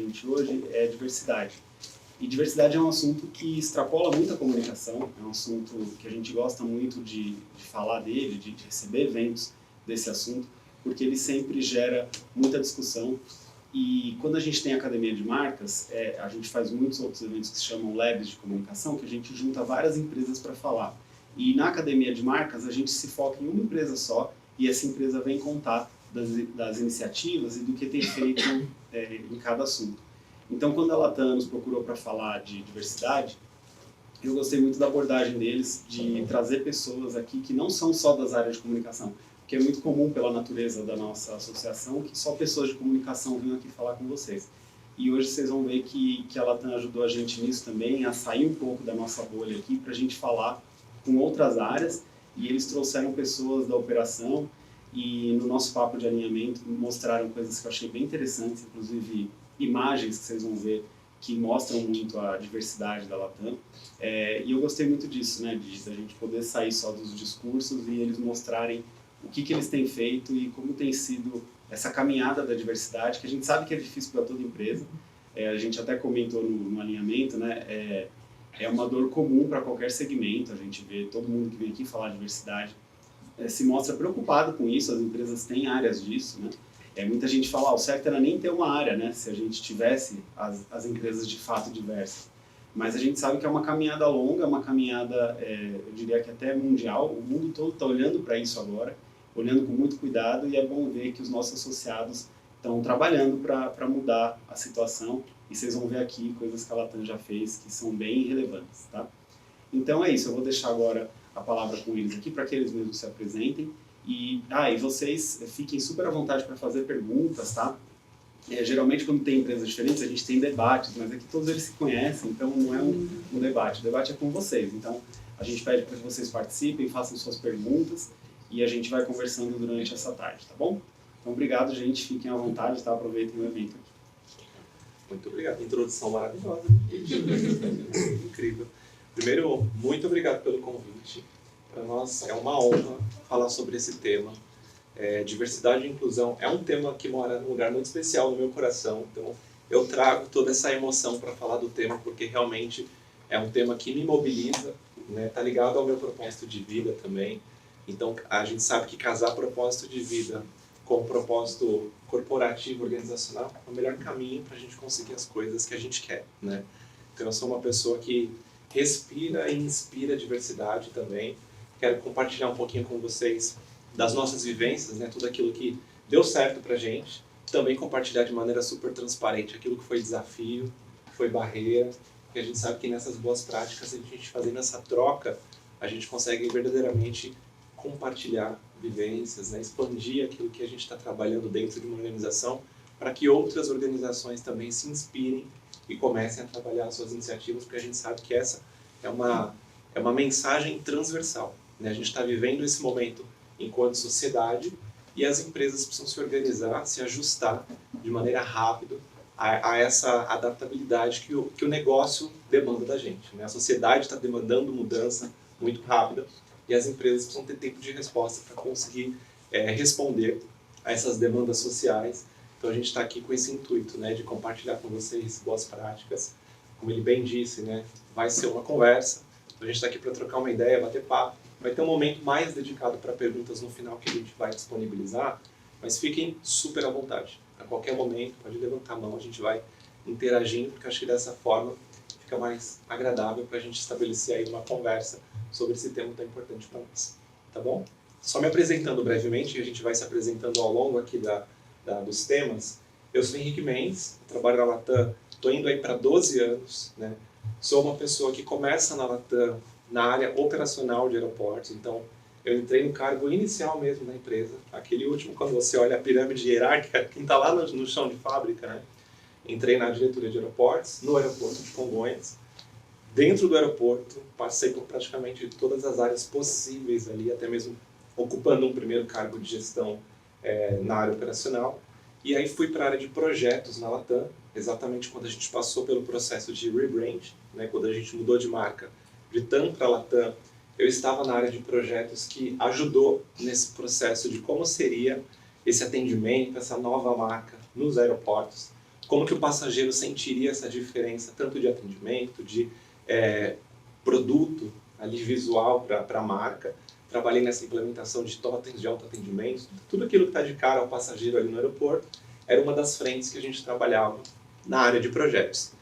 gente hoje é diversidade. E diversidade é um assunto que extrapola muito a comunicação, é um assunto que a gente gosta muito de falar dele, de receber eventos desse assunto, porque ele sempre gera muita discussão. E quando a gente tem academia de marcas, a gente faz muitos outros eventos que se chamam labs de comunicação, que a gente junta várias empresas para falar. E na academia de marcas, a gente se foca em uma empresa só, e essa empresa vem contar das iniciativas e do que tem feito em cada assunto. Então, quando a Latam nos procurou para falar de diversidade, eu gostei muito da abordagem deles, de trazer pessoas aqui que não são só das áreas de comunicação, que é muito comum pela natureza da nossa associação, que só pessoas de comunicação vinham aqui falar com vocês. E hoje vocês vão ver que a Latam ajudou a gente nisso também, a sair um pouco da nossa bolha aqui, para a gente falar com outras áreas, e eles trouxeram pessoas da operação, e no nosso papo de alinhamento mostraram coisas que eu achei bem interessantes, inclusive imagens que vocês vão ver que mostram muito a diversidade da Latam. E eu gostei muito disso, né, da gente poder sair só dos discursos e eles mostrarem o que eles têm feito e como tem sido essa caminhada da diversidade, que a gente sabe que é difícil para toda empresa. A gente até comentou no alinhamento, né, é uma dor comum para qualquer segmento. A gente vê todo mundo que vem aqui falar de diversidade se mostra preocupado com isso, as empresas têm áreas disso, né? Muita gente fala, o certo era nem ter uma área, né, se a gente tivesse as empresas de fato diversas. Mas a gente sabe que é uma caminhada longa, uma caminhada, eu diria que até mundial. O mundo todo está olhando para isso agora, olhando com muito cuidado, e é bom ver que os nossos associados estão trabalhando para mudar a situação, e vocês vão ver aqui coisas que a Latam já fez que são bem relevantes, tá? Então é isso, eu vou deixar agora a palavra com eles aqui para que eles mesmos se apresentem. E vocês fiquem super à vontade para fazer perguntas, tá? Geralmente, quando tem empresas diferentes, a gente tem debates, mas aqui todos eles se conhecem, então não é um debate. O debate é com vocês. Então, a gente pede para que vocês participem, façam suas perguntas, e a gente vai conversando durante essa tarde, tá bom? Então, obrigado, gente. Fiquem à vontade, tá? Aproveitem o evento aqui. Muito obrigado. Introdução maravilhosa. Incrível. Primeiro, muito obrigado pelo convite. Para nós é uma honra falar sobre esse tema. Diversidade e inclusão é um tema que mora num lugar muito especial no meu coração. Então, eu trago toda essa emoção para falar do tema, porque realmente é um tema que me mobiliza, né? Tá ligado ao meu propósito de vida também. Então, a gente sabe que casar propósito de vida com propósito corporativo, organizacional, é o melhor caminho para a gente conseguir as coisas que a gente quer, né? Então, eu sou uma pessoa que respira e inspira diversidade também. Quero compartilhar um pouquinho com vocês das nossas vivências, né? Tudo aquilo que deu certo pra gente. Também compartilhar de maneira super transparente aquilo que foi desafio, que foi barreira, que a gente sabe que nessas boas práticas, a gente fazendo essa troca, a gente consegue verdadeiramente compartilhar vivências, né? Expandir aquilo que a gente está trabalhando dentro de uma organização, para que outras organizações também se inspirem e comecem a trabalhar suas iniciativas, porque a gente sabe que essa é uma mensagem transversal, né? A gente está vivendo esse momento enquanto sociedade e as empresas precisam se organizar, se ajustar de maneira rápida a essa adaptabilidade que o negócio demanda da gente, né? A sociedade está demandando mudança muito rápida e as empresas precisam ter tempo de resposta para conseguir responder a essas demandas sociais. Então a gente está aqui com esse intuito, né, de compartilhar com vocês boas práticas. Como ele bem disse, né, vai ser uma conversa. A gente está aqui para trocar uma ideia, bater papo. Vai ter um momento mais dedicado para perguntas no final que a gente vai disponibilizar, mas fiquem super à vontade. A qualquer momento, pode levantar a mão, a gente vai interagindo, porque acho que dessa forma fica mais agradável para a gente estabelecer aí uma conversa sobre esse tema tão importante para nós. Tá bom? Só me apresentando brevemente, e a gente vai se apresentando ao longo aqui dos temas. Eu sou Henrique Mendes, trabalho na Latam, estou indo aí para 12 anos, né? Sou uma pessoa que começa na Latam na área operacional de aeroportos, então eu entrei no cargo inicial mesmo na empresa, aquele último, quando você olha a pirâmide hierárquica, quem está lá no chão de fábrica, né? Entrei na diretoria de aeroportos, no aeroporto de Congonhas. Dentro do aeroporto, passei por praticamente todas as áreas possíveis ali, até mesmo ocupando um primeiro cargo de gestão na área operacional. E aí fui para a área de projetos na Latam, exatamente quando a gente passou pelo processo de rebrand, né? Quando a gente mudou de marca de TAM para Latam, eu estava na área de projetos que ajudou nesse processo de como seria esse atendimento, essa nova marca nos aeroportos. como que o passageiro sentiria essa diferença, tanto de atendimento, de produto ali visual para a marca. Trabalhei nessa implementação de totens de autoatendimento, tudo aquilo que está de cara ao passageiro ali no aeroporto, era uma das frentes que a gente trabalhava na área de projetos.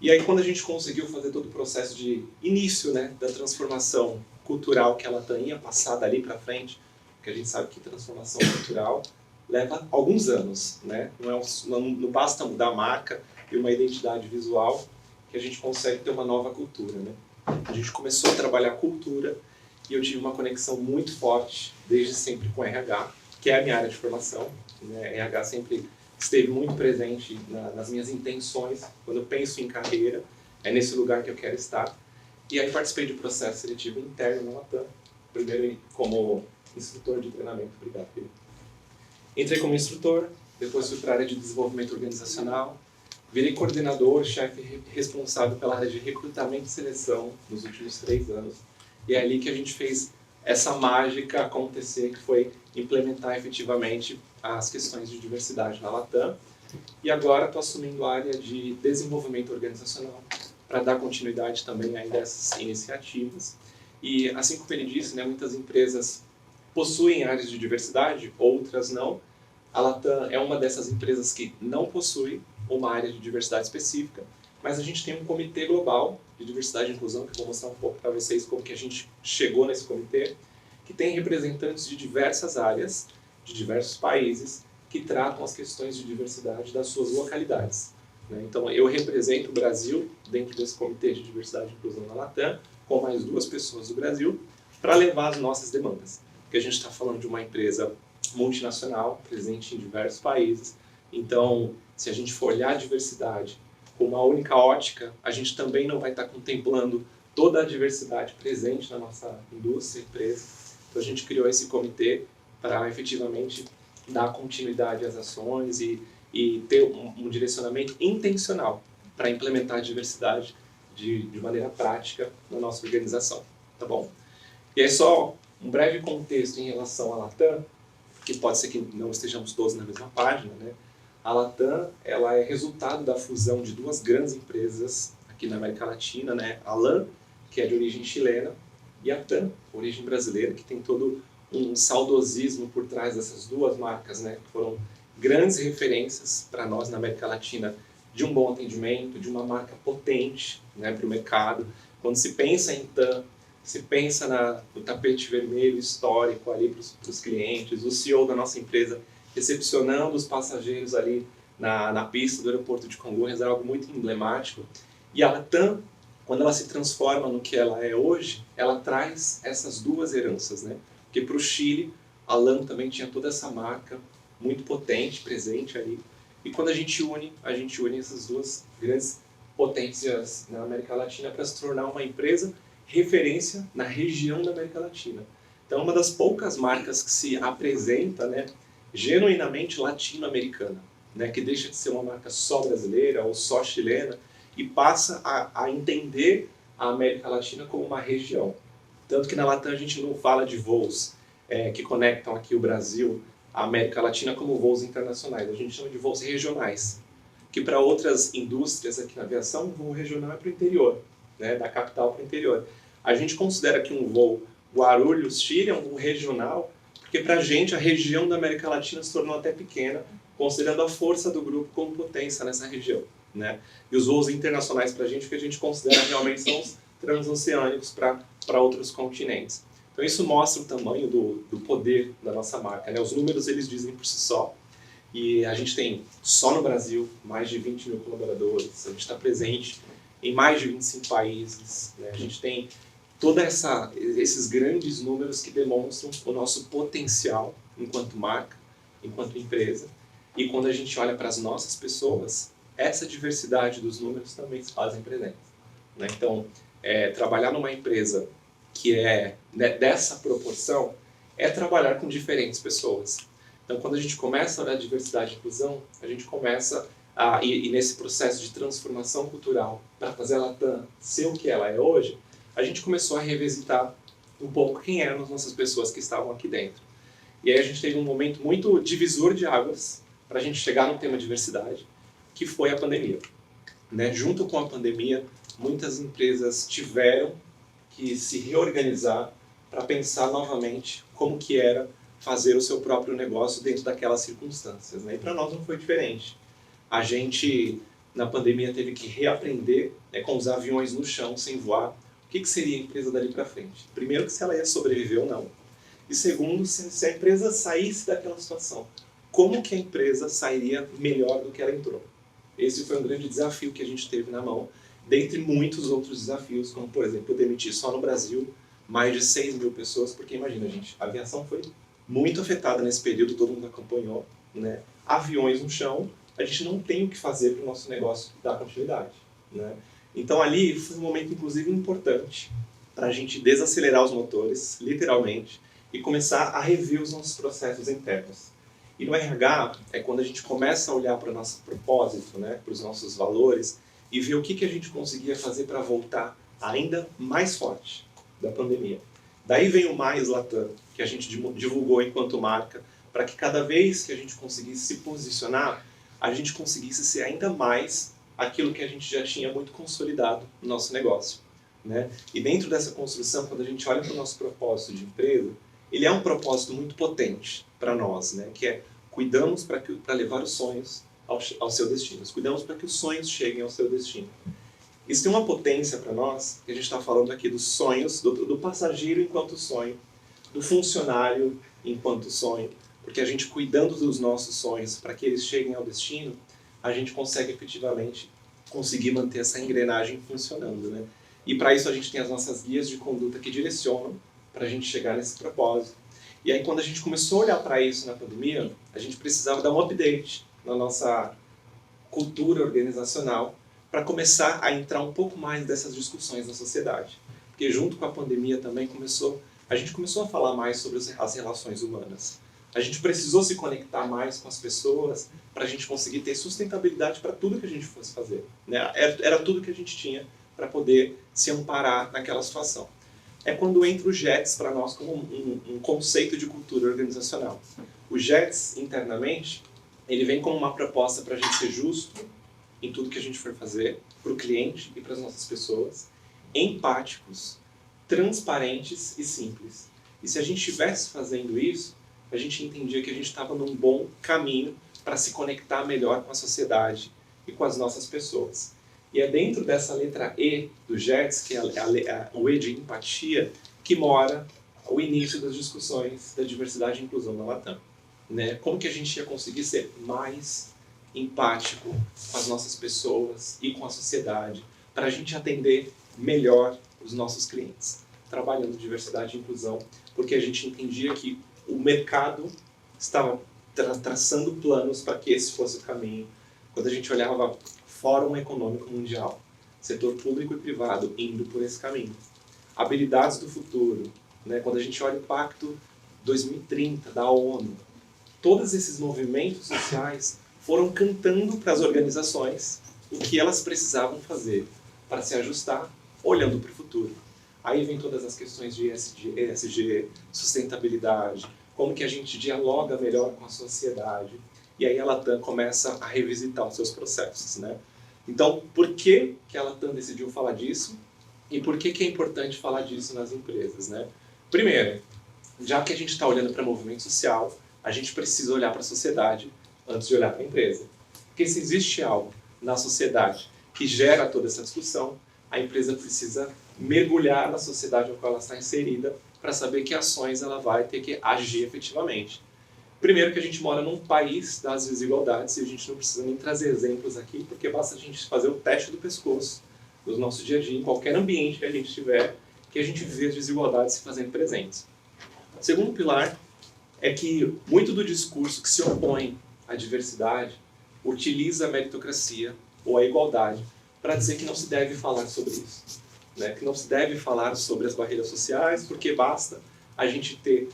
E aí quando a gente conseguiu fazer todo o processo de início, né, da transformação cultural que a Latam ia passar dali para frente, porque a gente sabe que transformação cultural leva alguns anos, né? Não basta mudar a marca e uma identidade visual que a gente consegue ter uma nova cultura, né? A gente começou a trabalhar a cultura e eu tive uma conexão muito forte desde sempre com RH, que é a minha área de formação, né? RH sempre esteve muito presente nas minhas intenções, quando eu penso em carreira, é nesse lugar que eu quero estar. E aí participei de processo seletivo interno na Latam, primeiro como instrutor de treinamento. Obrigado, filho. Entrei como instrutor, depois fui para a área de desenvolvimento organizacional, virei coordenador, chefe responsável pela área de recrutamento e seleção nos últimos 3 anos. E é ali que a gente fez essa mágica acontecer, que foi implementar efetivamente as questões de diversidade na Latam. E agora estou assumindo a área de desenvolvimento organizacional para dar continuidade também a essas iniciativas. E assim como ele disse, né, muitas empresas possuem áreas de diversidade, outras não. A Latam é uma dessas empresas que não possui uma área de diversidade específica, mas a gente tem um comitê global de diversidade e inclusão, que eu vou mostrar um pouco para vocês como que a gente chegou nesse comitê, que tem representantes de diversas áreas, de diversos países, que tratam as questões de diversidade das suas localidades, né? Então, eu represento o Brasil dentro desse comitê de diversidade e inclusão na Latam, com mais 2 pessoas do Brasil, para levar as nossas demandas. Porque a gente está falando de uma empresa multinacional, presente em diversos países. Então, se a gente for olhar a diversidade com uma única ótica, a gente também não vai estar contemplando toda a diversidade presente na nossa indústria, empresa. Então, a gente criou esse comitê para efetivamente dar continuidade às ações e ter um direcionamento intencional para implementar a diversidade de maneira prática na nossa organização, tá bom? E aí só um breve contexto em relação à Latam, que pode ser que não estejamos todos na mesma página, né? A Latam, ela é resultado da fusão de 2 grandes empresas aqui na América Latina, né? A LAM, que é de origem chilena, e a TAM, origem brasileira, que tem todo um saudosismo por trás dessas 2 marcas, né? Que foram grandes referências para nós na América Latina de um bom atendimento, de uma marca potente, né, para o mercado. Quando se pensa em TAM, se pensa no tapete vermelho histórico ali para os clientes, o CEO da nossa empresa recepcionando os passageiros ali na pista do aeroporto de Congonhas, era algo muito emblemático. E a Latam, quando ela se transforma no que ela é hoje, ela traz essas 2 heranças, né? Porque para o Chile, a LAM também tinha toda essa marca muito potente, presente ali. E quando a gente une essas 2 grandes potências na América Latina para se tornar uma empresa referência na região da América Latina. Então, uma das poucas marcas que se apresenta, né, genuinamente latino-americana, né, que deixa de ser uma marca só brasileira ou só chilena e passa a entender a América Latina como uma região. Tanto que na Latam a gente não fala de voos que conectam aqui o Brasil à América Latina como voos internacionais, a gente chama de voos regionais, que para outras indústrias aqui na aviação, o voo regional é para o interior, né, da capital para o interior. A gente considera que um voo Guarulhos-Chile é um voo regional, porque para a gente a região da América Latina se tornou até pequena, considerando a força do grupo como potência nessa região, né? E os voos internacionais para a gente, o que a gente considera realmente são os transoceânicos para outros continentes. Então isso mostra o tamanho do poder da nossa marca, né? Os números eles dizem por si só. E a gente tem, só no Brasil, mais de 20 mil colaboradores, a gente está presente em mais de 25 países, né? A gente tem todos esses grandes números que demonstram o nosso potencial enquanto marca, enquanto empresa. E quando a gente olha para as nossas pessoas, essa diversidade dos números também se fazem presentes, né? Então, trabalhar numa empresa que é, né, dessa proporção é trabalhar com diferentes pessoas. Então, quando a gente começa a olhar diversidade e inclusão, a gente começa e nesse processo de transformação cultural para fazer a Latam ser o que ela é hoje, a gente começou a revisitar um pouco quem eram as nossas pessoas que estavam aqui dentro. E aí a gente teve um momento muito divisor de águas para a gente chegar no tema diversidade, que foi a pandemia. Né? Junto com a pandemia, muitas empresas tiveram que se reorganizar para pensar novamente como que era fazer o seu próprio negócio dentro daquelas circunstâncias. Né? E para nós não foi diferente. A gente, na pandemia, teve que reaprender, né, com os aviões no chão, sem voar, o que seria a empresa dali para frente. Primeiro, que se ela ia sobreviver ou não. E segundo, se a empresa saísse daquela situação, como que a empresa sairia melhor do que ela entrou. Esse foi um grande desafio que a gente teve na mão, dentre muitos outros desafios, como, por exemplo, demitir só no Brasil mais de 6 mil pessoas, porque imagina, gente, a aviação foi muito afetada nesse período, todo mundo acompanhou, né? Aviões no chão, a gente não tem o que fazer para o nosso negócio dar continuidade, né? Então ali foi um momento, inclusive, importante para a gente desacelerar os motores, literalmente, e começar a rever os nossos processos internos. E no RH é quando a gente começa a olhar para o nosso propósito, né, para os nossos valores, e ver o que a gente conseguia fazer para voltar ainda mais forte da pandemia. Daí vem o Mais Latam, que a gente divulgou enquanto marca, para que cada vez que a gente conseguisse se posicionar, a gente conseguisse ser ainda mais aquilo que a gente já tinha muito consolidado no nosso negócio. Né? E dentro dessa construção, quando a gente olha para o nosso propósito de empresa, ele é um propósito muito potente para nós, né? Que é cuidamos para levar os sonhos ao seu destino. Cuidamos para que os sonhos cheguem ao seu destino. Isso tem uma potência para nós, que a gente está falando aqui dos sonhos, do passageiro enquanto sonho, do funcionário enquanto sonho, porque a gente cuidando dos nossos sonhos para que eles cheguem ao destino, a gente consegue efetivamente conseguir manter essa engrenagem funcionando, né? E para isso a gente tem as nossas guias de conduta que direcionam para a gente chegar nesse propósito. E aí quando a gente começou a olhar para isso na pandemia, a gente precisava dar um update na nossa cultura organizacional para começar a entrar um pouco mais dessas discussões na sociedade. Porque junto com a pandemia também a gente começou a falar mais sobre as relações humanas. A gente precisou se conectar mais com as pessoas para a gente conseguir ter sustentabilidade para tudo que a gente fosse fazer. Né? Era tudo que a gente tinha para poder se amparar naquela situação. É quando entra o JETS para nós como um conceito de cultura organizacional. O JETS, internamente, ele vem como uma proposta para a gente ser justo em tudo que a gente for fazer, para o cliente e para as nossas pessoas, empáticos, transparentes e simples. E se a gente estivesse fazendo isso, a gente entendia que a gente estava num bom caminho para se conectar melhor com a sociedade e com as nossas pessoas. E é dentro dessa letra E do JETS, que é o E de empatia, que mora o início das discussões da diversidade e inclusão na Latam. Né? Como que a gente ia conseguir ser mais empático com as nossas pessoas e com a sociedade, para a gente atender melhor os nossos clientes, trabalhando diversidade e inclusão, porque a gente entendia que o mercado estava traçando planos para que esse fosse o caminho. Quando a gente olhava Fórum Econômico Mundial, setor público e privado indo por esse caminho. Habilidades do futuro, né? Quando a gente olha o Pacto 2030 da ONU, todos esses movimentos sociais foram cantando para as organizações o que elas precisavam fazer para se ajustar, olhando para o futuro. Aí vem todas as questões de ESG, sustentabilidade, como que a gente dialoga melhor com a sociedade. E aí a Latam começa a revisitar os seus processos, né? Então, por que a Latam decidiu falar disso? E por que é importante falar disso nas empresas, né? Primeiro, já que a gente está olhando para o movimento social, a gente precisa olhar para a sociedade antes de olhar para a empresa. Porque se existe algo na sociedade que gera toda essa discussão, a empresa precisa mergulhar na sociedade na qual ela está inserida para saber que ações ela vai ter que agir efetivamente. Primeiro que a gente mora num país das desigualdades e a gente não precisa nem trazer exemplos aqui, porque basta a gente fazer o teste do pescoço no nosso dia a dia, em qualquer ambiente que a gente tiver, que a gente vê as desigualdades se fazendo presentes. O segundo pilar é que muito do discurso que se opõe à diversidade utiliza a meritocracia ou a igualdade para dizer que não se deve falar sobre isso, né? Que não se deve falar sobre as barreiras sociais, porque basta a gente ter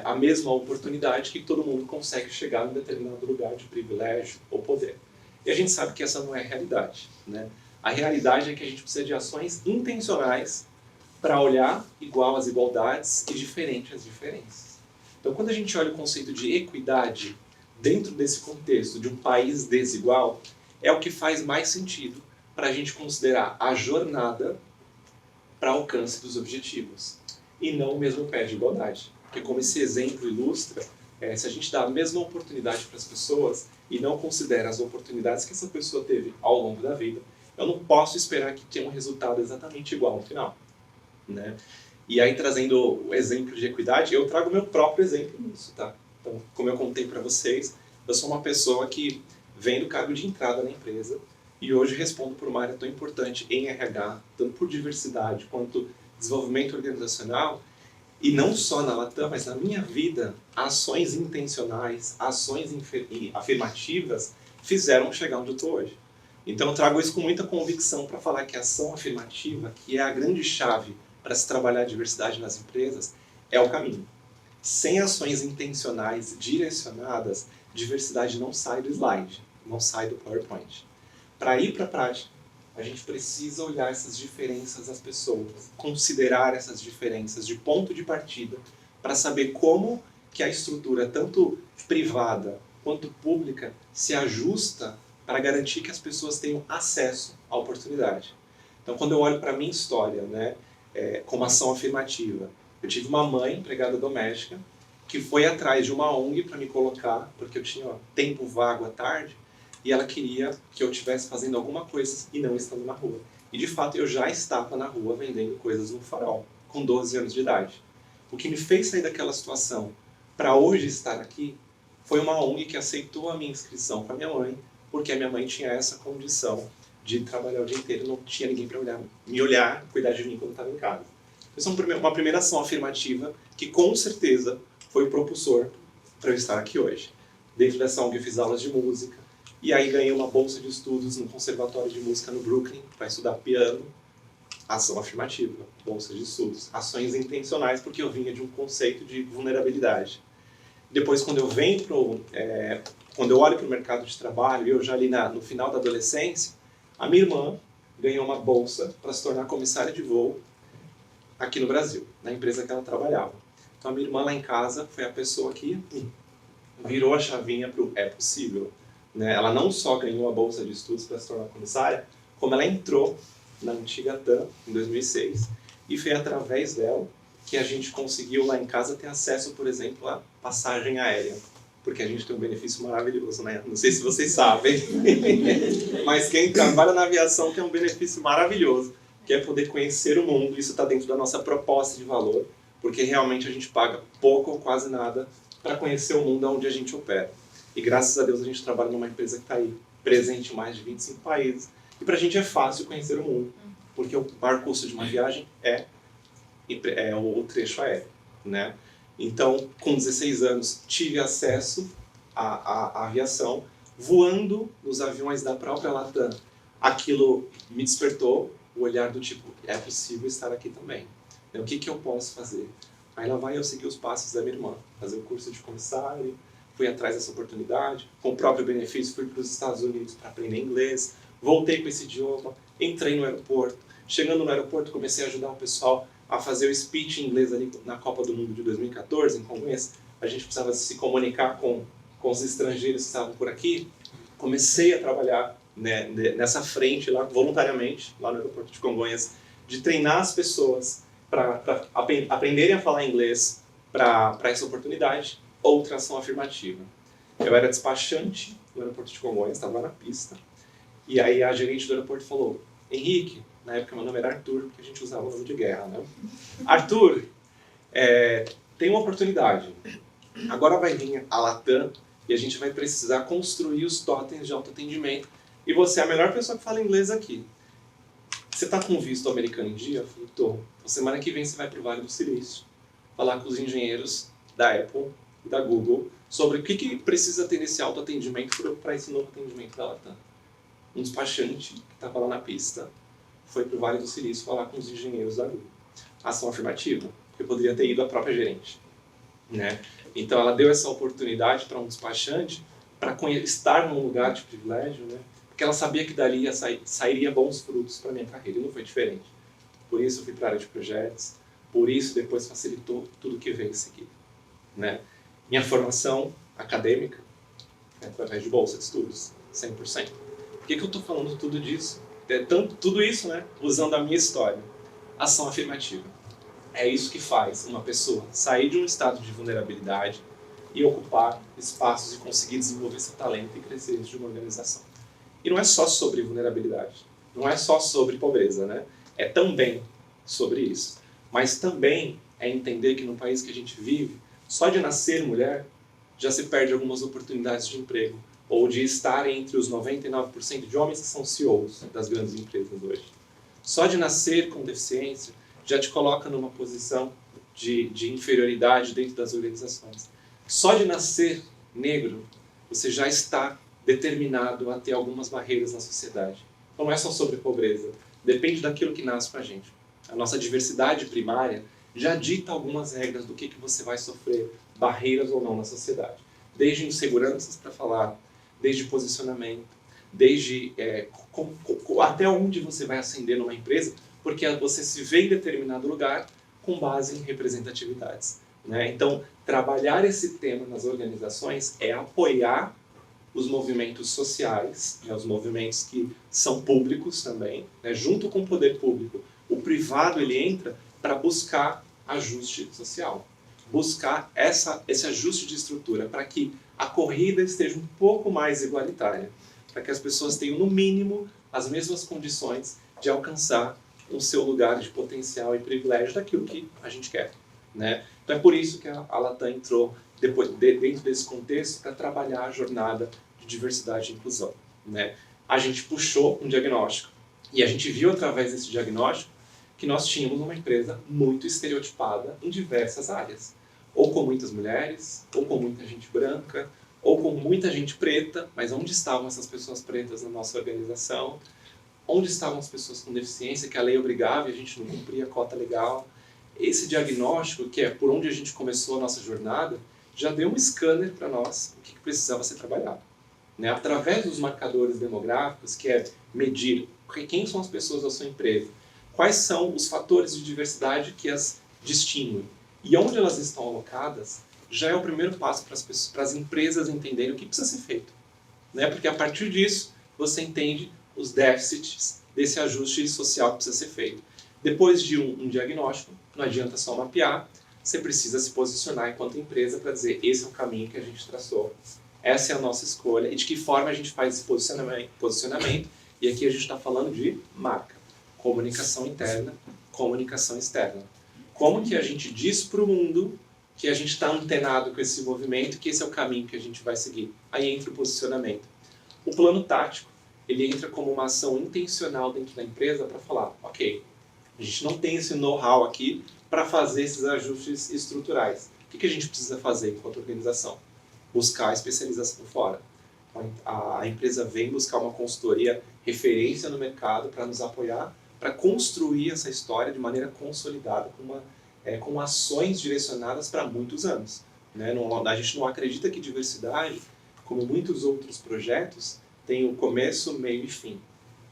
a mesma oportunidade que todo mundo consegue chegar em determinado lugar de privilégio ou poder. E a gente sabe que essa não é a realidade, né? A realidade é que a gente precisa de ações intencionais para olhar igual às igualdades e diferente às diferenças. Então, quando a gente olha o conceito de equidade dentro desse contexto de um país desigual, é o que faz mais sentido para a gente considerar a jornada para alcance dos objetivos, e não o mesmo pé de igualdade. Porque como esse exemplo ilustra, se a gente dá a mesma oportunidade para as pessoas e não considera as oportunidades que essa pessoa teve ao longo da vida, eu não posso esperar que tenha um resultado exatamente igual no final, né? E aí, trazendo o exemplo de equidade, eu trago meu próprio exemplo nisso, tá? Então, como eu contei para vocês, eu sou uma pessoa que vem do cargo de entrada na empresa e hoje respondo por uma área tão importante em RH, tanto por diversidade quanto desenvolvimento organizacional, e não só na Latam, mas na minha vida, ações intencionais, ações afirmativas fizeram chegar onde eu estou hoje. Então eu trago isso com muita convicção para falar que a ação afirmativa, que é a grande chave para se trabalhar a diversidade nas empresas, é o caminho. Sem ações intencionais, direcionadas, diversidade não sai do slide, não sai do PowerPoint. Para ir para a prática, a gente precisa olhar essas diferenças das pessoas, considerar essas diferenças de ponto de partida, para saber como que a estrutura, tanto privada quanto pública, se ajusta para garantir que as pessoas tenham acesso à oportunidade. Então, quando eu olho para a minha história, né, como ação afirmativa, eu tive uma mãe, empregada doméstica, que foi atrás de uma ONG para me colocar, porque eu tinha tempo vago à tarde, e ela queria que eu estivesse fazendo alguma coisa e não estando na rua. E de fato eu já estava na rua vendendo coisas no Farol, com 12 anos de idade. O que me fez sair daquela situação para hoje estar aqui foi uma ONG que aceitou a minha inscrição com a minha mãe, porque a minha mãe tinha essa condição de trabalhar o dia inteiro, não tinha ninguém para me olhar, cuidar de mim quando estava em casa. Então, uma primeira ação afirmativa que com certeza foi o propulsor para eu estar aqui hoje. Dentro dessa ONG eu fiz aulas de música, e aí ganhei uma bolsa de estudos no Conservatório de Música no Brooklyn para estudar piano. Ação afirmativa, bolsa de estudos. Ações intencionais, porque eu vinha de um conceito de vulnerabilidade. Depois, quando eu quando eu olho para o mercado de trabalho, eu já ali no final da adolescência, a minha irmã ganhou uma bolsa para se tornar comissária de voo aqui no Brasil, na empresa que ela trabalhava. Então a minha irmã lá em casa foi a pessoa que virou a chavinha para o é possível. Né? Ela não só ganhou a bolsa de estudos para se tornar comissária, como ela entrou na antiga TAM em 2006 e foi através dela que a gente conseguiu lá em casa ter acesso, por exemplo, à passagem aérea. Porque a gente tem um benefício maravilhoso, né? Não sei se vocês sabem, mas quem trabalha na aviação tem um benefício maravilhoso, que é poder conhecer o mundo. Isso está dentro da nossa proposta de valor, porque realmente a gente paga pouco ou quase nada para conhecer o mundo onde a gente opera. E graças a Deus a gente trabalha numa empresa que está aí presente em mais de 25 países. E para a gente é fácil conhecer o mundo, porque o maior custo de uma viagem é o trecho aéreo, né? Então, com 16 anos, tive acesso à aviação, voando nos aviões da própria Latam. Aquilo me despertou o olhar do tipo, é possível estar aqui também. O que eu posso fazer? Aí lá vai eu seguir os passos da minha irmã, fazer o curso de comissário, fui atrás dessa oportunidade, com o próprio benefício fui para os Estados Unidos para aprender inglês, voltei com esse idioma, entrei no aeroporto, chegando no aeroporto comecei a ajudar o pessoal a fazer o speech em inglês ali na Copa do Mundo de 2014, em Congonhas. A gente precisava se comunicar com os estrangeiros que estavam por aqui. Comecei a trabalhar nessa frente lá, voluntariamente, lá no aeroporto de Congonhas, de treinar as pessoas para aprenderem a falar inglês para essa oportunidade. Outra ação afirmativa. Eu era despachante no aeroporto de Congonhas, estava lá na pista, e aí a gerente do aeroporto falou, Henrique, na época meu nome era Arthur, porque a gente usava o nome de guerra, né? Arthur, tem uma oportunidade. Agora vai vir a Latam e a gente vai precisar construir os totens de autoatendimento. E você é a melhor pessoa que fala inglês aqui. Você está com visto americano em dia? Eu falei, tô. Então, semana que vem você vai para o Vale do Silício falar com os engenheiros da Apple e da Google sobre o que precisa ter nesse autoatendimento para esse novo atendimento da Latam. Um despachante que estava lá na pista foi para o Vale do Silício falar com os engenheiros da Google. Ação afirmativa, porque poderia ter ido a própria gerente. Né? Então ela deu essa oportunidade para um despachante para estar num lugar de privilégio, né? Porque ela sabia que dali sairia bons frutos para a minha carreira, e não foi diferente. Por isso eu fui para a área de projetos, por isso depois facilitou tudo que veio em seguida. Né? Minha formação acadêmica é através de bolsa de estudos, 100%. Por que eu estou falando tudo disso? Tudo isso, né, usando a minha história. Ação afirmativa. É isso que faz uma pessoa sair de um estado de vulnerabilidade e ocupar espaços e conseguir desenvolver seu talento e crescer dentro de uma organização. E não é só sobre vulnerabilidade, não é só sobre pobreza, né? É também sobre isso. Mas também é entender que no país que a gente vive, só de nascer mulher, já se perde algumas oportunidades de emprego, ou de estar entre os 99% de homens que são CEOs das grandes empresas hoje. Só de nascer com deficiência, já te coloca numa posição de inferioridade dentro das organizações. Só de nascer negro, você já está determinado a ter algumas barreiras na sociedade. Então não é só sobre pobreza, depende daquilo que nasce com a gente. A nossa diversidade primária já dita algumas regras do que você vai sofrer, barreiras ou não na sociedade. Desde inseguranças para falar, desde posicionamento, desde até onde você vai ascender numa empresa, porque você se vê em determinado lugar com base em representatividades, né? Então, trabalhar esse tema nas organizações é apoiar os movimentos sociais, né, os movimentos que são públicos também, né, junto com o poder público. O privado ele entra para buscar ajuste social, buscar esse ajuste de estrutura, para que a corrida esteja um pouco mais igualitária, para que as pessoas tenham, no mínimo, as mesmas condições de alcançar o seu lugar de potencial e privilégio daquilo que a gente quer, né? Então é por isso que a Latam entrou dentro desse contexto para trabalhar a jornada de diversidade e inclusão, né? A gente puxou um diagnóstico e a gente viu através desse diagnóstico que nós tínhamos uma empresa muito estereotipada em diversas áreas, ou com muitas mulheres, ou com muita gente branca, ou com muita gente preta, mas onde estavam essas pessoas pretas na nossa organização? Onde estavam as pessoas com deficiência, que a lei obrigava e a gente não cumpria a cota legal? Esse diagnóstico, que é por onde a gente começou a nossa jornada, já deu um scanner para nós, o que precisava ser trabalhado, né? Através dos marcadores demográficos, que é medir quem são as pessoas da sua empresa, quais são os fatores de diversidade que as distinguem e onde elas estão alocadas, já é o primeiro passo para as empresas entenderem o que precisa ser feito, né? Porque a partir disso você entende os déficits desse ajuste social que precisa ser feito. Depois de um diagnóstico, não adianta só mapear, você precisa se posicionar enquanto empresa para dizer esse é o caminho que a gente traçou, essa é a nossa escolha e de que forma a gente faz esse posicionamento. E aqui a gente está falando de marca, comunicação interna, comunicação externa. Como que a gente diz para o mundo que a gente está antenado com esse movimento, que esse é o caminho que a gente vai seguir. Aí entra o posicionamento. O plano tático, ele entra como uma ação intencional dentro da empresa para falar, ok, a gente não tem esse know-how aqui para fazer esses ajustes estruturais. O que a gente precisa fazer enquanto organização? Buscar especialização fora. A empresa vem buscar uma consultoria referência no mercado para nos apoiar, para construir essa história de maneira consolidada, com ações direcionadas para muitos anos, né? A gente não acredita que diversidade, como muitos outros projetos, tem o começo, meio e fim.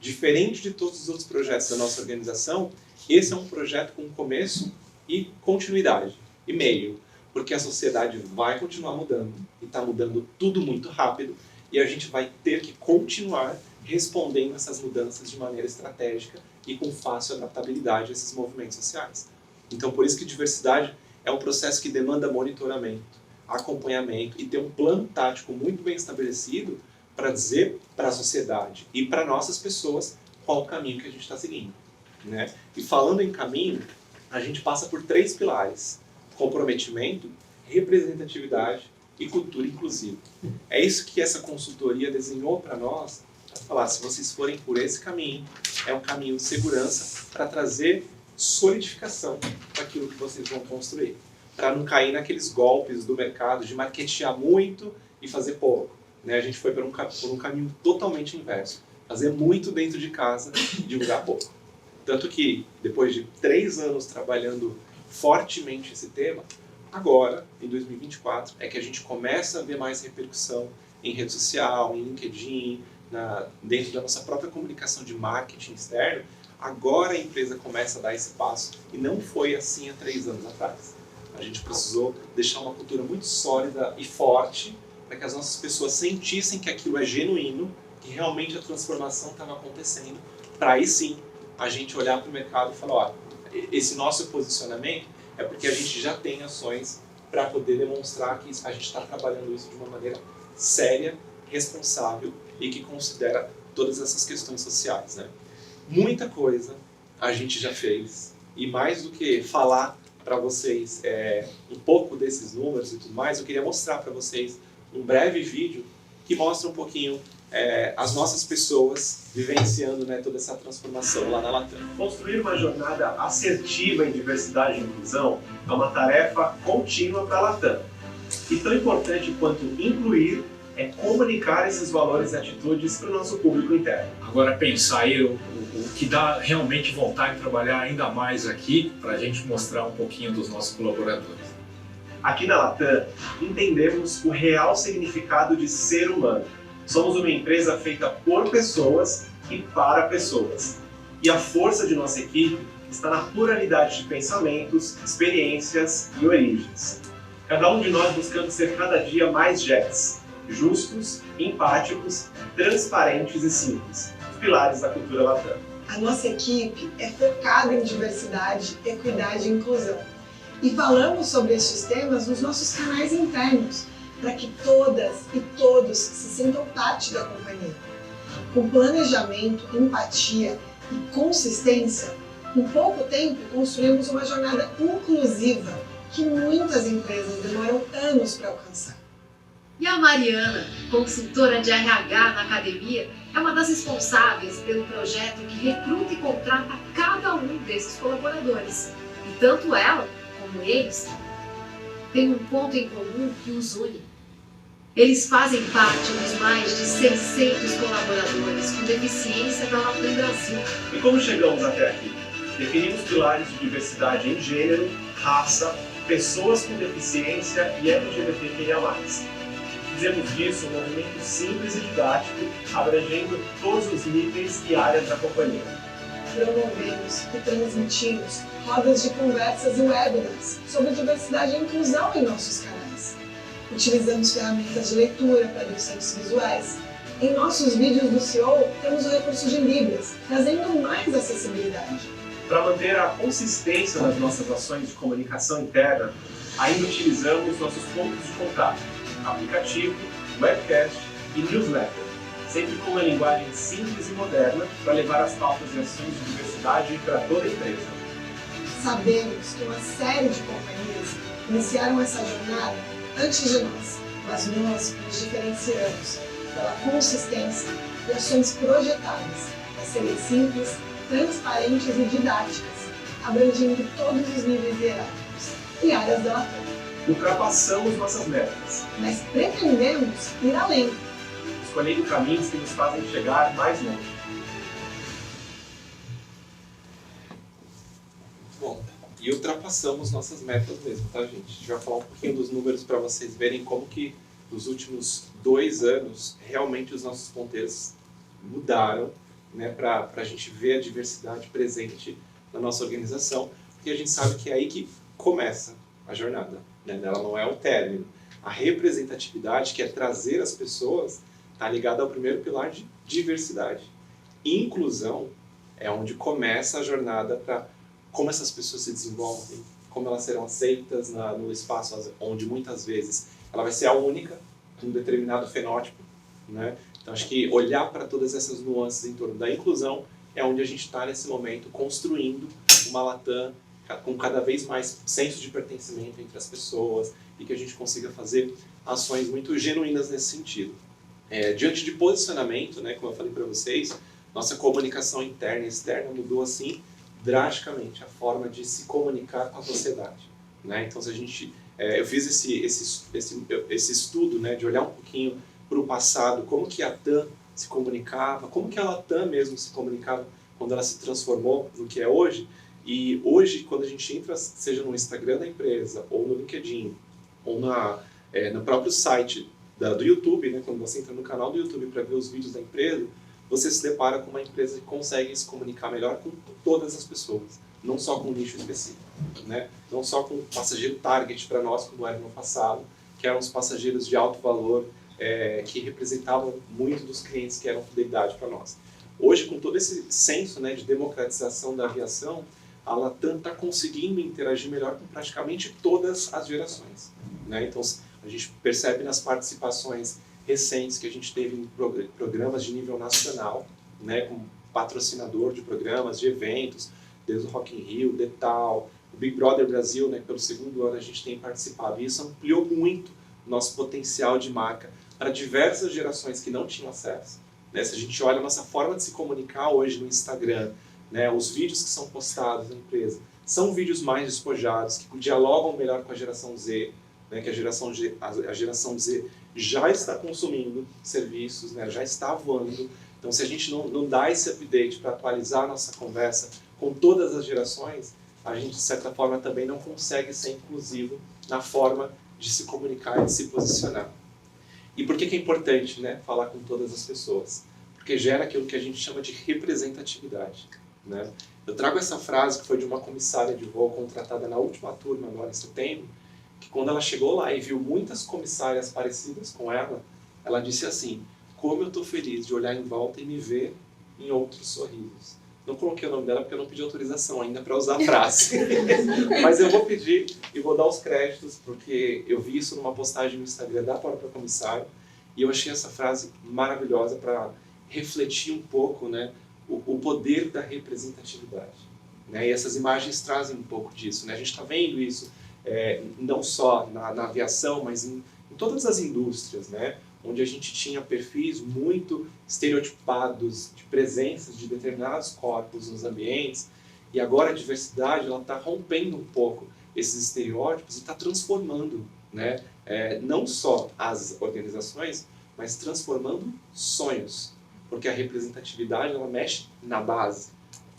Diferente de todos os outros projetos da nossa organização, esse é um projeto com começo e continuidade, e meio, porque a sociedade vai continuar mudando, e está mudando tudo muito rápido, e a gente vai ter que continuar respondendo essas mudanças de maneira estratégica e com fácil adaptabilidade a esses movimentos sociais. Então, por isso que diversidade é um processo que demanda monitoramento, acompanhamento e ter um plano tático muito bem estabelecido para dizer para a sociedade e para nossas pessoas qual o caminho que a gente está seguindo, né? E falando em caminho, a gente passa por 3 pilares: comprometimento, representatividade e cultura inclusiva. É isso que essa consultoria desenhou para nós, para falar, se vocês forem por esse caminho, é um caminho de segurança para trazer solidificação daquilo que vocês vão construir, para não cair naqueles golpes do mercado de marketear muito e fazer pouco, né? A gente foi por um caminho totalmente inverso, fazer muito dentro de casa e divulgar pouco. Tanto que, depois de 3 anos trabalhando fortemente esse tema, agora, em 2024, é que a gente começa a ver mais repercussão em rede social, em LinkedIn, dentro da nossa própria comunicação de marketing externo. Agora a empresa começa a dar esse passo, e não foi assim há 3 anos atrás. A gente precisou deixar uma cultura muito sólida e forte para que as nossas pessoas sentissem que aquilo é genuíno que realmente a transformação estava acontecendo, para aí sim a gente olhar para o mercado e falar, ó, esse nosso posicionamento é porque a gente já tem ações para poder demonstrar que a gente está trabalhando isso de uma maneira séria, responsável e que considera todas essas questões sociais, né? Muita coisa a gente já fez, e mais do que falar para vocês um pouco desses números e tudo mais, eu queria mostrar para vocês um breve vídeo que mostra um pouquinho as nossas pessoas vivenciando, né, toda essa transformação lá na Latam. Construir uma jornada assertiva em diversidade e inclusão é uma tarefa contínua para a Latam. E tão importante quanto incluir é comunicar esses valores e atitudes para o nosso público interno. Agora pensar aí o que dá realmente vontade de trabalhar ainda mais aqui para a gente mostrar um pouquinho dos nossos colaboradores. Aqui na Latam, entendemos o real significado de ser humano. Somos uma empresa feita por pessoas e para pessoas. E a força de nossa equipe está na pluralidade de pensamentos, experiências e origens. Cada um de nós buscando ser cada dia mais Jets, justos, empáticos, transparentes e simples, os pilares da cultura Latam. A nossa equipe é focada em diversidade, equidade e inclusão. E falamos sobre estes temas nos nossos canais internos, para que todas e todos se sintam parte da companhia. Com planejamento, empatia e consistência, em pouco tempo construímos uma jornada inclusiva que muitas empresas demoram anos para alcançar. E a Mariana, consultora de RH na academia, é uma das responsáveis pelo projeto que recruta e contrata cada um desses colaboradores. E tanto ela como eles têm um ponto em comum que os une. Eles fazem parte dos mais de 600 colaboradores com deficiência da Latam Brasil. E como chegamos até aqui? Definimos pilares de diversidade em gênero, raça, pessoas com deficiência e LGBTQIA+. Fizemos disso um movimento simples e didático, abrangendo todos os níveis e áreas da companhia. Promovemos e transmitimos rodas de conversas e webinars sobre diversidade e inclusão em nossos canais. Utilizamos ferramentas de leitura para deficientes visuais. Em nossos vídeos do CEO, temos o recurso de Libras, trazendo mais acessibilidade. Para manter a consistência das nossas ações de comunicação interna, ainda utilizamos nossos pontos de contato, aplicativo, webcast e newsletter, sempre com uma linguagem simples e moderna para levar as pautas e ações de diversidade para toda a empresa. Sabemos que uma série de companhias iniciaram essa jornada antes de nós, mas nós nos diferenciamos pela consistência e ações projetadas a serem simples, transparentes e didáticas, abrangendo todos os níveis hierárquicos e áreas da Latam. Ultrapassamos nossas metas, Mas pretendemos ir além. escolhendo caminhos que nos fazem chegar mais longe. Bom, e ultrapassamos nossas metas mesmo, tá, gente? A gente vai falar um pouquinho dos números para vocês verem como que nos últimos 2 anos realmente os nossos ponteiros mudaram, né, para a gente ver a diversidade presente na nossa organização, porque a gente sabe que é aí que começa a jornada, né? Ela não é o término. A representatividade, que é trazer as pessoas, está ligada ao primeiro pilar de diversidade. Inclusão é onde começa a jornada para como essas pessoas se desenvolvem, como elas serão aceitas no espaço onde muitas vezes ela vai ser a única com um determinado fenótipo, né? Então acho que olhar para todas essas nuances em torno da inclusão é onde a gente está nesse momento construindo uma Latam com cada vez mais senso de pertencimento entre as pessoas e que a gente consiga fazer ações muito genuínas nesse sentido. Diante de posicionamento, né, como eu falei para vocês, nossa comunicação interna e externa mudou assim drasticamente a forma de se comunicar com a sociedade, né? Então, se a gente, eu fiz esse estudo, né, de olhar um pouquinho para o passado, como que a TAM se comunicava, como que a Latam mesmo se comunicava quando ela se transformou no que é hoje. E hoje, quando a gente entra, seja no Instagram da empresa, ou no LinkedIn, ou no próprio site do YouTube, né, quando você entra no canal do YouTube para ver os vídeos da empresa, você se depara com uma empresa que consegue se comunicar melhor com todas as pessoas, não só com um nicho específico, né? Não só com o passageiro target para nós, como era no passado, que eram os passageiros de alto valor, que representavam muito dos clientes que eram fidelidade para nós. Hoje, com todo esse senso, né, de democratização da aviação, a Latam está conseguindo interagir melhor com praticamente todas as gerações, né? Então, a gente percebe nas participações recentes que a gente teve em programas de nível nacional, né, como patrocinador de programas, de eventos, desde o Rock in Rio, Detal, o Big Brother Brasil, né, pelo segundo ano a gente tem participado, e isso ampliou muito o nosso potencial de marca para diversas gerações que não tinham acesso, né? Se a gente olha a nossa forma de se comunicar hoje no Instagram, né, os vídeos que são postados na empresa, são vídeos mais despojados, que dialogam melhor com a geração Z, né, que a geração Z já está consumindo serviços, né, já está voando. Então, se a gente não dá esse update para atualizar a nossa conversa com todas as gerações, a gente, de certa forma, também não consegue ser inclusivo na forma de se comunicar e de se posicionar. E por que é importante, né, falar com todas as pessoas? Porque gera aquilo que a gente chama de representatividade, né? Eu trago essa frase que foi de uma comissária de voo contratada na última turma, agora em setembro, que quando ela chegou lá e viu muitas comissárias parecidas com ela disse assim: como eu estou feliz de olhar em volta e me ver em outros sorrisos. Não coloquei o nome dela porque eu não pedi autorização ainda para usar a frase. Mas eu vou pedir e vou dar os créditos, porque eu vi isso numa postagem no Instagram da própria comissária e eu achei essa frase maravilhosa para refletir um pouco, né, o poder da representatividade, né? E essas imagens trazem um pouco disso, né? A gente está vendo isso não só na aviação, mas em todas as indústrias, né? Onde a gente tinha perfis muito estereotipados de presenças de determinados corpos nos ambientes, e agora a diversidade está rompendo um pouco esses estereótipos e está transformando, né? Não só as organizações, mas transformando sonhos, porque a representatividade ela mexe na base,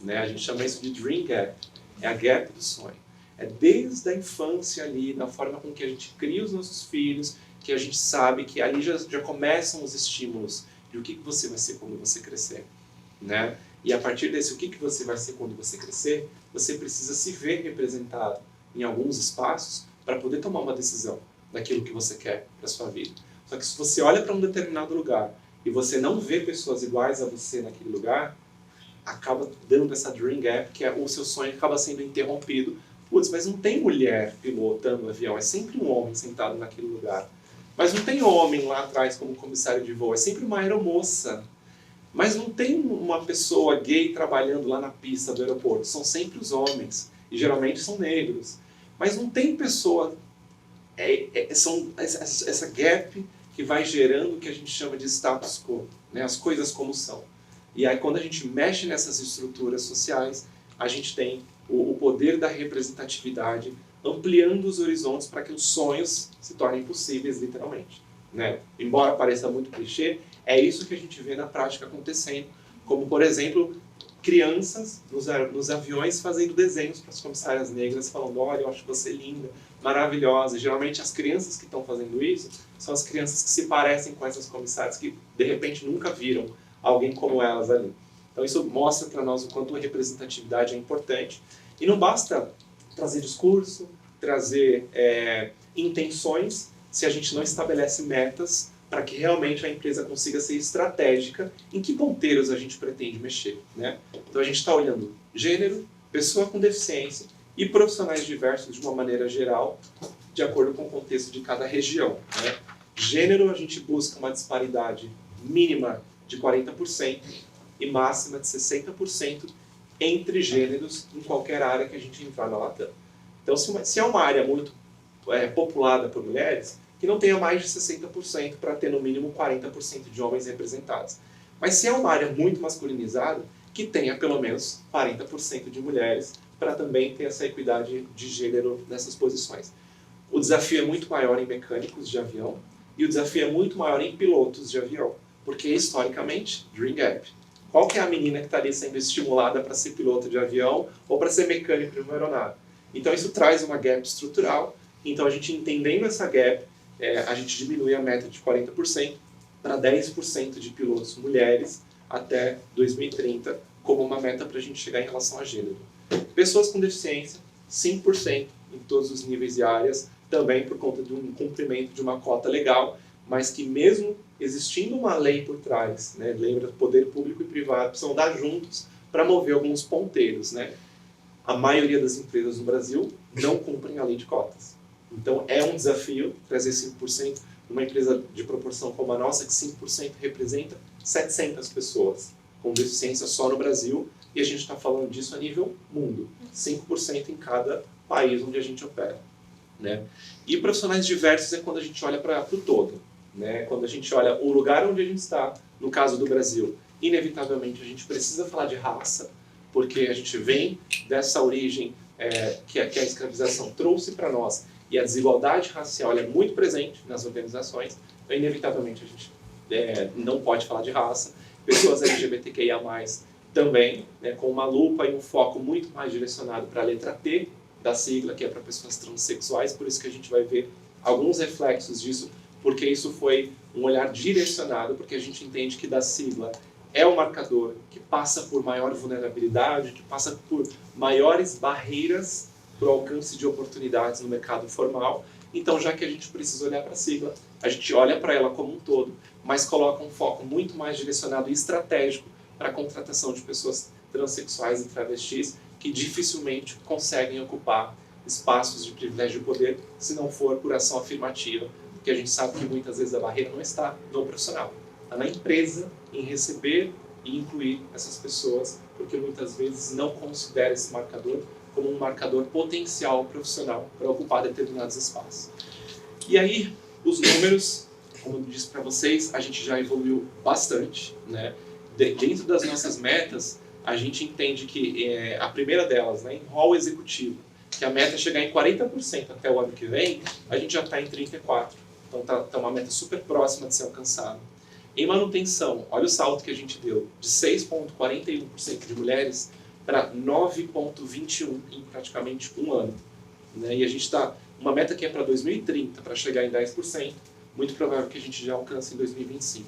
né? A gente chama isso de dream gap, é a gap do sonho. É desde a infância ali, da forma com que a gente cria os nossos filhos, que a gente sabe que ali já começam os estímulos de o que você vai ser quando você crescer, né? E a partir desse o que você vai ser quando você crescer, você precisa se ver representado em alguns espaços para poder tomar uma decisão daquilo que você quer para sua vida. Só que se você olha para um determinado lugar e você não vê pessoas iguais a você naquele lugar, acaba dando essa dream gap, que o seu sonho acaba sendo interrompido. Putz, mas não tem mulher pilotando o avião, é sempre um homem sentado naquele lugar. Mas não tem homem lá atrás como comissário de voo, é sempre uma aeromoça. Mas não tem uma pessoa gay trabalhando lá na pista do aeroporto, são sempre os homens, e geralmente são negros. Mas não tem pessoa, essa gap que vai gerando o que a gente chama de status quo, né? As coisas como são. E aí quando a gente mexe nessas estruturas sociais, a gente tem o poder da representatividade ampliando os horizontes para que os sonhos se tornem possíveis, literalmente, né? Embora pareça muito clichê, é isso que a gente vê na prática acontecendo, como, por exemplo, crianças nos aviões fazendo desenhos para as comissárias negras, falando: olha, eu acho você linda, maravilhosa. E, geralmente as crianças que estão fazendo isso são as crianças que se parecem com essas comissárias, que de repente nunca viram alguém como elas ali. Então isso mostra para nós o quanto a representatividade é importante. E não basta trazer discurso, trazer intenções, se a gente não estabelece metas para que realmente a empresa consiga ser estratégica em que ponteiros a gente pretende mexer, né? Então a gente está olhando gênero, pessoa com deficiência e profissionais diversos de uma maneira geral, de acordo com o contexto de cada região, né? Gênero, a gente busca uma disparidade mínima de 40% e máxima de 60% entre gêneros em qualquer área que a gente entrar na Latam. Então, se é uma área muito populada por mulheres, que não tenha mais de 60% para ter no mínimo 40% de homens representados. Mas se é uma área muito masculinizada, que tenha pelo menos 40% de mulheres para também ter essa equidade de gênero nessas posições. O desafio é muito maior em mecânicos de avião e o desafio é muito maior em pilotos de avião, porque historicamente, dream gap. Qual que é a menina que está ali sendo estimulada para ser piloto de avião ou para ser mecânico de uma aeronave? Então isso traz uma gap estrutural. Então a gente entendendo essa gap, a gente diminui a meta de 40% para 10% de pilotos mulheres até 2030, como uma meta para a gente chegar em relação a gênero. Pessoas com deficiência, 5% em todos os níveis e áreas, também por conta do cumprimento de uma cota legal, mas que mesmo existindo uma lei por trás, né, lembra, poder público e privado precisam dar juntos para mover alguns ponteiros, né? A maioria das empresas no Brasil não cumprem a lei de cotas. Então é um desafio trazer 5%, numa empresa de proporção como a nossa, que 5% representa 700 pessoas com deficiência só no Brasil, e a gente está falando disso a nível mundo, 5% em cada país onde a gente opera, né? E profissionais diversos é quando a gente olha para o todo, né? Quando a gente olha o lugar onde a gente está, no caso do Brasil, inevitavelmente a gente precisa falar de raça, porque a gente vem dessa origem que a escravização trouxe para nós, e a desigualdade racial é muito presente nas organizações, então inevitavelmente a gente não pode falar de raça. Pessoas LGBTQIA+, também, né, com uma lupa e um foco muito mais direcionado para a letra T da sigla, que é para pessoas transexuais, por isso que a gente vai ver alguns reflexos disso, porque isso foi um olhar direcionado, porque a gente entende que da sigla é o marcador que passa por maior vulnerabilidade, que passa por maiores barreiras para o alcance de oportunidades no mercado formal. Então, já que a gente precisa olhar para a sigla, a gente olha para ela como um todo, mas coloca um foco muito mais direcionado e estratégico para a contratação de pessoas transexuais e travestis que dificilmente conseguem ocupar espaços de privilégio e poder se não for por ação afirmativa, porque a gente sabe que muitas vezes a barreira não está no profissional, está na empresa em receber e incluir essas pessoas, porque muitas vezes não considera esse marcador como um marcador potencial profissional para ocupar determinados espaços. E aí, os números, como eu disse para vocês, a gente já evoluiu bastante, né? Dentro das nossas metas, a gente entende que a primeira delas, né, em rol executivo, que a meta é chegar em 40% até o ano que vem, a gente já está em 34%. Então tá uma meta super próxima de ser alcançada. Em manutenção, olha o salto que a gente deu, de 6,41% de mulheres para 9,21% em praticamente um ano, né? E a gente está, uma meta que é para 2030, para chegar em 10%, muito provável que a gente já alcance em 2025,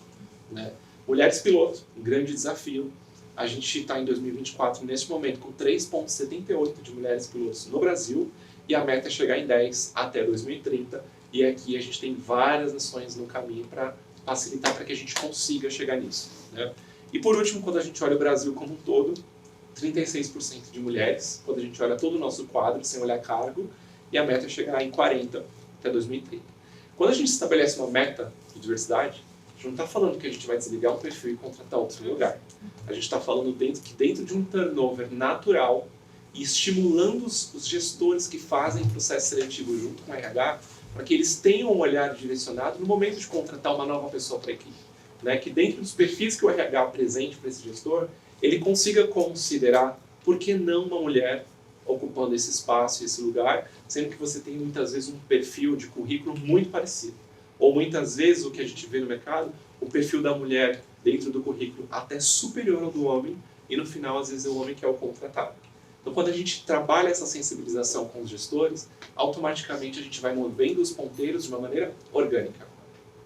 né? Mulheres pilotos, um grande desafio. A gente está em 2024, neste momento, com 3,78% de mulheres pilotos no Brasil, e a meta é chegar em 10% até 2030, e aqui a gente tem várias nações no caminho para facilitar para que a gente consiga chegar nisso, né? E por último, quando a gente olha o Brasil como um todo, 36% de mulheres, quando a gente olha todo o nosso quadro, sem olhar cargo, e a meta é chegar em 40% até 2030. Quando a gente estabelece uma meta de diversidade, a gente não está falando que a gente vai desligar um perfil e contratar outro lugar. A gente está falando que dentro de um turnover natural e estimulando os gestores que fazem processo seletivo junto com o RH, para que eles tenham um olhar direcionado no momento de contratar uma nova pessoa para a equipe, né? Que dentro dos perfis que o RH apresente para esse gestor, ele consiga considerar por que não uma mulher ocupando esse espaço e esse lugar, sendo que você tem muitas vezes um perfil de currículo muito parecido. Ou muitas vezes o que a gente vê no mercado, o perfil da mulher dentro do currículo até superior ao do homem, e no final às vezes é o homem que é o contratado. Então quando a gente trabalha essa sensibilização com os gestores, automaticamente a gente vai movendo os ponteiros de uma maneira orgânica,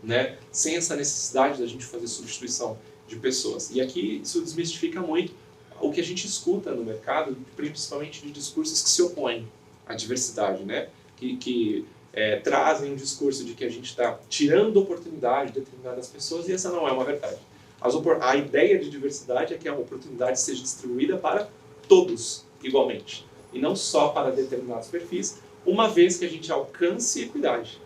né? Sem essa necessidade da gente fazer substituição de pessoas. E aqui isso desmistifica muito o que a gente escuta no mercado, principalmente de discursos que se opõem à diversidade, né? Que trazem um discurso de que a gente está tirando oportunidade de determinadas pessoas, e essa não é uma verdade. A ideia de diversidade é que a oportunidade seja distribuída para todos igualmente, e não só para determinados perfis, uma vez que a gente alcance equidade.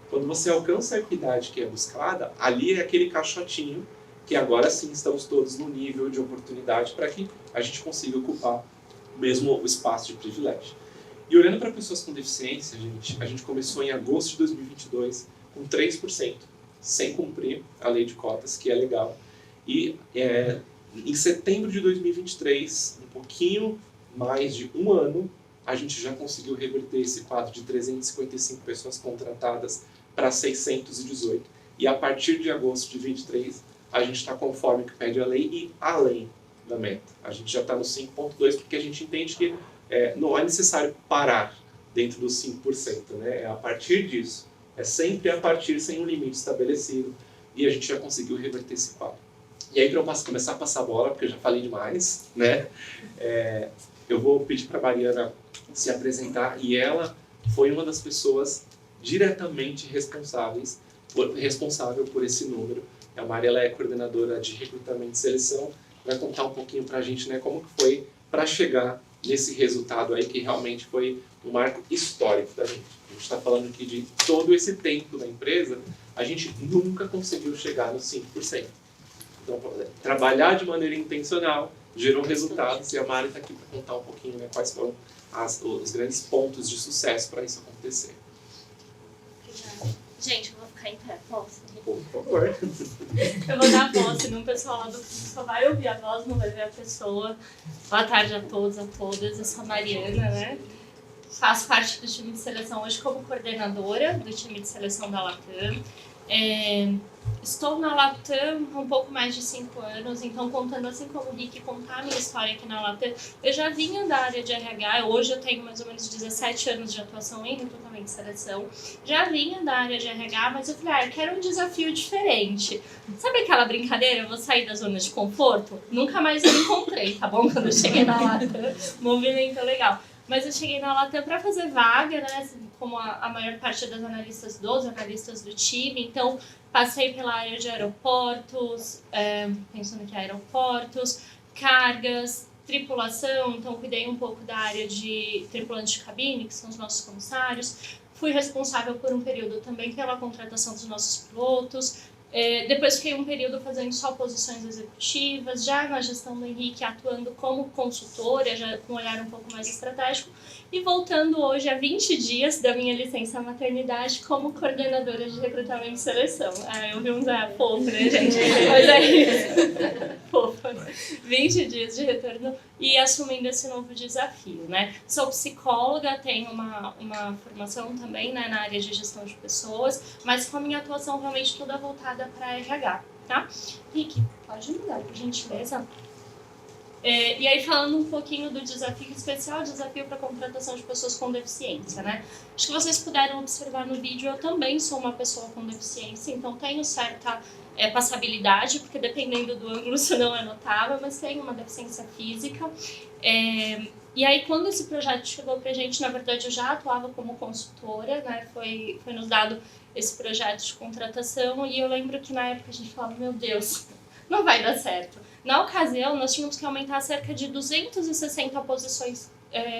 Quando você alcança a equidade que é buscada, ali é aquele caixotinho que agora sim estamos todos no nível de oportunidade para que a gente consiga ocupar mesmo o espaço de privilégio. E olhando para pessoas com deficiência, a gente começou em agosto de 2022 com 3%, sem cumprir a lei de cotas, que é legal. E em setembro de 2023, um pouquinho mais de um ano, a gente já conseguiu reverter esse quadro de 355 pessoas contratadas para 618. E a partir de agosto de 2023, a gente está conforme o que pede a lei e além da meta. A gente já está no 5,2%, porque a gente entende que não é necessário parar dentro dos 5%, né? É a partir disso. É sempre a partir, sem um limite estabelecido, e a gente já conseguiu reverter esse quadro. E aí, para eu começar a passar a bola, porque eu já falei demais, né? Eu vou pedir para a Mariana se apresentar, e ela foi uma das pessoas diretamente responsáveis responsável por esse número. A Mari, ela é coordenadora de recrutamento e seleção, vai contar um pouquinho para a gente, né, como que foi para chegar nesse resultado aí, que realmente foi um marco histórico da gente. A gente está falando aqui de todo esse tempo da empresa, a gente nunca conseguiu chegar nos 5%. Então, trabalhar de maneira intencional gerou resultados, e a Mari está aqui para contar um pouquinho, né, quais foram os grandes pontos de sucesso para isso acontecer. Gente, eu vou ficar em pé, posso? Por favor. Eu vou dar voz, senão o pessoal lá do fundo só vai ouvir a voz, não vai ver a pessoa. Boa tarde a todos, a todas. Eu sou a Mariana, né? Faço parte do time de seleção hoje como coordenadora do time de seleção da Latam. Estou na Latam há um pouco mais de 5 anos, então contando assim como o Rick contar a minha história aqui na Latam, eu já vinha da área de RH, hoje eu tenho mais ou menos 17 anos de atuação em recrutamento de seleção, já vinha da área de RH, mas eu falei, eu quero um desafio diferente. Sabe aquela brincadeira, eu vou sair da zona de conforto? Nunca mais eu encontrei, tá bom? Quando eu cheguei na Latam, movimento legal. Mas eu cheguei na Latam para fazer vaga, né? Como a maior parte das analistas, dos analistas do time. Então, passei pela área de aeroportos, pensando que aeroportos, cargas, tripulação. Então, cuidei um pouco da área de tripulantes de cabine, que são os nossos comissários. Fui responsável por um período também pela contratação dos nossos pilotos. Depois fiquei um período fazendo só posições executivas, já na gestão do Henrique, atuando como consultora, já com um olhar um pouco mais estratégico, e voltando hoje a 20 dias da minha licença maternidade como coordenadora de recrutamento e seleção. Eu vi um Zé fofo, né, gente? Mas é isso. Fofo. 20 dias de retorno e assumindo esse novo desafio, né? Sou psicóloga, tenho uma formação também, né, na área de gestão de pessoas, mas com a minha atuação realmente toda voltada para RH, tá? Rick, pode mudar, por gentileza? E aí falando um pouquinho do desafio especial, desafio para a contratação de pessoas com deficiência, né? Acho que vocês puderam observar no vídeo, eu também sou uma pessoa com deficiência, então tenho certa passabilidade, porque dependendo do ângulo isso não é notável, mas tenho uma deficiência física. E aí quando esse projeto chegou pra gente, na verdade eu já atuava como consultora, né? Foi nos dado esse projeto de contratação e eu lembro que na época a gente falava, meu Deus, não vai dar certo. Na ocasião, nós tínhamos que aumentar cerca de 260 posições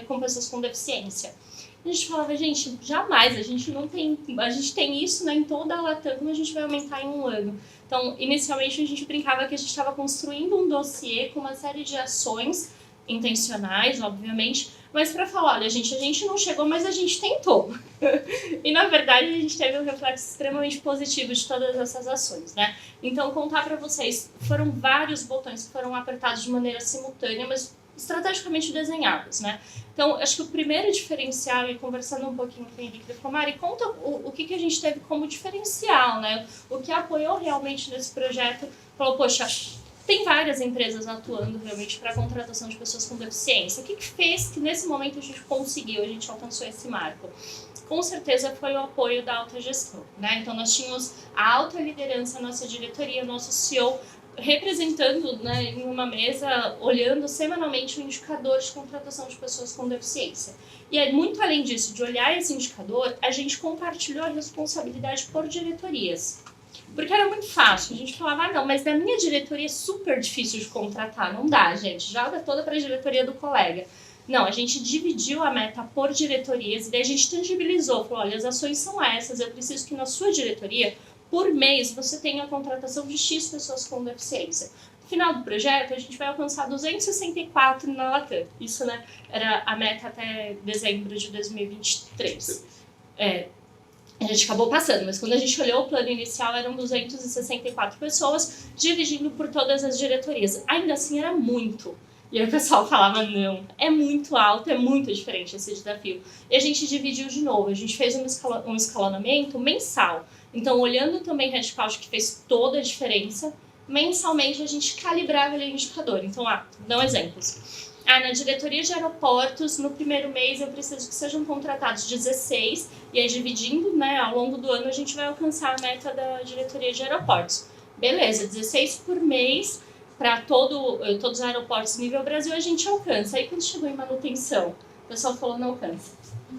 com pessoas com deficiência. A gente falava, gente, jamais, a gente tem isso, né, em toda a Latam, como a gente vai aumentar em um ano? Então, inicialmente a gente brincava que a gente estava construindo um dossiê com uma série de ações intencionais, obviamente, mas para falar, olha, gente, a gente não chegou, mas a gente tentou. E, na verdade, a gente teve um reflexo extremamente positivo de todas essas ações, né? Então, contar para vocês, foram vários botões que foram apertados de maneira simultânea, mas estrategicamente desenhados, né? Então, acho que o primeiro diferencial, e conversando um pouquinho com o Henrique, ele falou, Mari, conta o que a gente teve como diferencial, né? O que apoiou realmente nesse projeto, falou, poxa, tem várias empresas atuando realmente para a contratação de pessoas com deficiência. O que fez que nesse momento a gente conseguiu, a gente alcançou esse marco? Com certeza foi o apoio da alta gestão, né? Então nós tínhamos a alta liderança, a nossa diretoria, nosso CEO representando, né, em uma mesa, olhando semanalmente o indicador de contratação de pessoas com deficiência. E aí, muito além disso, de olhar esse indicador, a gente compartilhou a responsabilidade por diretorias. Porque era muito fácil, a gente falava, não, mas na minha diretoria é super difícil de contratar, não dá, gente, joga toda para a diretoria do colega. Não, a gente dividiu a meta por diretorias e daí a gente tangibilizou, falou, olha, as ações são essas, eu preciso que na sua diretoria, por mês, você tenha a contratação de X pessoas com deficiência. No final do projeto, a gente vai alcançar 264 na Latam. Isso, né, era a meta até dezembro de 2023. A gente acabou passando, mas quando a gente olhou o plano inicial, eram 264 pessoas, dividindo por todas as diretorias. Ainda assim, era muito. E aí o pessoal falava, não, é muito alto, é muito diferente esse desafio. E a gente dividiu de novo, a gente fez um escalonamento mensal. Então, olhando também Headcount, que fez toda a diferença, mensalmente a gente calibrava o indicador. Então, vou dar um exemplo. Na diretoria de aeroportos, no primeiro mês eu preciso que sejam contratados 16, e aí dividindo, né, ao longo do ano a gente vai alcançar a meta da diretoria de aeroportos. Beleza, 16 por mês para todos os aeroportos nível Brasil a gente alcança. Aí quando chegou em manutenção, o pessoal falou, não alcança.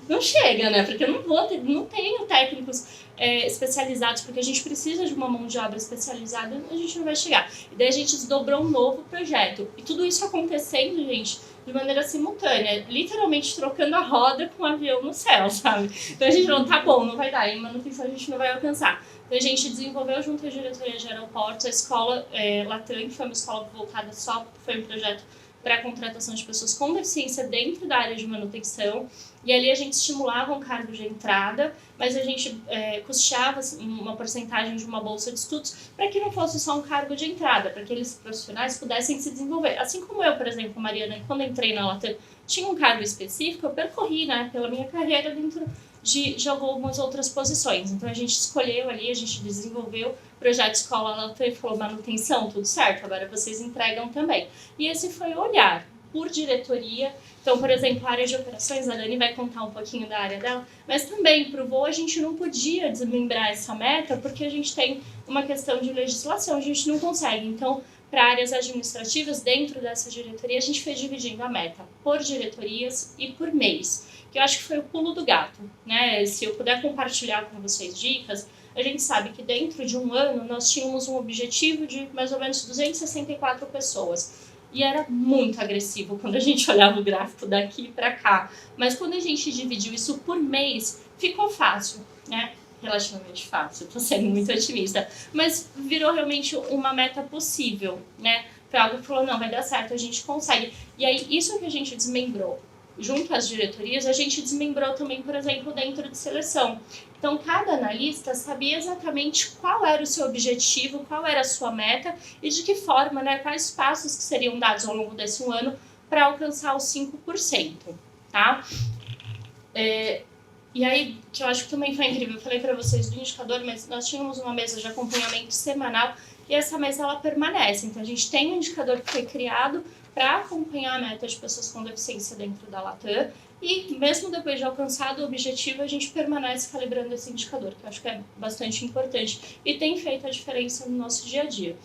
não chega, né? Porque eu não tenho técnicos especializados, porque a gente precisa de uma mão de obra especializada, a gente não vai chegar. E daí a gente desdobrou um novo projeto. E tudo isso acontecendo, gente, de maneira simultânea, literalmente trocando a roda com o avião no céu, sabe? Então a gente falou, tá bom, não vai dar, em manutenção a gente não vai alcançar. Então a gente desenvolveu junto à diretoria de aeroportos a escola Latam, que foi uma escola voltada foi um projeto para a contratação de pessoas com deficiência dentro da área de manutenção. E ali a gente estimulava um cargo de entrada, mas a gente custeava uma porcentagem de uma bolsa de estudos para que não fosse só um cargo de entrada, para que aqueles profissionais pudessem se desenvolver. Assim como eu, por exemplo, Mariana, quando entrei na Latam, tinha um cargo específico, eu percorri, né, pela minha carreira dentro de algumas outras posições. Então a gente escolheu ali, a gente desenvolveu o projeto Escola Latam e falou, manutenção, tudo certo, agora vocês entregam também. E esse foi o olhar por diretoria. Então, por exemplo, a área de operações, a Dani vai contar um pouquinho da área dela, mas também para o voo a gente não podia desmembrar essa meta porque a gente tem uma questão de legislação, a gente não consegue. Então, para áreas administrativas, dentro dessa diretoria, a gente foi dividindo a meta por diretorias e por mês, que eu acho que foi o pulo do gato, né? Se eu puder compartilhar com vocês dicas, a gente sabe que dentro de um ano nós tínhamos um objetivo de mais ou menos 264 pessoas. E era muito agressivo quando a gente olhava o gráfico daqui para cá. Mas quando a gente dividiu isso por mês, ficou fácil, né? Relativamente fácil, estou sendo muito otimista. Mas virou realmente uma meta possível, né? Foi algo que falou, não, vai dar certo, a gente consegue. E aí, isso que a gente desmembrou junto às diretorias, a gente desmembrou também, por exemplo, dentro de seleção. Então, cada analista sabia exatamente qual era o seu objetivo, qual era a sua meta e de que forma, né, quais passos que seriam dados ao longo desse ano para alcançar os 5%, tá? E aí, que eu acho que também foi incrível, eu falei para vocês do indicador, mas nós tínhamos uma mesa de acompanhamento semanal e essa mesa, ela permanece. Então, a gente tem um indicador que foi criado para acompanhar a meta de pessoas com deficiência dentro da Latam e mesmo depois de alcançado o objetivo, a gente permanece calibrando esse indicador, que eu acho que é bastante importante e tem feito a diferença no nosso dia a dia.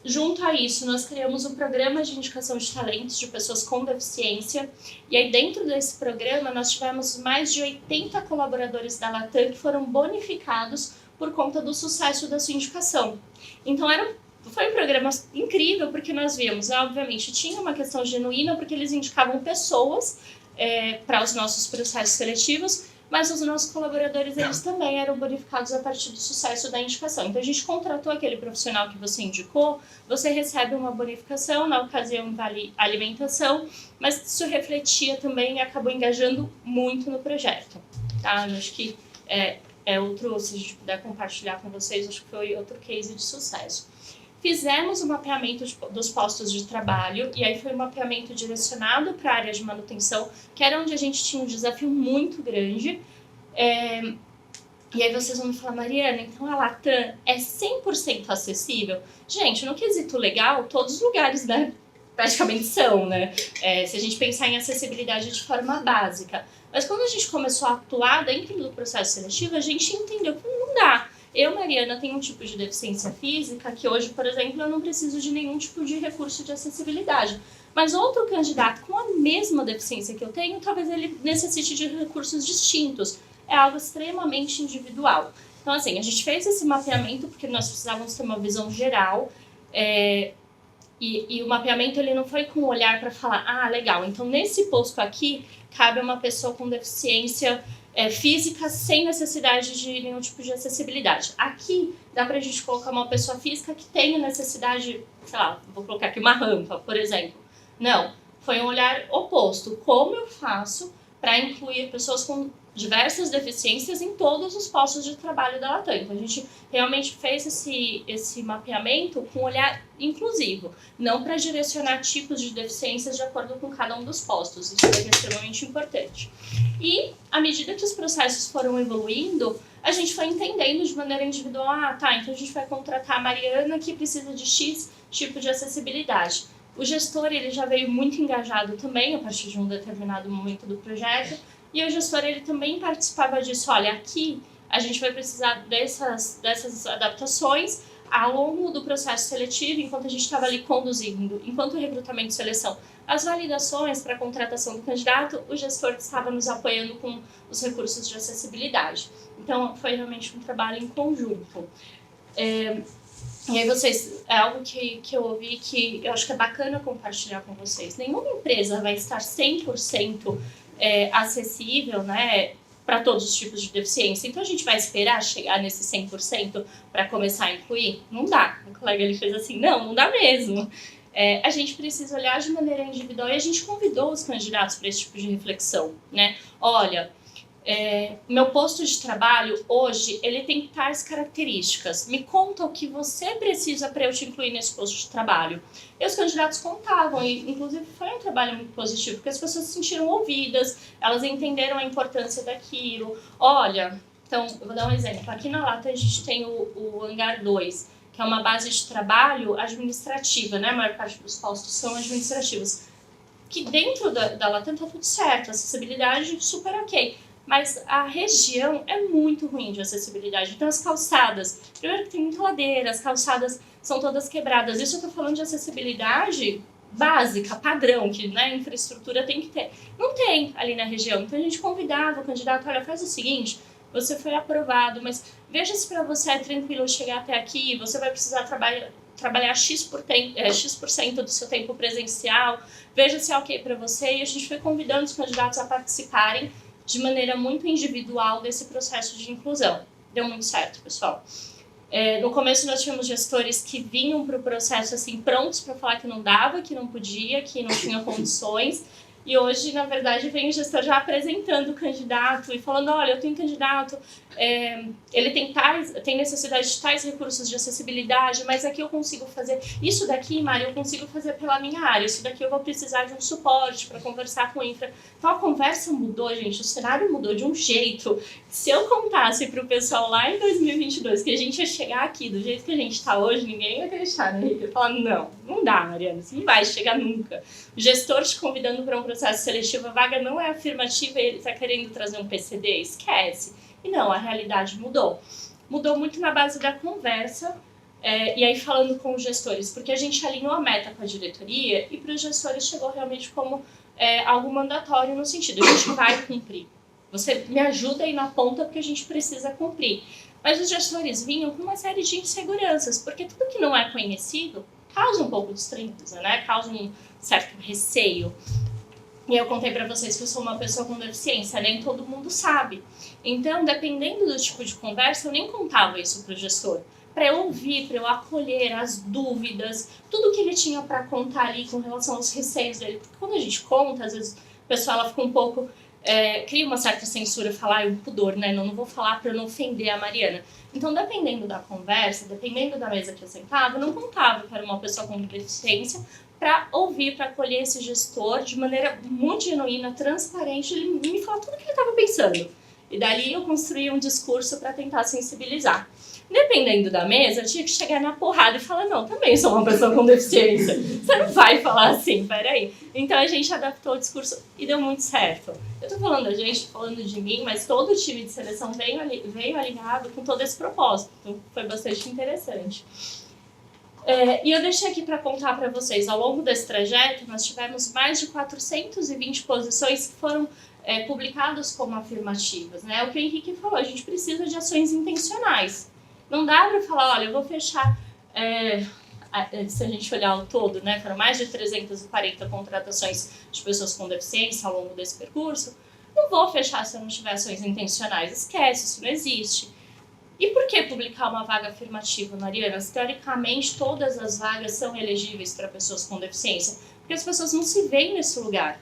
Junto a isso, nós criamos um programa de indicação de talentos de pessoas com deficiência e aí dentro desse programa nós tivemos mais de 80 colaboradores da Latam que foram bonificados por conta do sucesso da sua indicação. Então foi um programa incrível, porque nós vimos, obviamente, tinha uma questão genuína, porque eles indicavam pessoas para os nossos processos seletivos, mas os nossos colaboradores, eles também eram bonificados a partir do sucesso da indicação. Então, a gente contratou aquele profissional que você indicou, você recebe uma bonificação, na ocasião vale alimentação, mas isso refletia também e acabou engajando muito no projeto. Tá? Eu acho que outro, se a gente puder compartilhar com vocês, acho que foi outro case de sucesso. Fizemos um mapeamento dos postos de trabalho, e aí foi um mapeamento direcionado para a área de manutenção, que era onde a gente tinha um desafio muito grande. E aí vocês vão me falar, Mariana, então a Latam é 100% acessível? Gente, no quesito legal, todos os lugares, né, praticamente são, né? Se a gente pensar em acessibilidade de forma básica. Mas quando a gente começou a atuar dentro do processo seletivo, a gente entendeu que não dá. Eu, Mariana, tenho um tipo de deficiência física que hoje, por exemplo, eu não preciso de nenhum tipo de recurso de acessibilidade. Mas outro candidato com a mesma deficiência que eu tenho, talvez ele necessite de recursos distintos. É algo extremamente individual. Então, assim, a gente fez esse mapeamento porque nós precisávamos ter uma visão geral. E o mapeamento, ele não foi com um olhar para falar, legal, então nesse posto aqui cabe uma pessoa com deficiência física sem necessidade de nenhum tipo de acessibilidade. Aqui dá pra gente colocar uma pessoa física que tenha necessidade, sei lá, vou colocar aqui uma rampa, por exemplo. Não, foi um olhar oposto. Como eu faço para incluir pessoas com diversas deficiências em todos os postos de trabalho da Latam? Então, a gente realmente fez esse mapeamento com um olhar inclusivo, não para direcionar tipos de deficiências de acordo com cada um dos postos. Isso é extremamente importante. E, à medida que os processos foram evoluindo, a gente foi entendendo de maneira individual, então a gente vai contratar a Mariana que precisa de X tipo de acessibilidade. O gestor, ele já veio muito engajado também, a partir de um determinado momento do projeto, e o gestor, ele também participava disso. Olha, aqui a gente vai precisar dessas adaptações, ao longo do processo seletivo, enquanto a gente estava ali conduzindo, enquanto o recrutamento e seleção, as validações para a contratação do candidato, o gestor estava nos apoiando com os recursos de acessibilidade. Então, foi realmente um trabalho em conjunto. E aí vocês, é algo que eu ouvi que eu acho que é bacana compartilhar com vocês. Nenhuma empresa vai estar 100% acessível, né, para todos os tipos de deficiência. Então a gente vai esperar chegar nesse 100% para começar a incluir? Não dá. O colega ele fez assim, não dá mesmo. A gente precisa olhar de maneira individual e a gente convidou os candidatos para esse tipo de reflexão, né? Olha, meu posto de trabalho hoje, ele tem tais características. Me conta o que você precisa para eu te incluir nesse posto de trabalho. E os candidatos contavam, e inclusive foi um trabalho muito positivo, porque as pessoas se sentiram ouvidas, elas entenderam a importância daquilo. Olha, então, eu vou dar um exemplo. Aqui na Latam a gente tem o Hangar 2, que é uma base de trabalho administrativa, né? A maior parte dos postos são administrativos. Que dentro da Latam tá tudo certo, acessibilidade super ok. Mas a região é muito ruim de acessibilidade. Então, as calçadas, primeiro que tem muita ladeira, as calçadas são todas quebradas. Isso eu estou falando de acessibilidade básica, padrão, que a infraestrutura tem que ter. Não tem ali na região. Então, a gente convidava o candidato, olha, faz o seguinte, você foi aprovado, mas veja se para você é tranquilo chegar até aqui, você vai precisar trabalhar X% do seu tempo presencial, veja se é ok para você. E a gente foi convidando os candidatos a participarem de maneira muito individual desse processo de inclusão. Deu muito certo, pessoal. No começo nós tínhamos gestores que vinham para o processo assim, prontos para falar que não dava, que não podia, que não tinha condições. E hoje, na verdade, vem o gestor já apresentando o candidato e falando, olha, eu tenho um candidato, ele tem necessidade de tais recursos de acessibilidade, mas aqui eu consigo fazer isso daqui, Mari, eu consigo fazer pela minha área, isso daqui eu vou precisar de um suporte para conversar com o infra. Então a conversa mudou, gente, o cenário mudou de um jeito. Se eu contasse para o pessoal lá em 2022 que a gente ia chegar aqui do jeito que a gente está hoje, ninguém ia acreditar, né? Ia falar, não dá, Mariana, você não vai chegar nunca. O gestor te convidando para um processo seletivo, a vaga não é afirmativa e ele está querendo trazer um PCD, esquece. E não, a realidade mudou. Mudou muito na base da conversa, e aí falando com os gestores, porque a gente alinhou a meta com a diretoria e para os gestores chegou realmente como algo mandatório no sentido, a gente vai cumprir. Você me ajuda aí na ponta porque a gente precisa cumprir. Mas os gestores vinham com uma série de inseguranças, porque tudo que não é conhecido causa um pouco de estranheza, né? Causa um certo receio. E eu contei para vocês que eu sou uma pessoa com deficiência, nem todo mundo sabe. Então, dependendo do tipo de conversa, eu nem contava isso para o gestor. Para eu ouvir, para eu acolher as dúvidas, tudo que ele tinha para contar ali com relação aos receios dele. Porque quando a gente conta, às vezes o pessoal ela fica um pouco... cria uma certa censura, falar um pudor, né? Não vou falar para não ofender a Mariana. Então, dependendo da conversa, dependendo da mesa que eu sentava, eu não contava para uma pessoa com deficiência para ouvir, para acolher esse gestor de maneira muito genuína, transparente, ele me falar tudo o que ele estava pensando. E dali eu construí um discurso para tentar sensibilizar. Dependendo da mesa, eu tinha que chegar na porrada e falar, não, também sou uma pessoa com deficiência. Você não vai falar assim, peraí. Então a gente adaptou o discurso e deu muito certo. Eu tô falando da gente, falando de mim, mas todo o time de seleção veio alinhado com todo esse propósito. Então foi bastante interessante. E eu deixei aqui para contar para vocês, ao longo desse trajeto, nós tivemos mais de 420 posições que foram publicadas como afirmativas, né? O que o Henrique falou, a gente precisa de ações intencionais. Não dá para falar, olha, eu vou fechar, se a gente olhar o todo, né, foram mais de 340 contratações de pessoas com deficiência ao longo desse percurso, não vou fechar se eu não tiver ações intencionais, esquece, isso não existe. E por que publicar uma vaga afirmativa, Mariana? Teoricamente, todas as vagas são elegíveis para pessoas com deficiência, porque as pessoas não se veem nesse lugar,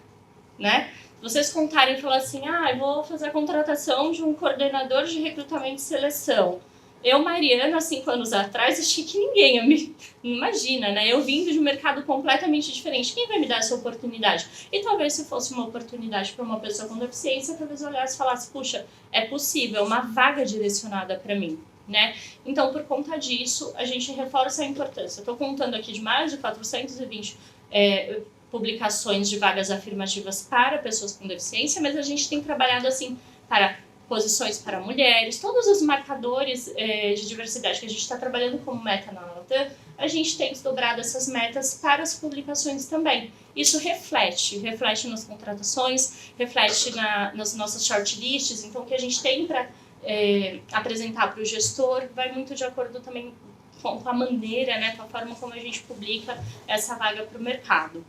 né? Vocês contarem e falar assim, eu vou fazer a contratação de um coordenador de recrutamento e seleção. Eu, Mariana, há 5 anos atrás, achei que ninguém imagina, né? Eu vindo de um mercado completamente diferente. Quem vai me dar essa oportunidade? E talvez se fosse uma oportunidade para uma pessoa com deficiência, talvez eu olhasse e falasse, puxa, é possível, uma vaga direcionada para mim, né? Então, por conta disso, a gente reforça a importância. Estou contando aqui de mais de 420 publicações de vagas afirmativas para pessoas com deficiência, mas a gente tem trabalhado assim para posições para mulheres, todos os marcadores de diversidade que a gente está trabalhando como meta na Latam, a gente tem desdobrado essas metas para as publicações também. Isso reflete nas contratações, reflete nas nossas shortlists, então o que a gente tem para apresentar para o gestor vai muito de acordo também com a maneira, né, com a forma como a gente publica essa vaga para o mercado.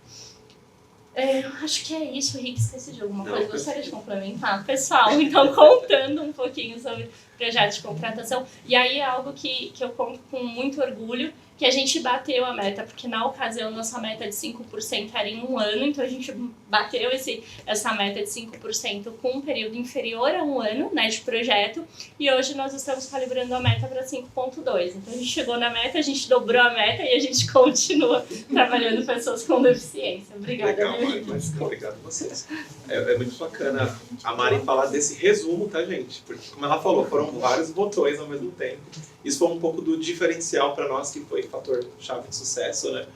Acho que é isso, Rick. Esqueci de alguma coisa. Gostaria de complementar, pessoal. Então, contando um pouquinho sobre o projeto de contratação. E aí é algo que eu conto com muito orgulho, que a gente bateu a meta, porque na ocasião nossa meta de 5% era em um ano, então a gente bateu essa meta de 5% com um período inferior a um ano, né, de projeto, e hoje nós estamos calibrando a meta para 5,2. Então a gente chegou na meta, a gente dobrou a meta e a gente continua trabalhando pessoas com deficiência. Obrigada. Legal, Mari, mas obrigado a vocês. É muito bacana a Mari falar desse resumo, tá, gente? Porque, como ela falou, foram vários botões ao mesmo tempo. Isso foi um pouco do diferencial para nós, que foi fator-chave de sucesso, né?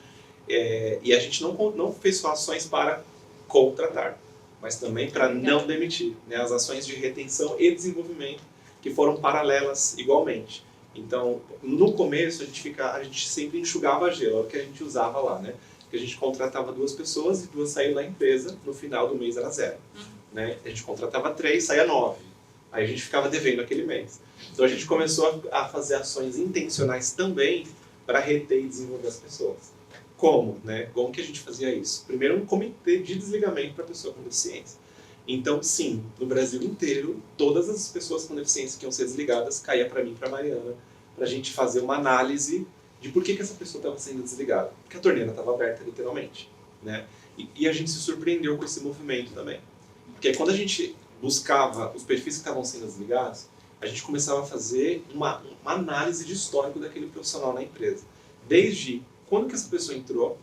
E a gente não fez só ações para contratar, mas também para não demitir, né? As ações de retenção e desenvolvimento, que foram paralelas igualmente. Então, no começo, a gente sempre enxugava gelo, era o que a gente usava lá, né? Que a gente contratava 2 pessoas e 2 saíam da empresa, no final do mês era 0. Né? A gente contratava 3, saía 9. Aí a gente ficava devendo aquele mês. Então a gente começou a fazer ações intencionais também para reter e desenvolver as pessoas. Como? Né? Como que a gente fazia isso? Primeiro, um comitê de desligamento para pessoa com deficiência. Então, sim, no Brasil inteiro, todas as pessoas com deficiência que iam ser desligadas caía para mim e para a Mariana, para a gente fazer uma análise de por que essa pessoa estava sendo desligada. Porque a torneira estava aberta, literalmente. Né? E a gente se surpreendeu com esse movimento também. Porque quando a gente buscava os perfis que estavam sendo desligados, a gente começava a fazer uma análise de histórico daquele profissional na empresa. Desde quando que essa pessoa entrou,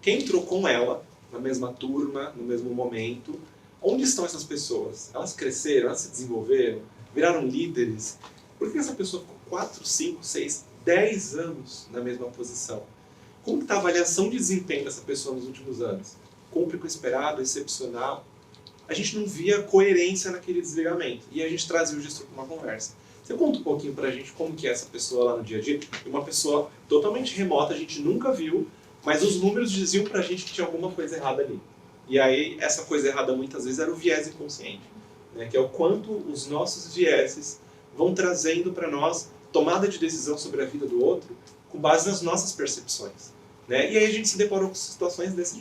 quem entrou com ela, na mesma turma, no mesmo momento, onde estão essas pessoas? Elas cresceram, elas se desenvolveram, viraram líderes? Por que essa pessoa ficou 4, 5, 6, 10 anos na mesma posição? Como está a avaliação de desempenho dessa pessoa nos últimos anos? Cumpre com o esperado, excepcional? A gente não via coerência naquele desligamento. E a gente trazia o gestor para uma conversa. Você conta um pouquinho para a gente como que é essa pessoa lá no dia a dia? Uma pessoa totalmente remota, a gente nunca viu, mas os números diziam para a gente que tinha alguma coisa errada ali. E aí, essa coisa errada muitas vezes era o viés inconsciente, né? Que é o quanto os nossos vieses vão trazendo para nós tomada de decisão sobre a vida do outro com base nas nossas percepções. Né? E aí a gente se deparou com situações desse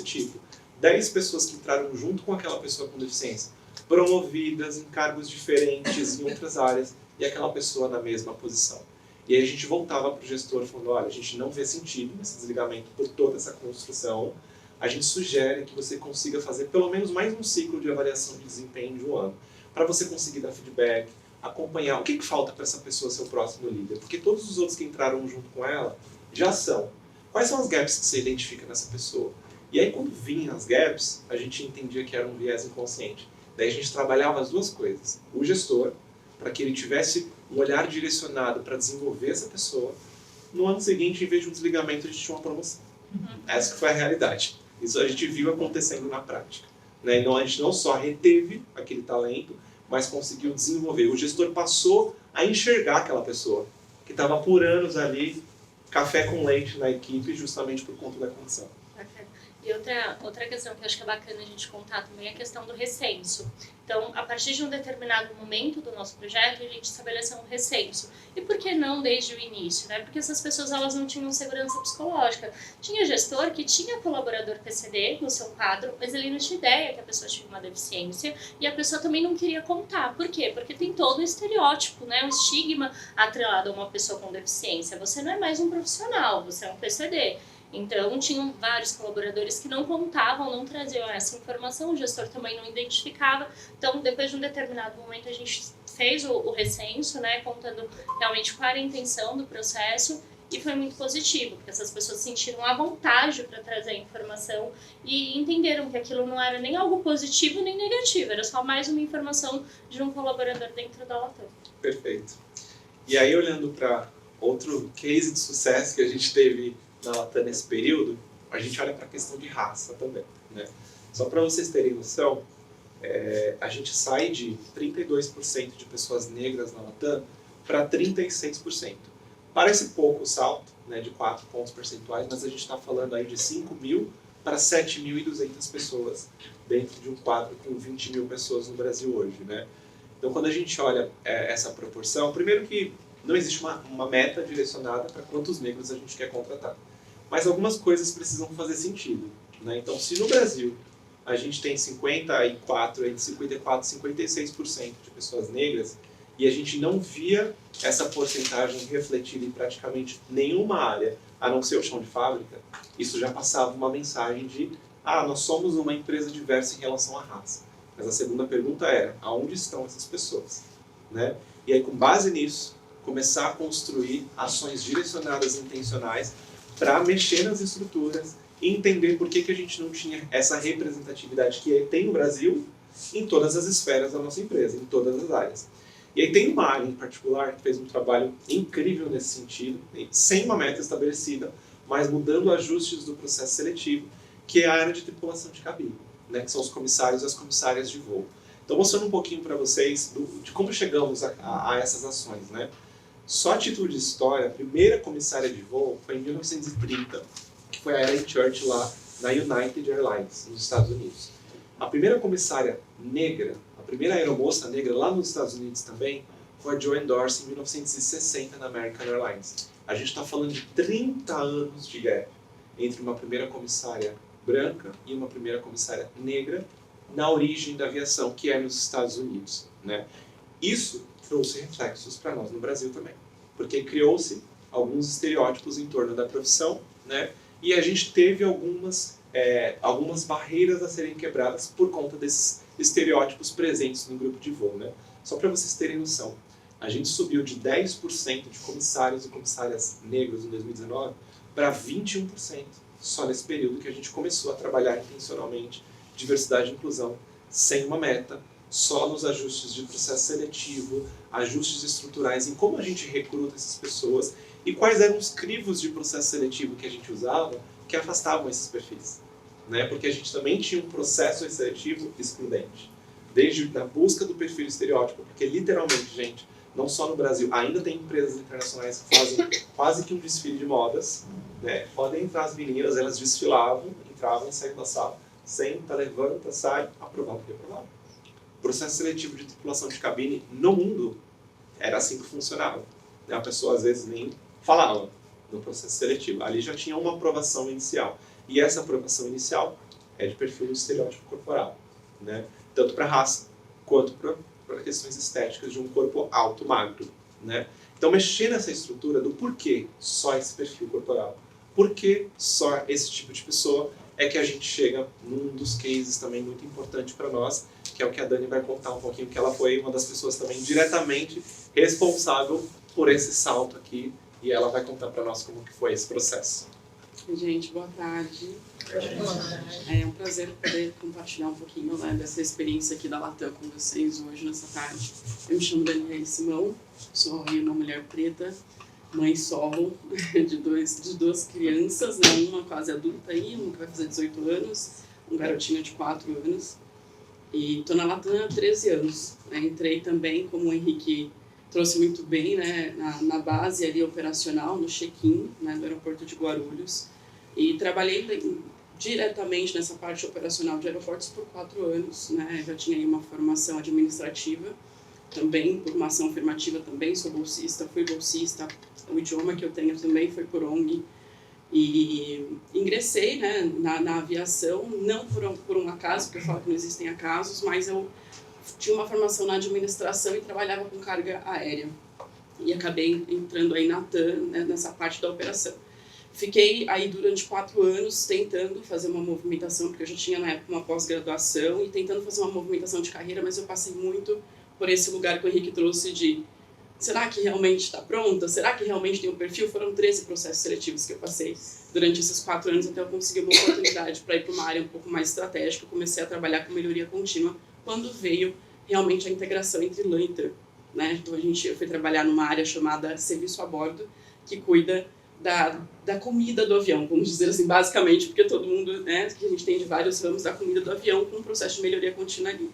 tipo. 10 pessoas que entraram junto com aquela pessoa com deficiência, promovidas em cargos diferentes em outras áreas, e aquela pessoa na mesma posição. E aí a gente voltava para o gestor falando, olha, a gente não vê sentido nesse desligamento por toda essa construção, a gente sugere que você consiga fazer pelo menos mais um ciclo de avaliação de desempenho de um ano, para você conseguir dar feedback, acompanhar o que falta para essa pessoa ser o próximo líder, porque todos os outros que entraram junto com ela já são. Quais são as gaps que você identifica nessa pessoa? E aí, quando vinham as gaps, a gente entendia que era um viés inconsciente. Daí a gente trabalhava as duas coisas. O gestor, para que ele tivesse um olhar direcionado para desenvolver essa pessoa. No ano seguinte, em vez de um desligamento, a gente tinha uma promoção. Essa que foi a realidade. Isso a gente viu acontecendo na prática. Né? Então, a gente não só reteve aquele talento, mas conseguiu desenvolver. O gestor passou a enxergar aquela pessoa, que estava por anos ali, café com leite na equipe, justamente por conta da condição. E outra questão que eu acho que é bacana a gente contar também é a questão do recenso. Então, a partir de um determinado momento do nosso projeto, a gente estabeleceu um recenso. E por que não desde o início? Né? Porque essas pessoas elas não tinham segurança psicológica. Tinha gestor que tinha colaborador PCD no seu quadro, mas ele não tinha ideia que a pessoa tinha uma deficiência e a pessoa também não queria contar. Por quê? Porque tem todo o estereótipo, né? Um estigma atrelado a uma pessoa com deficiência. Você não é mais um profissional, você é um PCD. Então, tinham vários colaboradores que não contavam, não traziam essa informação, o gestor também não identificava. Então, depois de um determinado momento, a gente fez o recenso, né, contando realmente qual era a intenção do processo, e foi muito positivo, porque essas pessoas sentiram a vontade para trazer a informação e entenderam que aquilo não era nem algo positivo nem negativo, era só mais uma informação de um colaborador dentro da Latam. Perfeito. E aí, olhando para outro case de sucesso que a gente teve na Latam nesse período, a gente olha para a questão de raça também, né? Só para vocês terem noção, a gente sai de 32% de pessoas negras na Latam para 36%. Parece pouco o salto, né, de 4 pontos percentuais, mas a gente está falando aí de 5.000 para 7.200 pessoas dentro de um quadro com 20 mil pessoas no Brasil hoje, né? Então, quando a gente olha essa proporção, primeiro que não existe uma meta direcionada para quantos negros a gente quer contratar, mas algumas coisas precisam fazer sentido, né? Então, se no Brasil a gente tem 54, entre 54 e 56% de pessoas negras, e a gente não via essa porcentagem refletida em praticamente nenhuma área, a não ser o chão de fábrica, isso já passava uma mensagem de nós somos uma empresa diversa em relação à raça. Mas a segunda pergunta era, aonde estão essas pessoas? Né? E aí, com base nisso, começar a construir ações direcionadas e intencionais para mexer nas estruturas e entender por que a gente não tinha essa representatividade que tem no Brasil em todas as esferas da nossa empresa, em todas as áreas. E aí tem uma área em particular que fez um trabalho incrível nesse sentido, sem uma meta estabelecida, mas mudando ajustes do processo seletivo, que é a área de tripulação de cabine, né, que são os comissários e as comissárias de voo. Então, mostrando um pouquinho para vocês de como chegamos a essas ações. Né? Só a título de história, a primeira comissária de voo foi em 1930, que foi a Ellen Church lá na United Airlines, nos Estados Unidos. A primeira comissária negra, a primeira aeromoça negra lá nos Estados Unidos também, foi a Joanne Dorsey, em 1960, na American Airlines. A gente está falando de 30 anos de gap entre uma primeira comissária branca e uma primeira comissária negra na origem da aviação, que é nos Estados Unidos. Né? Isso trouxe reflexos para nós no Brasil também, porque criou-se alguns estereótipos em torno da profissão, né? E a gente teve algumas barreiras a serem quebradas por conta desses estereótipos presentes no grupo de voo. Né? Só para vocês terem noção, a gente subiu de 10% de comissários e comissárias negros em 2019 para 21%, só nesse período que a gente começou a trabalhar intencionalmente diversidade e inclusão, sem uma meta, só nos ajustes de processo seletivo, ajustes estruturais em como a gente recruta essas pessoas e quais eram os crivos de processo seletivo que a gente usava que afastavam esses perfis. Né? Porque a gente também tinha um processo seletivo excludente. Desde a busca do perfil estereótipo, porque literalmente, gente, não só no Brasil, ainda tem empresas internacionais que fazem quase que um desfile de modas, né? Podem entrar as meninas, elas desfilavam, entravam e saíam da sala. Senta, levanta, sai, aprovado, reprovado. O processo seletivo de tripulação de cabine no mundo era assim que funcionava. A pessoa às vezes nem falava no processo seletivo. Ali já tinha uma aprovação inicial. E essa aprovação inicial é de perfil do estereótipo corporal. Né? Tanto para raça, quanto para questões estéticas de um corpo alto, magro. Né? Então, mexer nessa estrutura do porquê só esse perfil corporal, por que só esse tipo de pessoa, é que a gente chega num dos cases também muito importante para nós, que é o que a Dani vai contar um pouquinho, que ela foi uma das pessoas também diretamente responsável por esse salto aqui, e ela vai contar para nós como que foi esse processo. Gente, boa tarde. É um prazer poder compartilhar um pouquinho, né, dessa experiência aqui da Latam com vocês hoje, nessa tarde. Eu me chamo Daniela Simão, sou uma mulher preta, mãe solo de duas crianças, né, uma quase adulta aí, uma que vai fazer 18 anos, um garotinho de 4 anos. E estou na Latam há 13 anos. Né, entrei também, como o Henrique trouxe muito bem, né, na base ali operacional, no check-in, né, do aeroporto de Guarulhos. E trabalhei diretamente nessa parte operacional de aeroportos por 4 anos. Né, já tinha aí uma formação administrativa, também por uma ação afirmativa, também sou bolsista, fui bolsista. O idioma que eu tenho também foi por ONG. E ingressei, né, na aviação, não por um acaso, porque eu falo que não existem acasos, mas eu tinha uma formação na administração e trabalhava com carga aérea. E acabei entrando aí na TAM, né, nessa parte da operação. Fiquei aí durante 4 anos tentando fazer uma movimentação, porque eu já tinha na época uma pós-graduação, e tentando fazer uma movimentação de carreira, mas eu passei muito por esse lugar que o Henrique trouxe de: será que realmente está pronta? Será que realmente tem um perfil? Foram 13 processos seletivos que eu passei durante esses 4 anos até eu conseguir uma oportunidade para ir para uma área um pouco mais estratégica. Eu comecei a trabalhar com melhoria contínua quando veio realmente a integração entre LAN e TAM. Né? Então eu fui trabalhar numa área chamada Serviço a Bordo, que cuida da comida do avião, vamos dizer assim, basicamente, porque todo mundo, né, que a gente tem de vários ramos da comida do avião com um processo de melhoria contínua ali.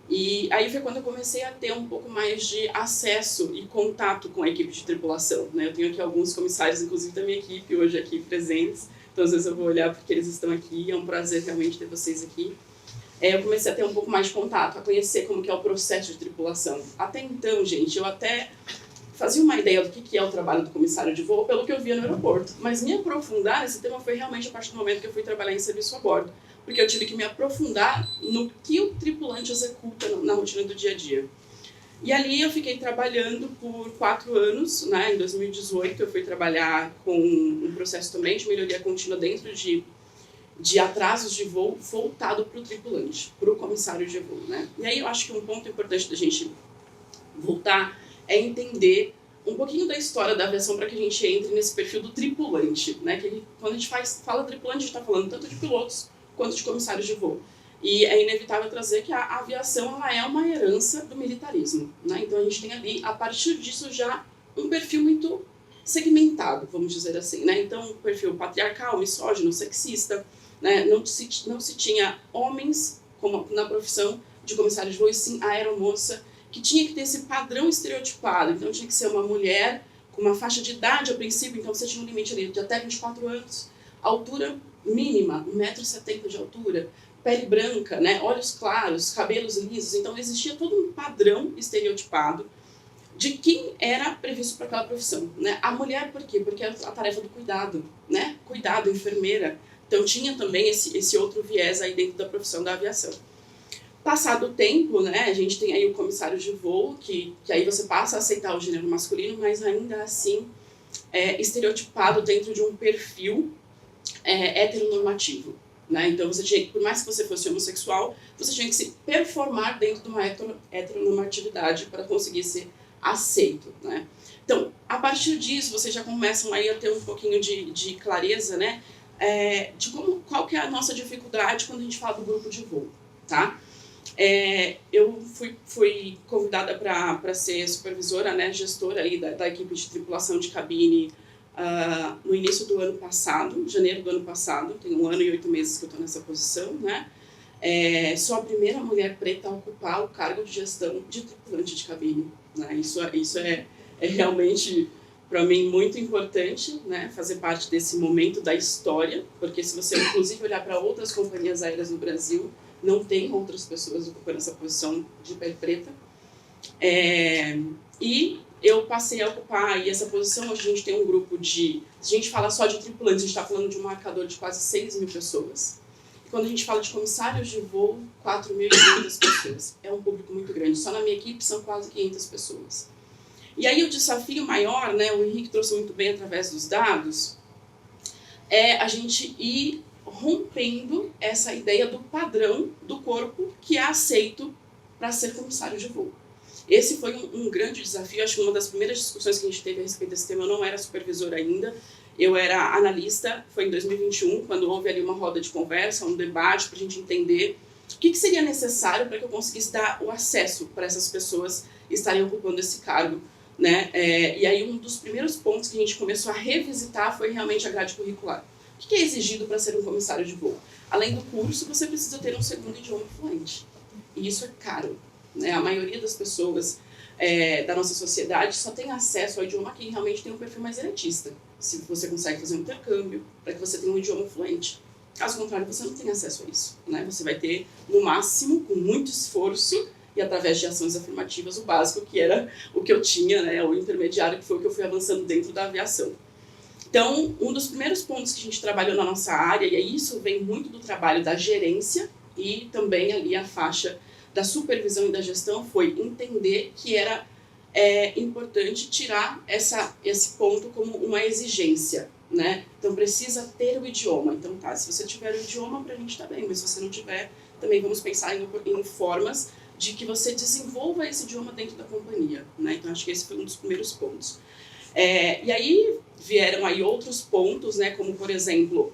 E aí foi quando eu comecei a ter um pouco mais de acesso e contato com a equipe de tripulação, né? Eu tenho aqui alguns comissários, inclusive da minha equipe, hoje aqui presentes, então às vezes eu vou olhar porque eles estão aqui, é um prazer realmente ter vocês aqui. Eu comecei a ter um pouco mais de contato, a conhecer como que é o processo de tripulação. Até então, gente, eu até fazia uma ideia do que é o trabalho do comissário de voo pelo que eu via no aeroporto, mas me aprofundar nesse tema foi realmente a partir do momento que eu fui trabalhar em serviço a bordo, porque eu tive que me aprofundar no que o tripulante executa na rotina do dia a dia. E ali eu fiquei trabalhando por 4 anos, né? Em 2018 eu fui trabalhar com um processo também de melhoria contínua dentro de atrasos de voo voltado para o tripulante, para o comissário de voo, né? E aí eu acho que um ponto importante da gente voltar é entender um pouquinho da história da aviação para que a gente entre nesse perfil do tripulante, né? Que quando a gente fala tripulante, a gente está falando tanto de pilotos quanto de comissários de voo. E é inevitável trazer que a aviação ela é uma herança do militarismo, né? Então a gente tem ali, a partir disso, já um perfil muito segmentado, vamos dizer assim, né? Então, um perfil patriarcal, misógino, sexista, né? Não se tinha homens como na profissão de comissário de voo, e sim a aeromoça, que tinha que ter esse padrão estereotipado. Então tinha que ser uma mulher com uma faixa de idade a princípio, então você tinha um limite ali de até 24 anos, altura mínima, 1,70 m de altura, pele branca, né, olhos claros, cabelos lisos. Então existia todo um padrão estereotipado de quem era previsto para aquela profissão, né? A mulher, por quê? Porque era a tarefa do cuidado, né? Cuidado, enfermeira. Então tinha também esse outro viés aí dentro da profissão da aviação. Passado o tempo, né, a gente tem aí o comissário de voo, que aí você passa a aceitar o gênero masculino, mas ainda assim estereotipado dentro de um perfil heteronormativo, né? Então você tinha, por mais que você fosse homossexual, você tinha que se performar dentro de uma heteronormatividade para conseguir ser aceito, né? Então, a partir disso, vocês já começam aí a ter um pouquinho de clareza, né, de qual que é a nossa dificuldade quando a gente fala do grupo de voo, tá? Eu fui convidada para ser supervisora, né, gestora aí da equipe de tripulação de cabine no início do ano passado, janeiro do ano passado. Tem 1 ano e 8 meses que eu estou nessa posição, né? Sou a primeira mulher preta a ocupar o cargo de gestão de tripulante de cabine, né? Isso é realmente, para mim, muito importante, né? Fazer parte desse momento da história, porque se você, inclusive, olhar para outras companhias aéreas no Brasil, não tem outras pessoas ocupando essa posição de pele preta. E eu passei a ocupar aí essa posição. Hoje a gente tem um grupo se a gente fala só de tripulantes, a gente está falando de um marcador de quase 6 mil pessoas. E quando a gente fala de comissários de voo, 4.500 pessoas. É um público muito grande. Só na minha equipe são quase 500 pessoas. E aí o desafio maior, né, o Henrique trouxe muito bem através dos dados, é a gente ir rompendo essa ideia do padrão do corpo que é aceito para ser comissário de voo. Esse foi um grande desafio. Acho que uma das primeiras discussões que a gente teve a respeito desse tema, eu não era supervisora ainda, eu era analista. Foi em 2021, quando houve ali uma roda de conversa, um debate para a gente entender o que seria necessário para que eu conseguisse dar o acesso para essas pessoas estarem ocupando esse cargo, né? E aí um dos primeiros pontos que a gente começou a revisitar foi realmente a grade curricular. O que é exigido para ser um comissário de voo? Além do curso, você precisa ter um segundo idioma fluente. E isso é caro, né? A maioria das pessoas da nossa sociedade só tem acesso ao idioma que realmente tem um perfil mais elitista. Se você consegue fazer um intercâmbio para que você tenha um idioma fluente. Caso contrário, você não tem acesso a isso, né? Você vai ter, no máximo, com muito esforço e através de ações afirmativas, o básico, que era o que eu tinha, né? O intermediário, que foi o que eu fui avançando dentro da aviação. Então, um dos primeiros pontos que a gente trabalhou na nossa área, e isso vem muito do trabalho da gerência e também ali a faixa da supervisão e da gestão, foi entender que era importante tirar esse ponto como uma exigência, né? Então, precisa ter o idioma. Então, tá, se você tiver o idioma, pra gente tá bem, mas se você não tiver, também vamos pensar em formas de que você desenvolva esse idioma dentro da companhia, né? Então, acho que esse foi um dos primeiros pontos. E aí vieram aí outros pontos, né, como, por exemplo,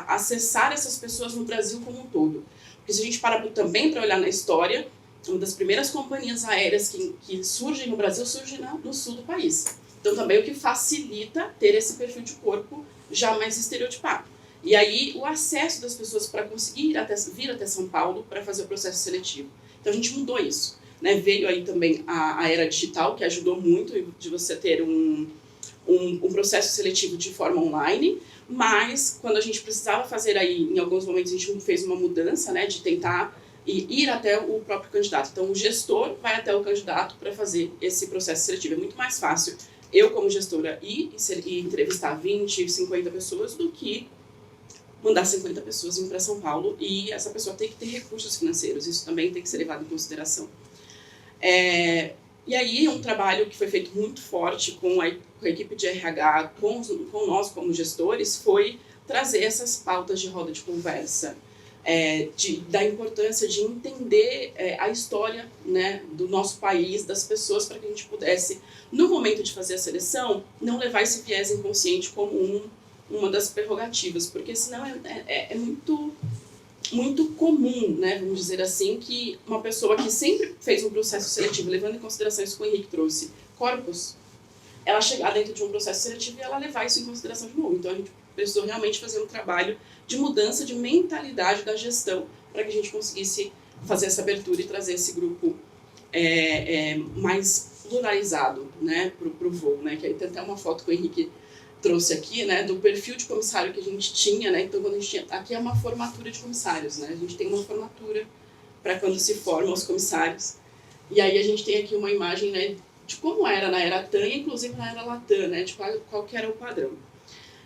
acessar essas pessoas no Brasil como um todo. Porque se a gente parar também para olhar na história, uma das primeiras companhias aéreas que surgem no Brasil surge no sul do país. Então também o que facilita ter esse perfil de corpo já mais estereotipado. E aí o acesso das pessoas para conseguir vir até São Paulo para fazer o processo seletivo. Então a gente mudou isso, né? Veio aí também a era digital, que ajudou muito de você ter um processo seletivo de forma online, mas quando a gente precisava fazer aí, em alguns momentos a gente fez uma mudança, né, de tentar ir até o próprio candidato. Então o gestor vai até o candidato para fazer esse processo seletivo. É muito mais fácil eu, como gestora, ir entrevistar 20, 50 pessoas do que mandar 50 pessoas vir para São Paulo, e essa pessoa tem que ter recursos financeiros. Isso também tem que ser levado em consideração. E aí um trabalho que foi feito muito forte com a equipe de RH, com nós como gestores, foi trazer essas pautas de roda de conversa, da importância de entender a história, né, do nosso país, das pessoas, para que a gente pudesse, no momento de fazer a seleção, não levar esse viés inconsciente como uma das prerrogativas, porque senão é muito comum, né, vamos dizer assim, que uma pessoa que sempre fez um processo seletivo, levando em consideração isso que o Henrique trouxe, corpos, ela chegar dentro de um processo seletivo e ela levar isso em consideração de novo. Então a gente precisou realmente fazer um trabalho de mudança de mentalidade da gestão para que a gente conseguisse fazer essa abertura e trazer esse grupo mais pluralizado, né, para o voo, né, que aí tem até uma foto que o Henrique trouxe aqui, né, do perfil de comissário que a gente tinha, né, então quando a gente tinha, aqui é uma formatura de comissários, né, a gente tem uma formatura para quando se formam os comissários, e aí a gente tem aqui uma imagem, né, de como era na era TAM e inclusive na era Latam, né, de qual que era o padrão.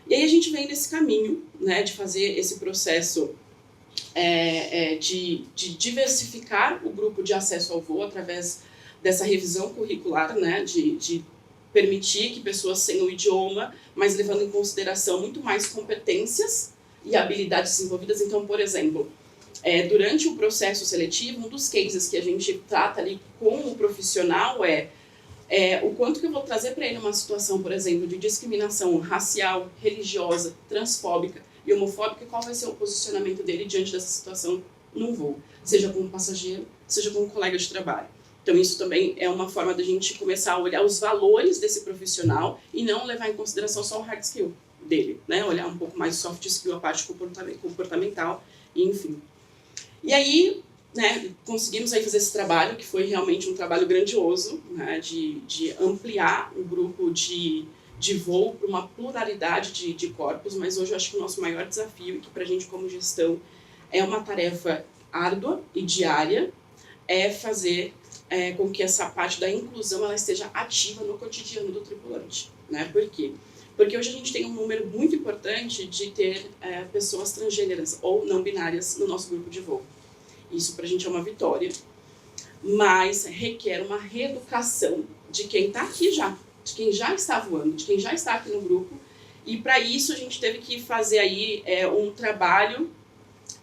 E aí a gente vem nesse caminho, né, de fazer esse processo de diversificar o grupo de acesso ao voo através dessa revisão curricular, né, de permitir que pessoas tenham o idioma, mas levando em consideração muito mais competências e habilidades desenvolvidas. Então, por exemplo, durante o processo seletivo, um dos cases que a gente trata ali com o profissional o quanto que eu vou trazer para ele uma situação, por exemplo, de discriminação racial, religiosa, transfóbica e homofóbica, qual vai ser o posicionamento dele diante dessa situação num voo, seja como passageiro, seja como colega de trabalho. Então isso também é uma forma da gente começar a olhar os valores desse profissional e não levar em consideração só o hard skill dele, né? Olhar um pouco mais o soft skill, a parte comportamental, enfim. E aí, né, conseguimos aí fazer esse trabalho, que foi realmente um trabalho grandioso, né, de ampliar o grupo de voo para uma pluralidade de corpos, mas hoje eu acho que o nosso maior desafio, e que para a gente como gestão é uma tarefa árdua e diária, é fazer com que essa parte da inclusão ela esteja ativa no cotidiano do tripulante, né? Por quê? Porque hoje a gente tem um número muito importante de ter pessoas transgêneras ou não binárias no nosso grupo de voo. Isso pra gente é uma vitória, mas requer uma reeducação de quem está aqui já, de quem já está voando, de quem já está aqui no grupo, e para isso a gente teve que fazer aí um trabalho,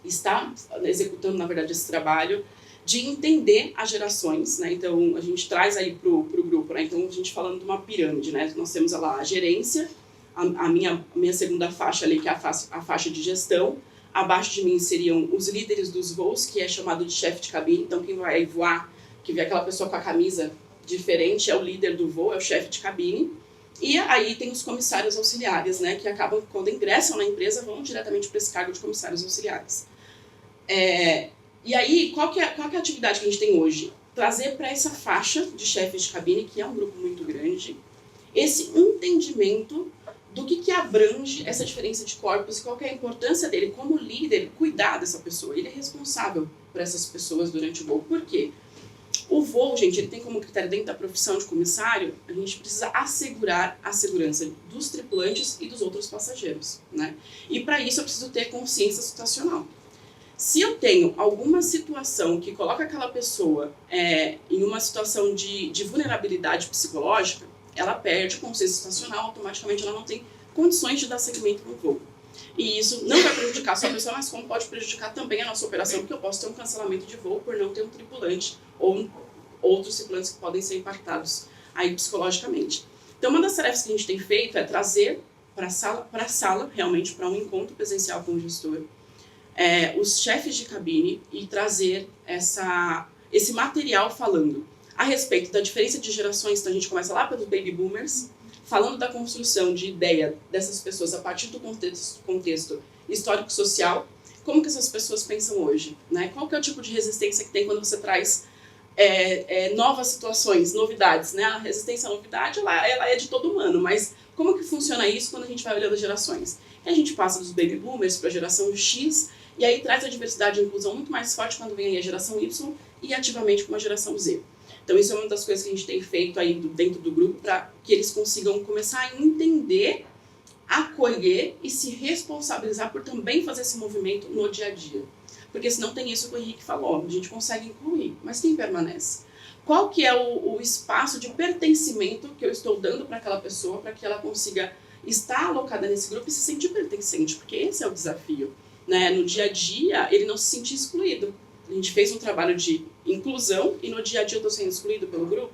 está executando na verdade esse trabalho, de entender as gerações, né? Então a gente traz aí pro grupo, né? Então a gente falando de uma pirâmide, né? Nós temos lá a gerência, a minha segunda faixa ali, que é a faixa de gestão. Abaixo de mim seriam os líderes dos voos, que é chamado de chefe de cabine. Então quem vai voar, que vê aquela pessoa com a camisa diferente, é o líder do voo, é o chefe de cabine. E aí tem os comissários auxiliares, né? Que acabam, quando ingressam na empresa, vão diretamente para esse cargo de comissários auxiliares. E aí, qual que é a atividade que a gente tem hoje? Trazer para essa faixa de chefes de cabine, que é um grupo muito grande, esse entendimento do que abrange essa diferença de corpos e qual que é a importância dele como líder, cuidar dessa pessoa. Ele é responsável por essas pessoas durante o voo. Por quê? O voo, gente, ele tem como critério dentro da profissão de comissário, a gente precisa assegurar a segurança dos tripulantes e dos outros passageiros, né? E para isso eu preciso ter consciência situacional. Se eu tenho alguma situação que coloca aquela pessoa em uma situação de vulnerabilidade psicológica, ela perde consciência situacional, automaticamente ela não tem condições de dar seguimento no voo. E isso não vai prejudicar só a pessoa, mas como pode prejudicar também a nossa operação, porque eu posso ter um cancelamento de voo por não ter um tripulante ou outros tripulantes que podem ser impactados aí psicologicamente. Então uma das tarefas que a gente tem feito é trazer para a sala, realmente para um encontro presencial com o gestor, os chefes de cabine e trazer esse material falando a respeito da diferença de gerações. Então a gente começa lá pelos baby boomers, falando da construção de ideia dessas pessoas a partir do contexto histórico-social, como que essas pessoas pensam hoje, né? Qual que é o tipo de resistência que tem quando você traz novas situações, novidades, né? A resistência à novidade, ela é de todo humano, mas como que funciona isso quando a gente vai olhando as gerações? E a gente passa dos baby boomers para a geração X, e aí traz a diversidade e a inclusão muito mais forte quando vem aí a geração Y e ativamente com a geração Z. Então isso é uma das coisas que a gente tem feito aí dentro do grupo para que eles consigam começar a entender, acolher e se responsabilizar por também fazer esse movimento no dia a dia. Porque senão tem isso que o Henrique falou, a gente consegue incluir, mas quem permanece? Qual que é o espaço de pertencimento que eu estou dando para aquela pessoa para que ela consiga estar alocada nesse grupo e se sentir pertencente? Porque esse é o desafio, né? No dia a dia, ele não se sentir excluído. A gente fez um trabalho de inclusão e no dia a dia eu estou sendo excluído pelo grupo.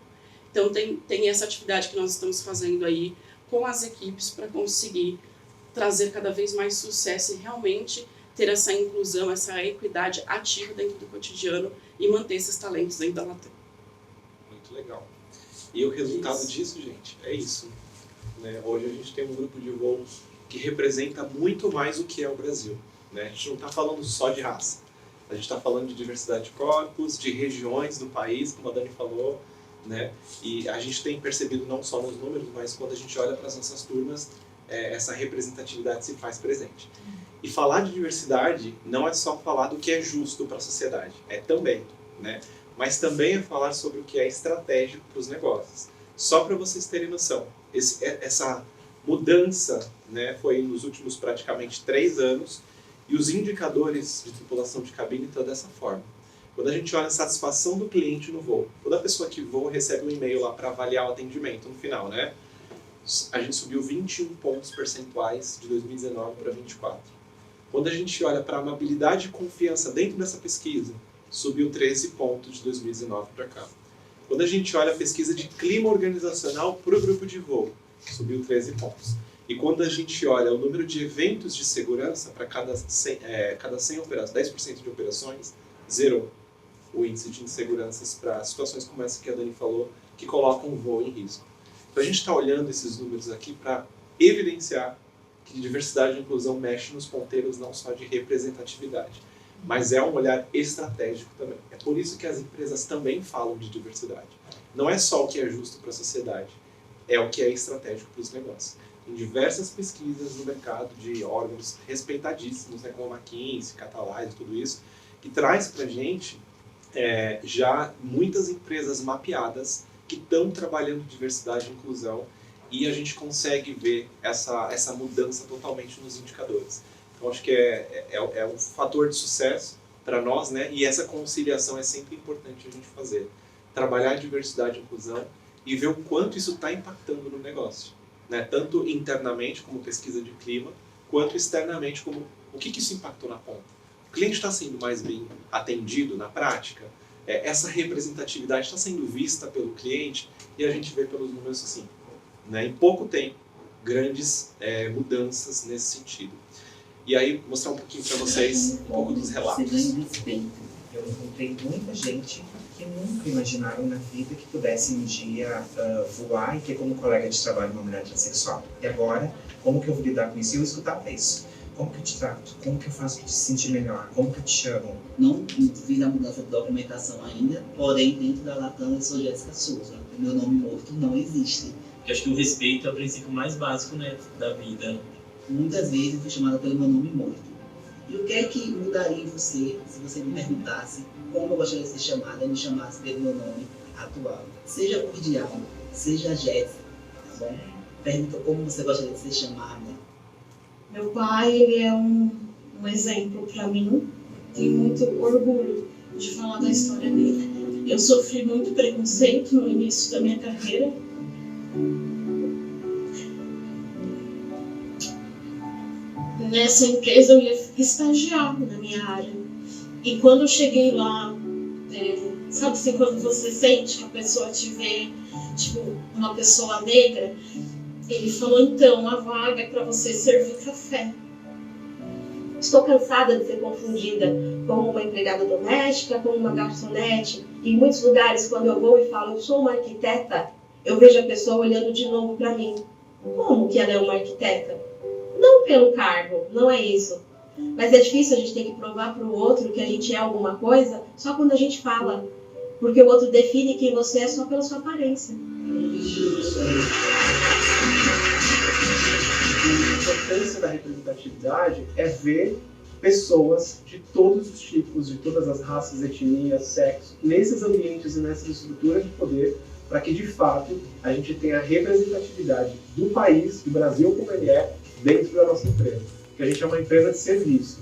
Então tem essa atividade que nós estamos fazendo aí com as equipes para conseguir trazer cada vez mais sucesso e realmente ter essa inclusão, essa equidade ativa dentro do cotidiano e manter esses talentos dentro da Latam. Muito legal. E o resultado disso, gente, é isso. Né? Hoje a gente tem um grupo de voo que representa muito mais o que é o Brasil. Né? A gente não está falando só de raça. A gente está falando de diversidade de corpos, de regiões do país, como a Dani falou. Né? E a gente tem percebido não só nos números, mas quando a gente olha para as nossas turmas, essa representatividade se faz presente. E falar de diversidade não é só falar do que é justo para a sociedade, é também, né? Mas também é falar sobre o que é estratégico para os negócios. Só para vocês terem noção, essa mudança, né, foi nos últimos praticamente 3 anos e os indicadores de tripulação de cabine estão dessa forma. Quando a gente olha a satisfação do cliente no voo, toda pessoa que voa recebe um e-mail lá para avaliar o atendimento no final, né? A gente subiu 21 pontos percentuais de 2019 para 24. Quando a gente olha para a amabilidade e confiança dentro dessa pesquisa, subiu 13 pontos de 2019 para cá. Quando a gente olha a pesquisa de clima organizacional para o grupo de voo, subiu 13 pontos. E quando a gente olha o número de eventos de segurança para cada 100 operações, 10% de operações, zerou o índice de inseguranças para situações como essa que a Dani falou, que colocam o voo em risco. Então a gente está olhando esses números aqui para evidenciar que diversidade e inclusão mexe nos ponteiros não só de representatividade, mas é um olhar estratégico também. É por isso que as empresas também falam de diversidade. Não é só o que é justo para a sociedade, é o que é estratégico para os negócios. Tem diversas pesquisas no mercado de órgãos respeitadíssimos, né, como a McKinsey, Catalyze, tudo isso, que traz para a gente já muitas empresas mapeadas que estão trabalhando diversidade e inclusão, e a gente consegue ver essa mudança totalmente nos indicadores. Então, acho que é um fator de sucesso para nós, né? E essa conciliação é sempre importante a gente fazer. Trabalhar a diversidade e inclusão e ver o quanto isso está impactando no negócio. Né? Tanto internamente, como pesquisa de clima, quanto externamente, como o que isso impactou na ponta. O cliente está sendo mais bem atendido na prática? Essa representatividade está sendo vista pelo cliente? E a gente vê pelos números assim. Né? Em pouco tempo, grandes mudanças nesse sentido. E aí, mostrar um pouquinho para vocês um pouco dos relatos. Você ganha respeito. Eu encontrei muita gente que nunca imaginaram na vida que pudesse um dia voar e ter como colega de trabalho uma mulher transexual. E agora, como que eu vou lidar com isso? E eu escutava isso. Como que eu te trato? Como que eu faço para te sentir melhor? Como que eu te chamo? Não fiz a mudança de documentação ainda, porém, dentro da Latam, eu sou Jéssica Souza. O meu nome morto não existe. Eu acho que o respeito é o princípio mais básico, né, da vida. Muitas vezes eu fui chamada pelo meu nome morto. E o que é que mudaria em você se você me perguntasse como eu gostaria de ser chamada e me chamasse pelo meu nome atual? Seja cordial, seja Jéssica, tá bom? Pergunta como você gostaria de ser chamada. Meu pai, ele é um exemplo para mim. Tenho muito orgulho de falar da história dele. Eu sofri muito preconceito no início da minha carreira. Nessa empresa eu ia estagiar na minha área. E quando eu cheguei lá, sabe assim, quando você sente que a pessoa te vê, tipo, uma pessoa negra, ele falou, então, a vaga é para você servir café. Estou cansada de ser confundida como uma empregada doméstica, como uma garçonete. Em muitos lugares, quando eu vou e falo, eu sou uma arquiteta, eu vejo a pessoa olhando de novo para mim. Como que ela é uma arquiteta? Não pelo cargo, não é isso. Mas é difícil a gente ter que provar para o outro que a gente é alguma coisa só quando a gente fala. Porque o outro define quem você é só pela sua aparência. A importância da representatividade é ver pessoas de todos os tipos, de todas as raças, etnias, sexos, nesses ambientes e nessas estruturas de poder, para que, de fato, a gente tenha a representatividade do país, do Brasil como ele é, dentro da nossa empresa. Porque a gente é uma empresa de serviço.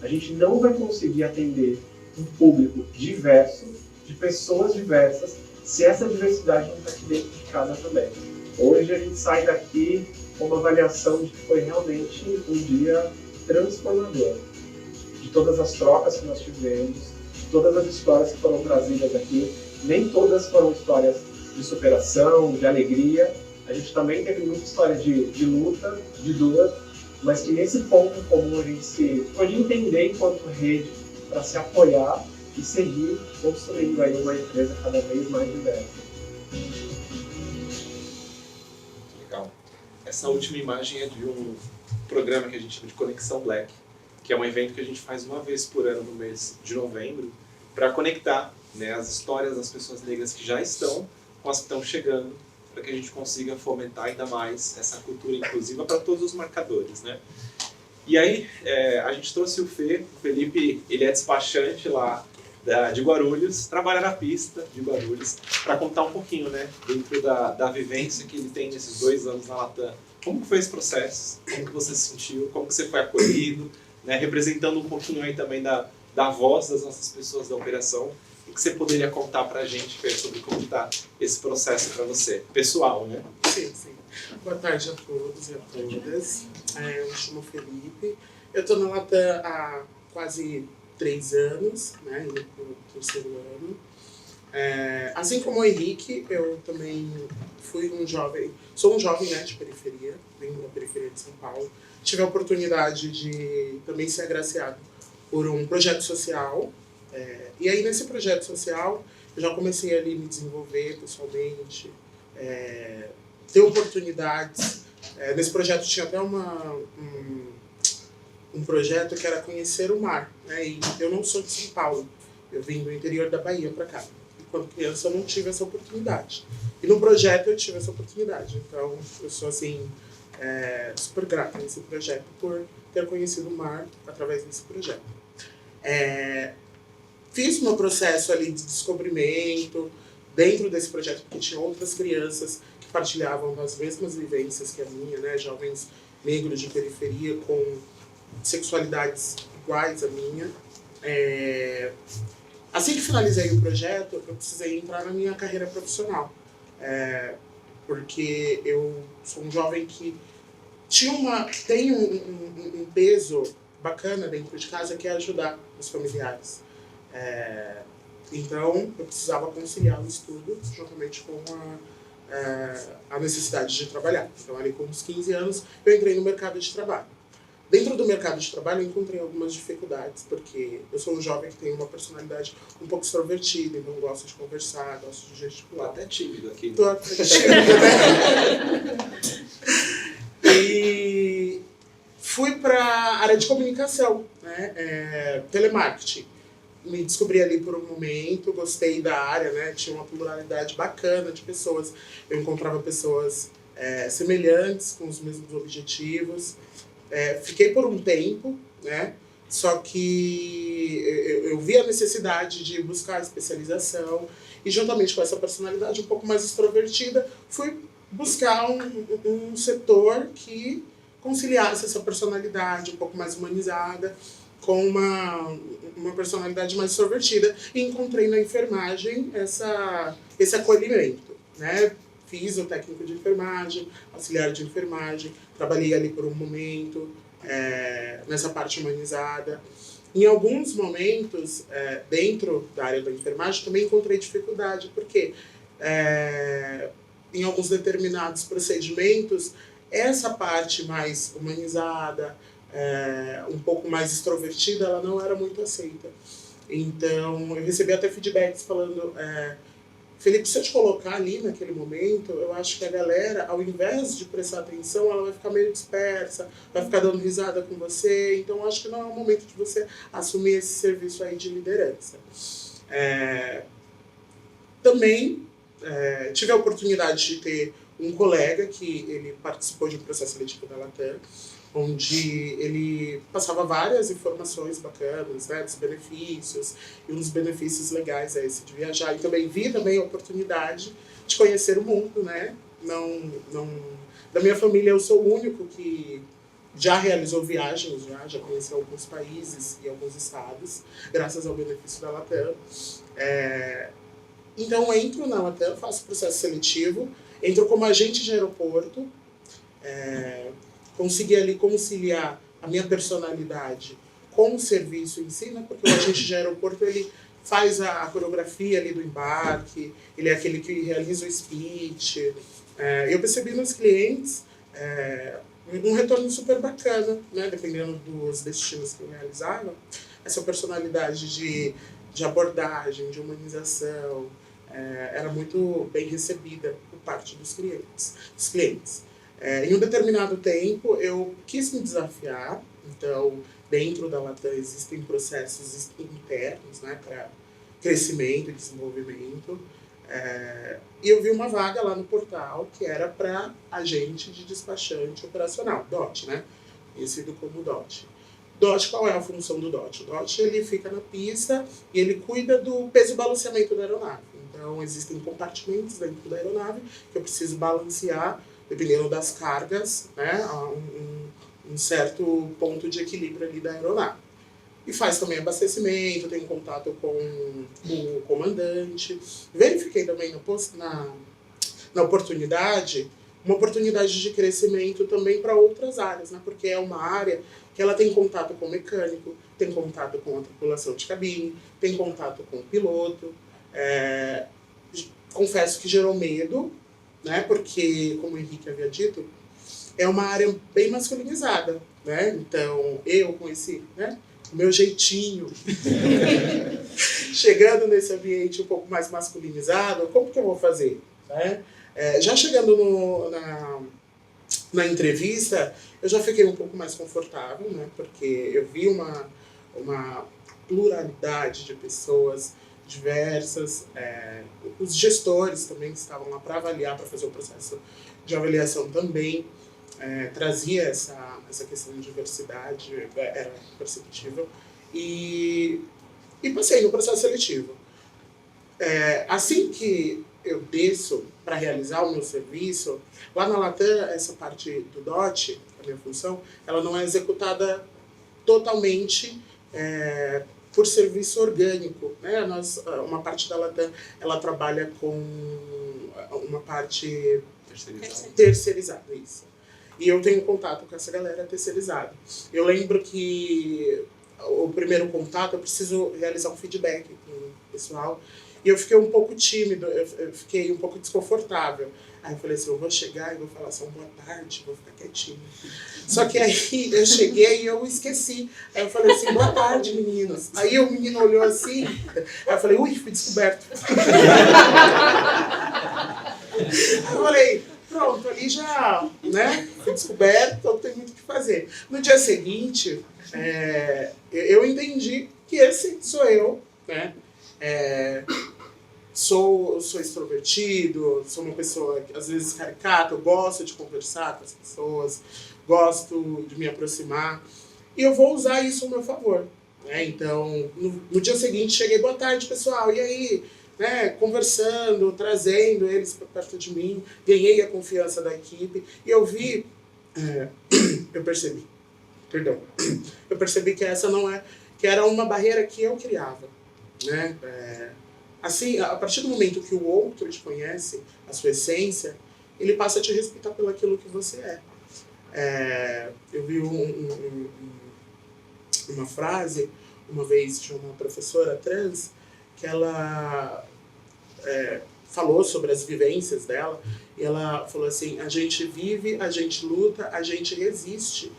A gente não vai conseguir atender um público diverso, de pessoas diversas, se essa diversidade não está aqui dentro de casa também. Hoje a gente sai daqui com uma avaliação de que foi realmente um dia transformador. De todas as trocas que nós tivemos, de todas as histórias que foram trazidas aqui, nem todas foram histórias de superação, de alegria. A gente também teve muita história de luta, de dor, mas que nesse ponto comum a gente se pode entender enquanto rede para se apoiar e seguir construindo aí uma empresa cada vez mais diversa. Legal. Essa última imagem é de um programa que a gente chama de Conexão Black, que é um evento que a gente faz uma vez por ano no mês de novembro, para conectar, né, as histórias das pessoas negras que já estão com as que estão chegando, para que a gente consiga fomentar ainda mais essa cultura inclusiva para todos os marcadores, né? E aí, a gente trouxe o Felipe, ele é despachante lá de Guarulhos, trabalha na pista de Guarulhos, para contar um pouquinho, né, dentro da vivência que ele tem nesses 2 anos na Latam. Como que foi esse processo? Como que você se sentiu? Como que você foi acolhido? Né, representando um pouquinho aí também da voz das nossas pessoas da operação. O que você poderia contar para a gente, Fer, sobre como está esse processo para você? Pessoal, né? Sim, sim. Boa tarde a todos e a todas. Eu me chamo Felipe. Eu estou na Latam há quase 3 anos, né, indo para o 3º ano. Assim como o Henrique, eu também sou um jovem, né, de periferia, venho da periferia de São Paulo. Tive a oportunidade de também ser agraciado por um projeto social. E aí, nesse projeto social, eu já comecei ali a me desenvolver pessoalmente, ter oportunidades. Nesse projeto tinha até um projeto que era conhecer o mar, né? E eu não sou de São Paulo, eu vim do interior da Bahia para cá. E quando criança eu não tive essa oportunidade. E no projeto eu tive essa oportunidade. Então eu sou assim, super grata nesse projeto por ter conhecido o mar através desse projeto. Fiz meu processo ali de descobrimento dentro desse projeto, porque tinha outras crianças que partilhavam das mesmas vivências que a minha, né? Jovens negros de periferia com sexualidades iguais à minha. Assim que finalizei o projeto, eu precisei entrar na minha carreira profissional, porque eu sou um jovem que tem um peso bacana dentro de casa, que é ajudar os familiares. Então, eu precisava conciliar o estudo juntamente com a necessidade de trabalhar. Então, ali com uns 15 anos, eu entrei no mercado de trabalho. Dentro do mercado de trabalho, eu encontrei algumas dificuldades, porque eu sou um jovem que tem uma personalidade um pouco extrovertida, então gosto de conversar, gosto de gesticular. Tô até tímido aqui. Tô até tímido, né? E fui para a área de comunicação, né? Telemarketing. Me descobri ali por um momento, gostei da área, né? Tinha uma pluralidade bacana de pessoas. Eu encontrava pessoas semelhantes, com os mesmos objetivos. Fiquei por um tempo, né? Só que eu vi a necessidade de buscar especialização e, juntamente com essa personalidade um pouco mais extrovertida, fui buscar um setor que conciliasse essa personalidade um pouco mais humanizada com uma personalidade mais extrovertida, e encontrei na enfermagem esse acolhimento, né? Fiz o técnico de enfermagem, auxiliar de enfermagem, trabalhei ali por um momento, nessa parte humanizada. Em alguns momentos, dentro da área da enfermagem, também encontrei dificuldade, porque em alguns determinados procedimentos, essa parte mais humanizada, um pouco mais extrovertida, ela não era muito aceita. Então, eu recebi até feedbacks falando Felipe, se eu te colocar ali naquele momento, eu acho que a galera, ao invés de prestar atenção, ela vai ficar meio dispersa, vai ficar dando risada com você. Então, eu acho que não é o momento de você assumir esse serviço aí de liderança. Também tive a oportunidade de ter um colega que ele participou de um processo seletivo da Latam, onde ele passava várias informações bacanas, né, dos benefícios, e um dos benefícios legais é esse de viajar. E também vi também a oportunidade de conhecer o mundo, né? Da minha família eu sou o único que já realizou viagens, já conheceu alguns países e alguns estados, graças ao benefício da Latam. Então eu entro na Latam, faço processo seletivo, entro como agente de aeroporto, consegui ali conciliar a minha personalidade com o serviço em si, né? Porque o agente de aeroporto ele faz a coreografia ali do embarque, ele é aquele que realiza o speech. Eu percebi nos clientes um retorno super bacana, né? Dependendo dos destinos que eu realizava, essa personalidade de abordagem, de humanização, era muito bem recebida por parte dos clientes. Em um determinado tempo, eu quis me desafiar. Então, dentro da Latam existem processos internos, né, para crescimento e desenvolvimento. E eu vi uma vaga lá no portal que era para agente de despachante operacional, DOT, né, conhecido como DOT. DOT, qual é a função do DOT? O DOT ele fica na pista e ele cuida do peso e balanceamento da aeronave. Então, existem compartimentos dentro da aeronave que eu preciso balancear dependendo das cargas, né, a um certo ponto de equilíbrio ali da aeronave. E faz também abastecimento, tem contato com o comandante. Verifiquei também na oportunidade, uma oportunidade de crescimento também para outras áreas, né, porque é uma área que ela tem contato com o mecânico, tem contato com a tripulação de cabine, tem contato com o piloto. Confesso que gerou medo, né, porque, como o Henrique havia dito, é uma área bem masculinizada, né? Então, eu com esse, né, o meu jeitinho, chegando nesse ambiente um pouco mais masculinizado, como que eu vou fazer? Né? Já chegando na entrevista, eu já fiquei um pouco mais confortável, né, porque eu vi uma pluralidade de pessoas diversas, os gestores também que estavam lá para avaliar, para fazer o processo de avaliação também, trazia essa questão de diversidade, era perceptível, e passei no processo seletivo. Assim que eu desço para realizar o meu serviço, lá na Latam, essa parte do DOT, a minha função, ela não é executada totalmente por serviço orgânico, né? Uma parte da Latam, ela trabalha com uma parte terceirizada, isso. E eu tenho contato com essa galera terceirizada. Eu lembro que o primeiro contato, eu preciso realizar um feedback com o pessoal, e eu fiquei um pouco tímido, eu fiquei um pouco desconfortável. Aí eu falei assim, eu vou chegar e vou falar só boa tarde, vou ficar quietinho. Só que aí eu cheguei e eu esqueci. Aí eu falei assim, boa tarde, meninos. Aí o menino olhou assim, aí eu falei, ui, fui descoberto. Aí eu falei, pronto, ali já, né, fui descoberto, não tem muito o que fazer. No dia seguinte, eu entendi que esse sou eu, né. Sou extrovertido, sou uma pessoa, às vezes, caricata, eu gosto de conversar com as pessoas, gosto de me aproximar, e eu vou usar isso ao meu favor. Né? Então, no dia seguinte, cheguei, boa tarde, pessoal, e aí? Né? Conversando, trazendo eles para perto de mim, ganhei a confiança da equipe, e eu vi, eu percebi que essa não é, que era uma barreira que eu criava. Né? Assim, a partir do momento que o outro te conhece, a sua essência, ele passa a te respeitar pelo aquilo que você é. Eu vi uma frase, uma vez, de uma professora trans, que ela falou sobre as vivências dela, e ela falou assim, a gente vive, a gente luta, a gente resiste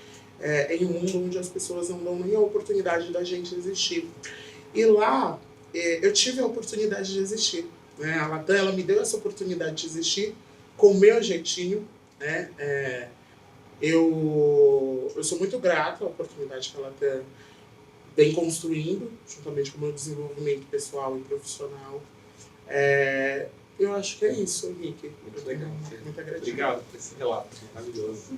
em um mundo onde as pessoas não dão nem a oportunidade da gente existir. E lá, eu tive a oportunidade de existir. né? A Latam, ela me deu essa oportunidade de existir com o meu jeitinho, né? Eu sou muito grato à oportunidade que a Latam vem construindo, juntamente com o meu desenvolvimento pessoal e profissional. Eu acho que é isso, Henrique. Muito legal. Muita gratidão. Obrigado por esse relato maravilhoso.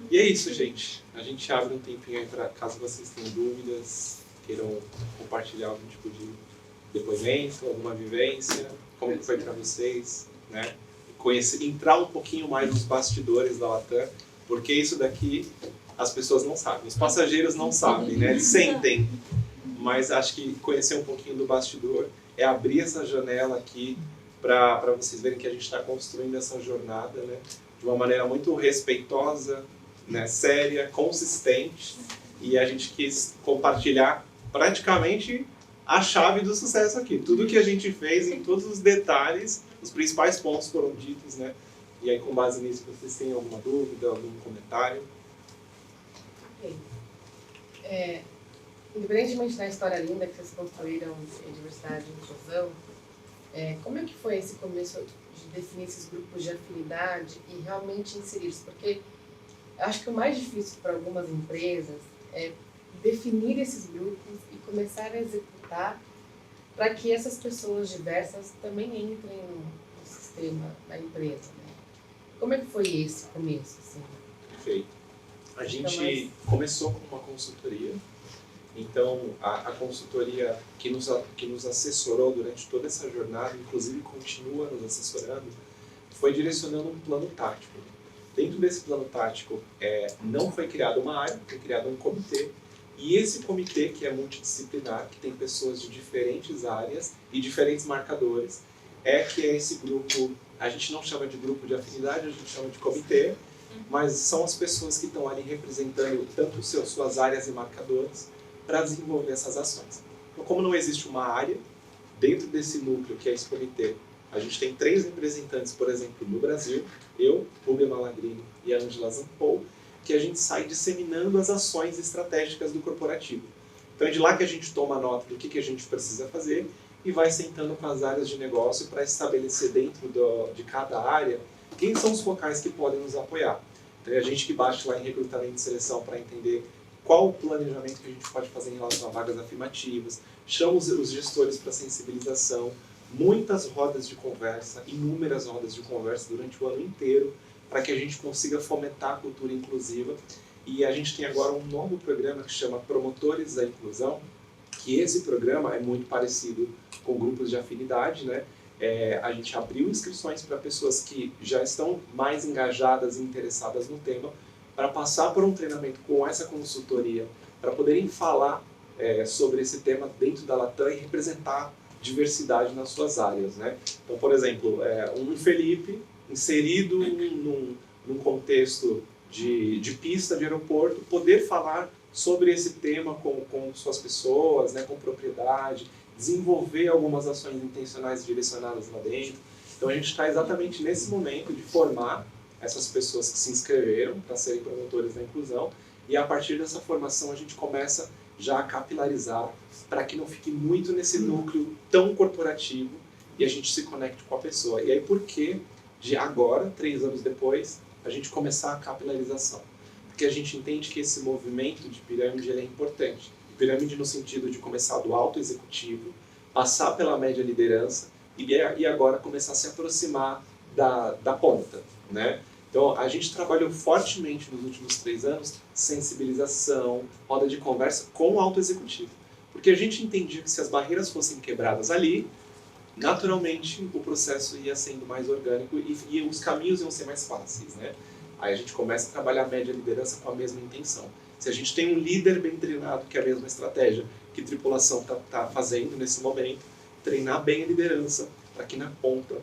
E é isso, gente. A gente abre um tempinho aí para caso vocês tenham dúvidas, queiram compartilhar algum tipo de depoimento, alguma vivência, como que foi para vocês, né? Entrar um pouquinho mais nos bastidores da Latam, porque isso daqui as pessoas não sabem, os passageiros não sabem, né? Eles sentem, mas acho que conhecer um pouquinho do bastidor é abrir essa janela aqui para vocês verem que a gente está construindo essa jornada, né? De uma maneira muito respeitosa, né? Séria, consistente, e a gente quis compartilhar praticamente a chave do sucesso aqui. Tudo que a gente fez, em todos os detalhes, os principais pontos foram ditos, né? E aí, com base nisso, vocês têm alguma dúvida, algum comentário? Independentemente da história linda que vocês construíram em diversidade e inclusão, como é que foi esse começo de definir esses grupos de afinidade e realmente inseri-los? Porque eu acho que o mais difícil para algumas empresas é definir esses grupos e começar a executar para que essas pessoas diversas também entrem no sistema da empresa, né? Como é que foi esse começo? Assim? Perfeito. A gente começou com uma consultoria, então a consultoria que nos assessorou durante toda essa jornada, inclusive continua nos assessorando, foi direcionando um plano tático. Dentro desse plano tático não foi criada uma área, foi criado um comitê, e esse comitê, que é multidisciplinar, que tem pessoas de diferentes áreas e diferentes marcadores, que é esse grupo, a gente não chama de grupo de afinidade, a gente chama de comitê, mas são as pessoas que estão ali representando tanto suas áreas e marcadores para desenvolver essas ações. Então, como não existe uma área, dentro desse núcleo, que é esse comitê, a gente tem 3 representantes, por exemplo, no Brasil, eu, Rubia Malagrini e a Angela Zampol, que a gente sai disseminando as ações estratégicas do corporativo. Então é de lá que a gente toma nota do que a gente precisa fazer e vai sentando com as áreas de negócio para estabelecer dentro de cada área quem são os focais que podem nos apoiar. Então é a gente que bate lá em recrutamento e seleção para entender qual o planejamento que a gente pode fazer em relação a vagas afirmativas, chama os gestores para sensibilização, muitas rodas de conversa, inúmeras rodas de conversa durante o ano inteiro, para que a gente consiga fomentar a cultura inclusiva. E a gente tem agora um novo programa que chama Promotores da Inclusão, que esse programa é muito parecido com grupos de afinidade, né? A gente abriu inscrições para pessoas que já estão mais engajadas e interessadas no tema, para passar por um treinamento com essa consultoria, para poderem falar sobre esse tema dentro da Latam e representar diversidade nas suas áreas, né? Então, por exemplo, um Felipe inserido num contexto de pista de aeroporto, poder falar sobre esse tema com suas pessoas, né, com propriedade, desenvolver algumas ações intencionais direcionadas lá dentro. Então a gente está exatamente nesse momento de formar essas pessoas que se inscreveram para serem promotores da inclusão, e a partir dessa formação a gente começa já a capilarizar para que não fique muito nesse núcleo tão corporativo e a gente se conecte com a pessoa. E aí por que de agora, 3 anos depois, a gente começar a capilarização? Porque a gente entende que esse movimento de pirâmide ele é importante. Pirâmide no sentido de começar do alto executivo, passar pela média liderança e agora começar a se aproximar da ponta, né? Então, a gente trabalhou fortemente nos últimos 3 anos sensibilização, roda de conversa com o alto executivo. Porque a gente entendia que se as barreiras fossem quebradas ali, naturalmente o processo ia sendo mais orgânico e os caminhos iam ser mais fáceis, né? Aí a gente começa a trabalhar a média liderança com a mesma intenção. Se a gente tem um líder bem treinado, que é a mesma estratégia que a tripulação está fazendo nesse momento, treinar bem a liderança, para que na ponta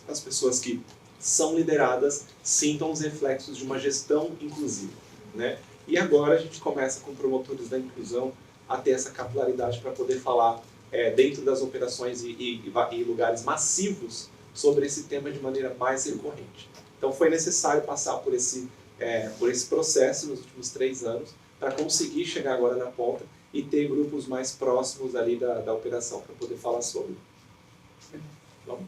as pessoas que são lideradas sintam os reflexos de uma gestão inclusiva, né? E agora a gente começa com promotores da inclusão a ter essa capilaridade para poder falar dentro das operações e lugares massivos sobre esse tema de maneira mais recorrente. Então foi necessário passar por esse processo nos últimos 3 anos para conseguir chegar agora na ponta e ter grupos mais próximos ali da operação para poder falar sobre. Vamos?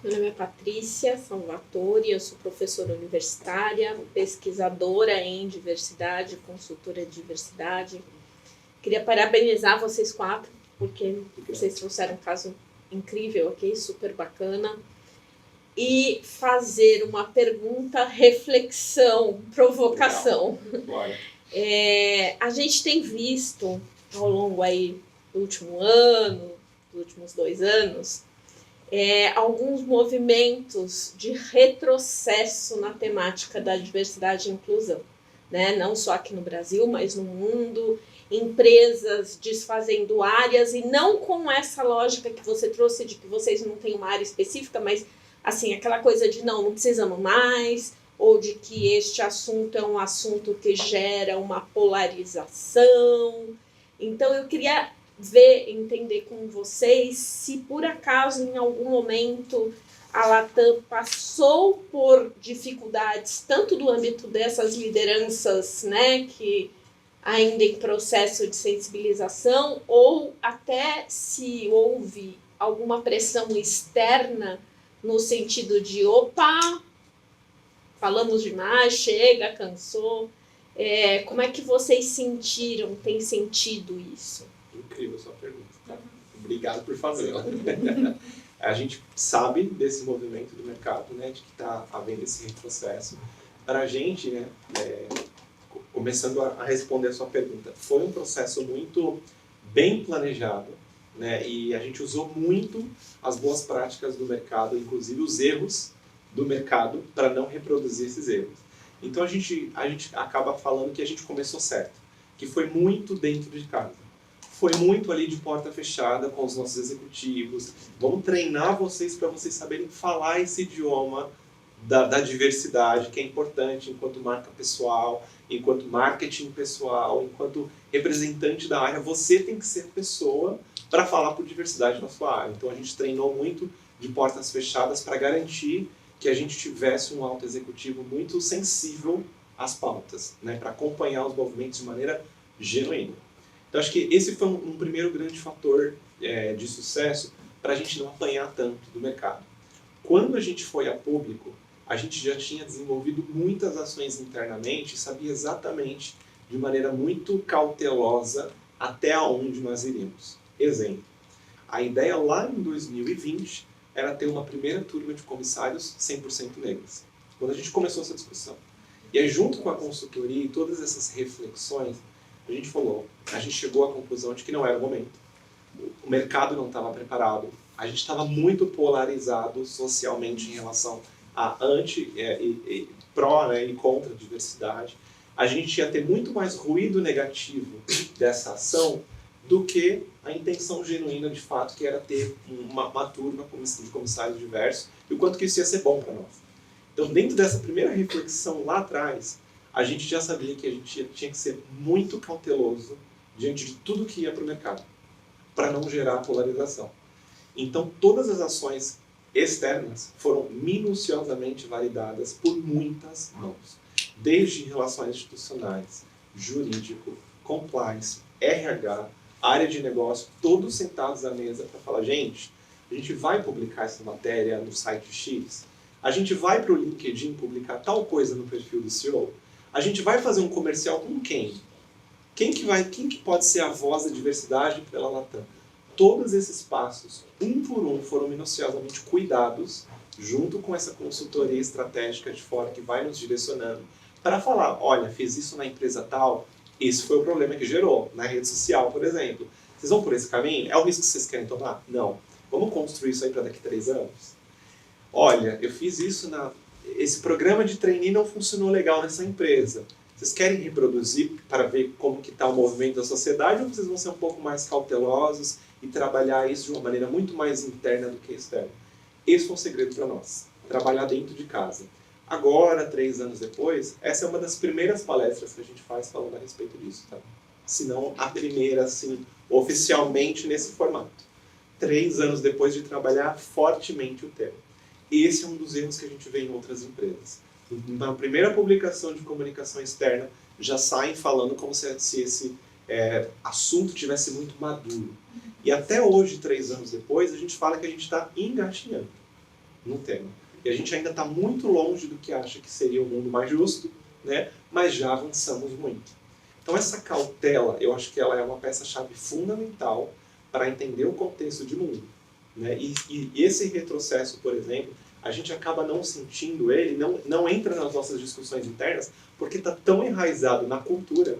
Meu nome é Patrícia Salvatore, eu sou professora universitária, pesquisadora em diversidade, consultora de diversidade. Queria parabenizar vocês 4, porque vocês trouxeram um caso incrível aqui, super bacana. E fazer uma pergunta, reflexão, provocação. A gente tem visto ao longo aí do último ano, dos últimos 2 anos, alguns movimentos de retrocesso na temática da diversidade e inclusão, né? Não só aqui no Brasil, mas no mundo, empresas desfazendo áreas, e não com essa lógica que você trouxe de que vocês não têm uma área específica, mas assim, aquela coisa de não precisamos mais, ou de que este assunto é um assunto que gera uma polarização. Então eu queria entender com vocês se por acaso em algum momento a Latam passou por dificuldades tanto do âmbito dessas lideranças, né, que ainda em processo de sensibilização, ou até se houve alguma pressão externa no sentido de opa, falamos demais, chega, cansou. Como é que vocês sentiram, tem sentido isso? Incrível a sua pergunta, tá? Obrigado por fazê-la. A gente sabe desse movimento do mercado, né, de que está havendo esse retrocesso. Para a gente, né, começando a responder a sua pergunta, foi um processo muito bem planejado, né, e a gente usou muito as boas práticas do mercado, inclusive os erros do mercado, para não reproduzir esses erros. Então a gente acaba falando que a gente começou certo, que foi muito dentro de casa. Foi muito ali de porta fechada com os nossos executivos. Vamos treinar vocês para vocês saberem falar esse idioma da diversidade, que é importante enquanto marca pessoal, enquanto marketing pessoal, enquanto representante da área. Você tem que ser pessoa para falar por diversidade na sua área. Então a gente treinou muito de portas fechadas para garantir que a gente tivesse um alto executivo muito sensível às pautas, né, para acompanhar os movimentos de maneira genuína. Então acho que esse foi um primeiro grande fator de sucesso para a gente não apanhar tanto do mercado. Quando a gente foi a público, a gente já tinha desenvolvido muitas ações internamente e sabia exatamente, de maneira muito cautelosa, até onde nós iríamos. Exemplo, a ideia lá em 2020 era ter uma primeira turma de comissários 100% negros. Quando a gente começou essa discussão. E aí, junto com a consultoria e todas essas reflexões, a gente chegou à conclusão de que não era o momento. O mercado não estava preparado. A gente estava muito polarizado socialmente em relação a pró, né, e contra a diversidade. A gente ia ter muito mais ruído negativo dessa ação do que a intenção genuína, de fato, que era ter uma turma de comissários diversos e o quanto que isso ia ser bom para nós. Então, dentro dessa primeira reflexão lá atrás, a gente já sabia que a gente tinha que ser muito cauteloso diante de tudo que ia para o mercado, para não gerar polarização. Então, todas as ações externas foram minuciosamente validadas por muitas mãos, desde relações institucionais, jurídico, compliance, RH, área de negócio, todos sentados à mesa para falar, gente, a gente vai publicar essa matéria no site X, a gente vai para o LinkedIn publicar tal coisa no perfil do CEO, a gente vai fazer um comercial com quem? Quem que pode ser a voz da diversidade pela Latam? Todos esses passos, um por um, foram minuciosamente cuidados, junto com essa consultoria estratégica de fora que vai nos direcionando, para falar, olha, fiz isso na empresa tal, esse foi o problema que gerou, na rede social, por exemplo. Vocês vão por esse caminho? É o risco que vocês querem tomar? Não. Vamos construir isso aí para daqui a 3 anos? Olha, eu fiz isso esse programa de trainee não funcionou legal nessa empresa. Vocês querem reproduzir para ver como que está o movimento da sociedade ou vocês vão ser um pouco mais cautelosos e trabalhar isso de uma maneira muito mais interna do que externa? Esse foi um segredo para nós. Trabalhar dentro de casa. Agora, 3 anos depois, essa é uma das primeiras palestras que a gente faz falando a respeito disso, tá? Se não a primeira, assim, oficialmente nesse formato. 3 anos depois de trabalhar fortemente o tema. Esse é um dos erros que a gente vê em outras empresas. Na primeira publicação de comunicação externa, já saem falando como se esse assunto tivesse muito maduro. E até hoje, 3 anos depois, a gente fala que a gente está engatinhando. no tema. E a gente ainda está muito longe do que acha que seria o mundo mais justo, né? Mas já avançamos muito. Então essa cautela, eu acho que ela é uma peça-chave fundamental para entender o contexto de mundo, né? E esse retrocesso, por exemplo, a gente acaba não sentindo ele, não entra nas nossas discussões internas, porque está tão enraizado na cultura,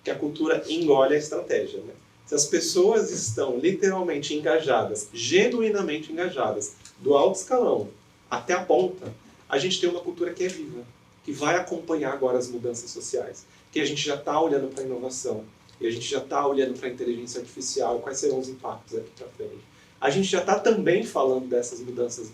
que a cultura engole a estratégia, né? Se as pessoas estão literalmente engajadas, genuinamente engajadas, do alto escalão até a ponta, a gente tem uma cultura que é viva, que vai acompanhar agora as mudanças sociais, que a gente já está olhando para a inovação, e a gente já está olhando para a inteligência artificial e quais serão os impactos aqui para frente. A gente já está também falando dessas mudanças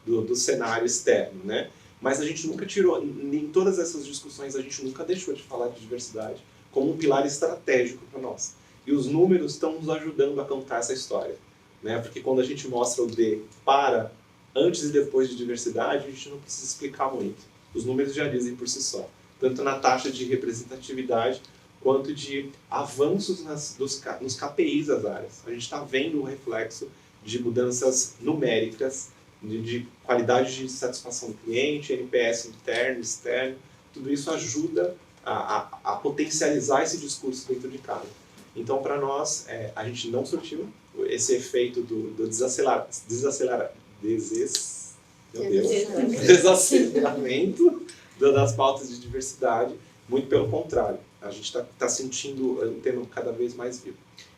do cenário externo, né? Mas a gente nunca tirou, em todas essas discussões, a gente nunca deixou de falar de diversidade como um pilar estratégico para nós. E os números estão nos ajudando a contar essa história, né? Porque quando a gente mostra o D para antes e depois de diversidade, a gente não precisa explicar muito. Os números já dizem por si só. Tanto na taxa de representatividade, quanto de avanços nos KPIs das áreas. A gente está vendo o reflexo de mudanças numéricas, de qualidade de satisfação do cliente, NPS interno, externo. Tudo isso ajuda a potencializar esse discurso dentro de casa. Então, para nós, a gente não surtiu esse efeito do desaceleramento das pautas de diversidade, muito pelo contrário. A gente está sentindo o tema cada vez mais vivo.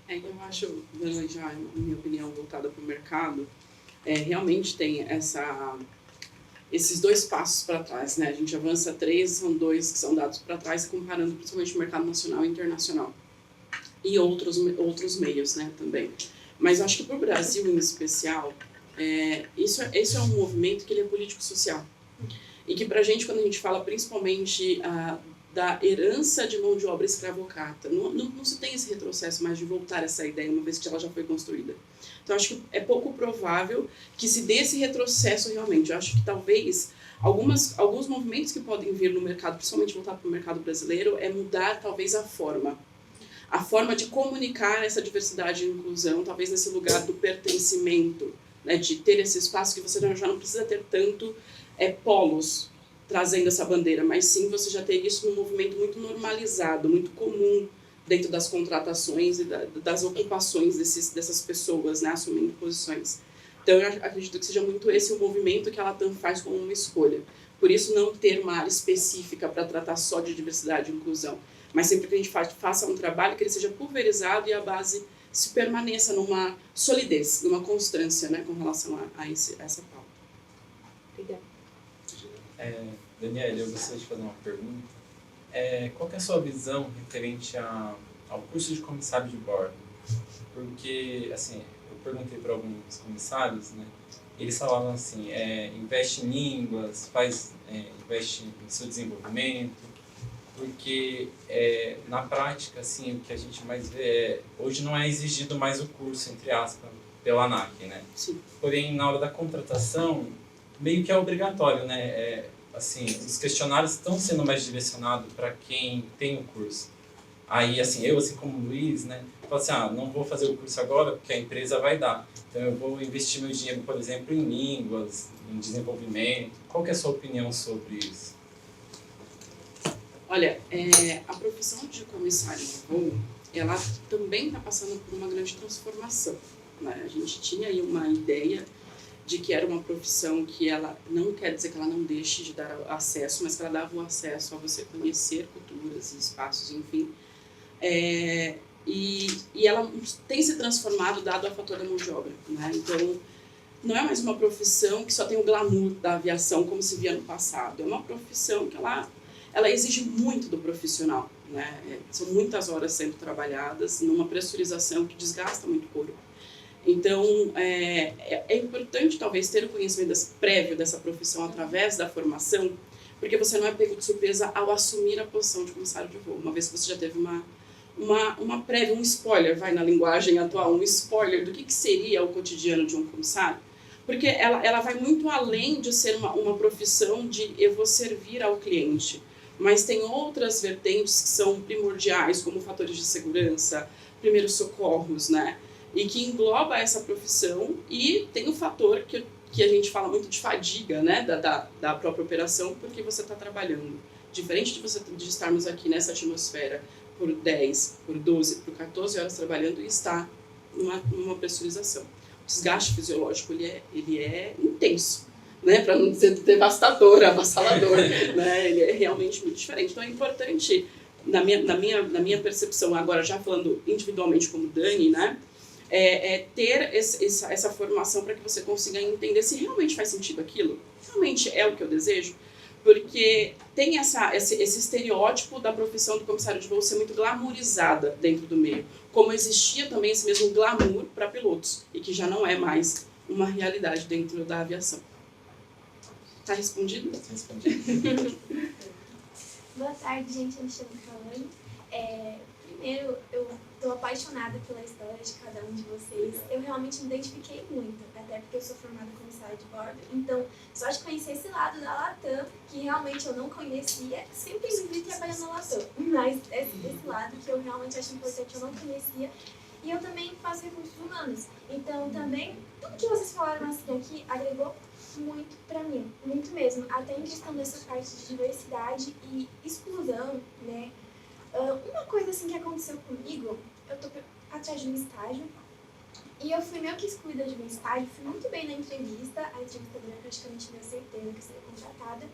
Eu acho, já, na minha opinião, voltada para o mercado, realmente tem esses dois passos para trás, né? A gente avança 3, são 2 que são dados para trás, comparando principalmente o mercado nacional e internacional. E outros meios, né, também. Mas eu acho que para o Brasil, em especial, esse é um movimento que ele é político-social. E que para a gente, quando a gente fala principalmente da herança de mão de obra escravocrata, não se tem esse retrocesso mais de voltar essa ideia, uma vez que ela já foi construída. Então, acho que é pouco provável que se dê esse retrocesso realmente. Eu acho que talvez alguns movimentos que podem vir no mercado, principalmente voltar para o mercado brasileiro, é mudar talvez a forma de comunicar essa diversidade e inclusão, talvez nesse lugar do pertencimento, né, de ter esse espaço que você já não precisa ter tanto polos trazendo essa bandeira, mas sim você já ter isso num movimento muito normalizado, muito comum dentro das contratações e das ocupações dessas pessoas, né, assumindo posições. Então eu acredito que seja muito esse o movimento que a Latam faz como uma escolha. Por isso não ter uma área específica para tratar só de diversidade e inclusão, mas sempre que a gente faça um trabalho que ele seja pulverizado e a base se permaneça numa solidez, numa constância, né, com relação a essa pauta. Obrigada. Daniela, eu gostaria de fazer uma pergunta. Qual que é a sua visão referente ao curso de comissário de bordo? Porque, assim, eu perguntei para alguns comissários, né, eles falavam assim, investe em línguas, investe em seu desenvolvimento, porque na prática, assim, o que a gente mais vê hoje não é exigido mais o curso, entre aspas, pela ANAC, né? Sim. Porém, na hora da contratação, meio que é obrigatório, né? Assim, os questionários estão sendo mais direcionados para quem tem o curso. Aí, assim, eu, assim como o Luiz, né, falo assim, não vou fazer o curso agora porque a empresa vai dar. Então, eu vou investir meu dinheiro, por exemplo, em línguas, em desenvolvimento. Qual que é a sua opinião sobre isso? Olha, a profissão de comissário de voo, ela também está passando por uma grande transformação, né? A gente tinha aí uma ideia de que era uma profissão que ela não quer dizer que ela não deixe de dar acesso, mas que ela dava o acesso a você conhecer culturas e espaços, enfim. E ela tem se transformado dado ao fator da mão de obra, né? Então, não é mais uma profissão que só tem o glamour da aviação como se via no passado. É uma profissão que ela exige muito do profissional, né? São muitas horas sendo trabalhadas numa pressurização que desgasta muito o corpo. Então, é importante talvez ter o conhecimento prévio dessa profissão através da formação, porque você não é pego de surpresa ao assumir a posição de comissário de voo, uma vez que você já teve uma prévia, um spoiler, vai na linguagem atual, um spoiler do que seria o cotidiano de um comissário, porque ela vai muito além de ser uma profissão de eu vou servir ao cliente, mas tem outras vertentes que são primordiais, como fatores de segurança, primeiros socorros, né? E que engloba essa profissão, e tem o fator que que a gente fala muito de fadiga, né, da própria operação, porque você está trabalhando. Diferente de estarmos aqui nessa atmosfera por 10, por 12, por 14 horas trabalhando e estar numa pressurização. O desgaste fisiológico ele é intenso, né, para não dizer devastador, avassalador, né, ele é realmente muito diferente. Então é importante, na minha percepção, agora já falando individualmente como Dani, né, ter essa formação para que você consiga entender se realmente faz sentido aquilo, realmente é o que eu desejo, porque tem esse estereótipo da profissão do comissário de voo ser muito glamourizada dentro do meio, como existia também esse mesmo glamour para pilotos, e que já não é mais uma realidade dentro da aviação. Tá respondido? Tá respondido. Boa tarde, gente. Eu me chamo Kawane. Primeiro, eu estou apaixonada pela história de cada um de vocês. Eu realmente me identifiquei muito, até porque eu sou formada como comissária de bordo. Então, só de conhecer esse lado da Latam, que realmente eu não conhecia, sempre me vi trabalhando na Latam, mas esse lado que eu realmente acho importante eu não conhecia. E eu também faço recursos humanos. Então, também, tudo que vocês falaram assim aqui agregou muito pra mim, muito mesmo. Até em questão dessa parte de diversidade e exclusão, né? Uma coisa assim que aconteceu comigo, eu tô atrás de um estágio e eu fui meio que excluída de um estágio, fui muito bem na entrevista, a entrevistadora praticamente me deu certeza que eu seria contratada.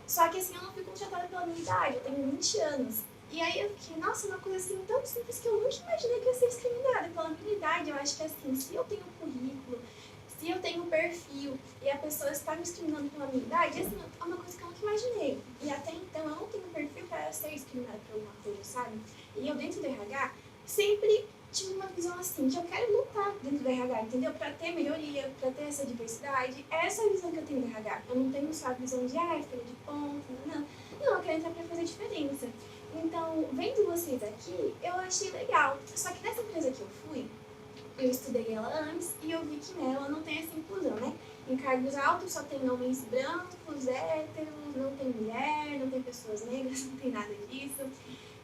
Só que assim, eu não fui contratada pela minha idade, eu tenho 20 anos. E aí eu fiquei, nossa, uma coisa assim tão simples que eu nunca imaginei que eu ia ser discriminada pela minha idade. Eu acho que assim, se eu tenho um currículo, se eu tenho um perfil e a pessoa está me discriminando pela minha idade, assim, é uma coisa que eu nunca imaginei. E até então eu não tenho um perfil para ser discriminada por alguma coisa, sabe? E eu dentro do RH sempre tive uma visão assim, que eu quero lutar dentro do RH, entendeu? Para ter melhoria, para ter essa diversidade. É essa a visão que eu tenho do RH. Eu não tenho só a visão de, filha de ponta, não. Não, eu quero entrar para fazer diferença. Então, vendo vocês aqui, eu achei legal. Só que nessa empresa que eu fui, eu estudei ela antes e eu vi que nela não tem essa inclusão, né? Em cargos altos só tem homens brancos, héteros, não tem mulher, não tem pessoas negras, não tem nada disso.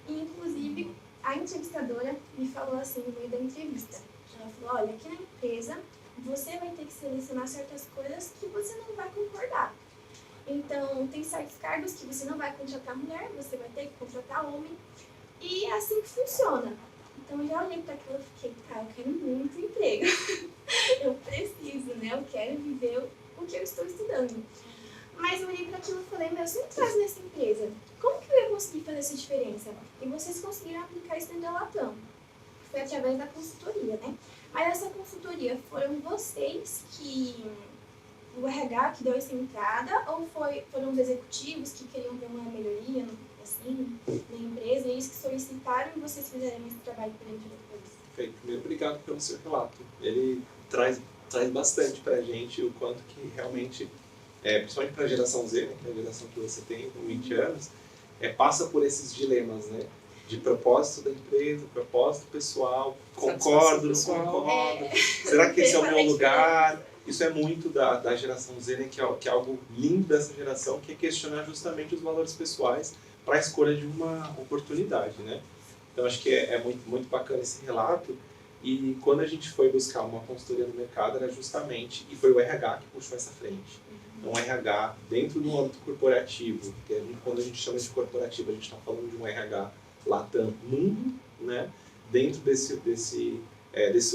E, inclusive, a entrevistadora me falou assim no meio da entrevista. Ela falou, olha, aqui na empresa você vai ter que selecionar certas coisas que você não vai concordar. Então, tem certos cargos que você não vai contratar mulher, você vai ter que contratar homem. E é assim que funciona. Então, eu já olhei para aquilo e fiquei, eu quero muito emprego. Eu preciso, né? Eu quero viver o que eu estou estudando. Mas eu olhei para aquilo e falei, se eu entrasse nessa empresa, como que eu ia conseguir fazer essa diferença? E vocês conseguiram aplicar isso dentro da Latam. Foi através da consultoria, né? Mas essa consultoria, foram vocês que... o RH que deu essa entrada, ou foram os executivos que queriam ver uma melhoria assim, na empresa, e eles que solicitaram e vocês fizeram esse trabalho por dentro depois? Perfeito. Primeiro, obrigado pelo seu relato. Ele traz bastante para a gente o quanto que realmente, principalmente para a geração Z, né, que é a geração que você tem, com 20 anos, passa por esses dilemas, né? De propósito da empresa, propósito pessoal, concordo, não concordo, será que esse é o meu lugar? Isso é muito da geração Z, né, que é algo lindo dessa geração, que é questionar justamente os valores pessoais para a escolha de uma oportunidade, né? Então, acho que é muito, muito bacana esse relato. E quando a gente foi buscar uma consultoria no mercado, era justamente, e foi o RH que puxou essa frente. Então, o RH, dentro do âmbito corporativo, que quando a gente chama de corporativo, a gente está falando de um RH Latam mundo, né? Dentro desse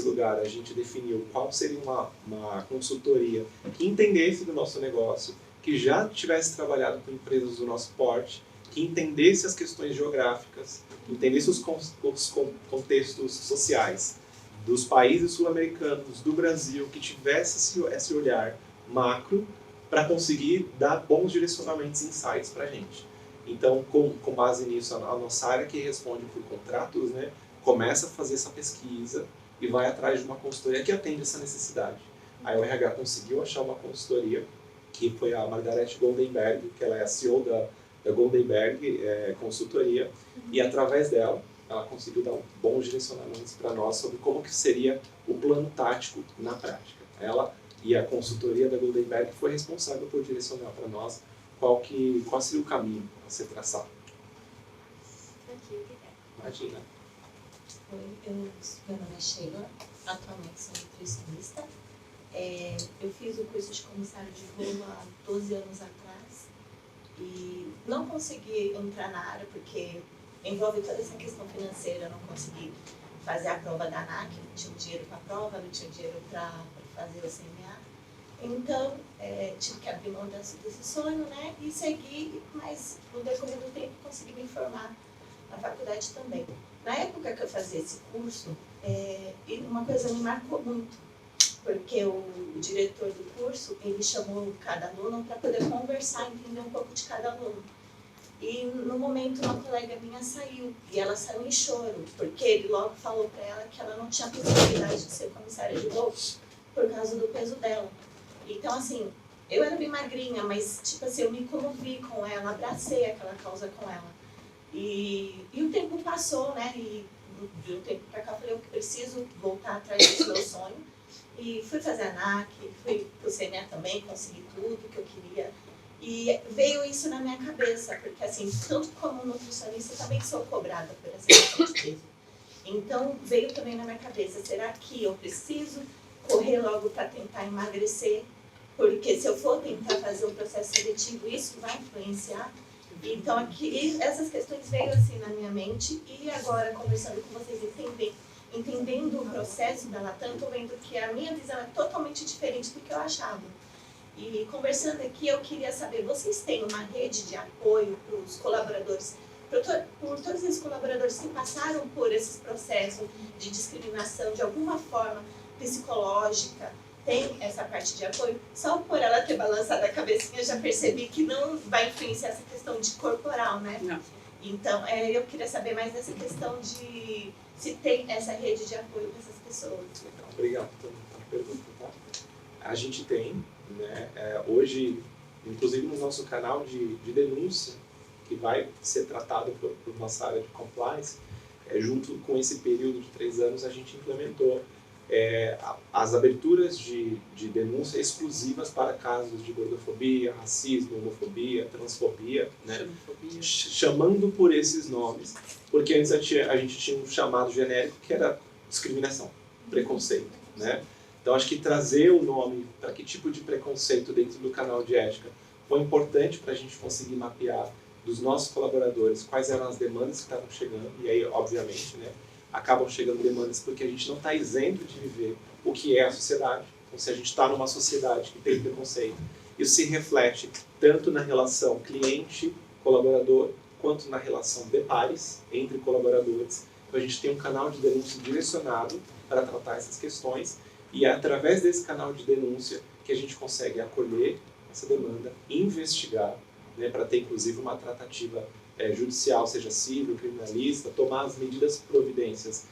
lugar, a gente definiu qual seria uma consultoria que entendesse do nosso negócio, que já tivesse trabalhado com empresas do nosso porte, que entendesse as questões geográficas, entendesse os contextos sociais dos países sul-americanos, do Brasil, que tivesse esse olhar macro para conseguir dar bons direcionamentos e insights para a gente. Então, com base nisso, a nossa área que responde por contratos, né, começa a fazer essa pesquisa e vai atrás de uma consultoria que atende essa necessidade. Aí o RH conseguiu achar uma consultoria, que foi a Margareth Goldenberg, que ela é a CEO da Goldenberg Consultoria, e através dela, ela conseguiu dar bons direcionamentos para nós sobre como que seria o plano tático na prática. Ela e a consultoria da Goldenberg foi responsável por direcionar para nós qual seria o caminho a ser traçado. Imagina. Oi, meu nome é Sheila, atualmente sou nutricionista Eu fiz o curso de comissário de voo há 12 anos atrás e não consegui entrar na área porque envolve toda essa questão financeira, eu não consegui fazer a prova da ANAC, não tinha dinheiro para a prova, não tinha dinheiro para fazer o CMA. Então, tive que abrir mão desse sonho, né, e seguir, mas no decorrer do tempo consegui me formar na faculdade também. Na época que eu fazia esse curso, uma coisa me marcou muito, porque o diretor do curso, ele chamou cada aluno para poder conversar, entender um pouco de cada aluno. E no momento uma colega minha saiu, e ela saiu em choro, porque ele logo falou para ela que ela não tinha possibilidade de ser comissária de voo por causa do peso dela. Então, assim, eu era bem magrinha, mas, tipo assim, eu me comovi com ela, abracei aquela causa com ela. E o tempo passou, né, e de um tempo pra cá eu falei, eu preciso voltar atrás desse meu sonho. E fui fazer a ANAC, fui pro CMA também, consegui tudo que eu queria. E veio isso na minha cabeça, porque assim, tanto como nutricionista, também sou cobrada por essa questão de peso. Então, veio também na minha cabeça, será que eu preciso correr logo para tentar emagrecer? Porque se eu for tentar fazer um processo seletivo, isso vai influenciar. Então, aqui, essas questões veio assim na minha mente e agora, conversando com vocês, entendendo o processo da Latam, estou vendo que a minha visão é totalmente diferente do que eu achava. E conversando aqui, eu queria saber, vocês têm uma rede de apoio para os colaboradores, por todos esses colaboradores que passaram por esses processos de discriminação, de alguma forma psicológica, tem essa parte de apoio? Só por ela ter balançado a cabecinha, eu já percebi que não vai influenciar essa questão de corporal, né? Não. Então, eu queria saber mais dessa questão de se tem essa rede de apoio dessas pessoas. Obrigado pela pergunta. Tá? A gente tem, né? Hoje, inclusive no nosso canal de denúncia, que vai ser tratado por nossa área de compliance, junto com esse período de 3 anos, a gente implementou as aberturas de denúncia exclusivas para casos de gordofobia, racismo, homofobia, transfobia, né? Chamando por esses nomes, porque antes a gente tinha um chamado genérico que era discriminação, preconceito, né? Então acho que trazer o nome para que tipo de preconceito dentro do canal de ética foi importante para a gente conseguir mapear dos nossos colaboradores quais eram as demandas que estavam chegando, e aí obviamente, né, acabam chegando demandas porque a gente não está isento de viver o que é a sociedade. Então, se a gente está numa sociedade que tem preconceito, isso se reflete tanto na relação cliente-colaborador, quanto na relação de pares, entre colaboradores. Então, a gente tem um canal de denúncia direcionado para tratar essas questões, e é através desse canal de denúncia que a gente consegue acolher essa demanda, investigar, né, para ter inclusive uma tratativa judicial, seja civil, criminalista, tomar as medidas providências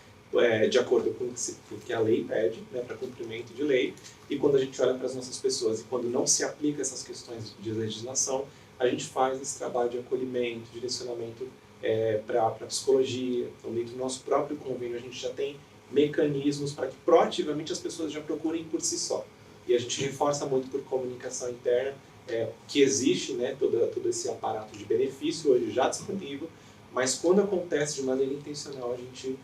de acordo com o que a lei pede, né, para cumprimento de lei. E quando a gente olha para as nossas pessoas e quando não se aplica essas questões de legislação, a gente faz esse trabalho de acolhimento, direcionamento para a psicologia. Então, dentro do nosso próprio convênio, a gente já tem mecanismos para que proativamente as pessoas já procurem por si só. E a gente reforça muito por comunicação interna, que existe, né, todo esse aparato de benefício hoje já disponível, mas quando acontece de maneira intencional, a gente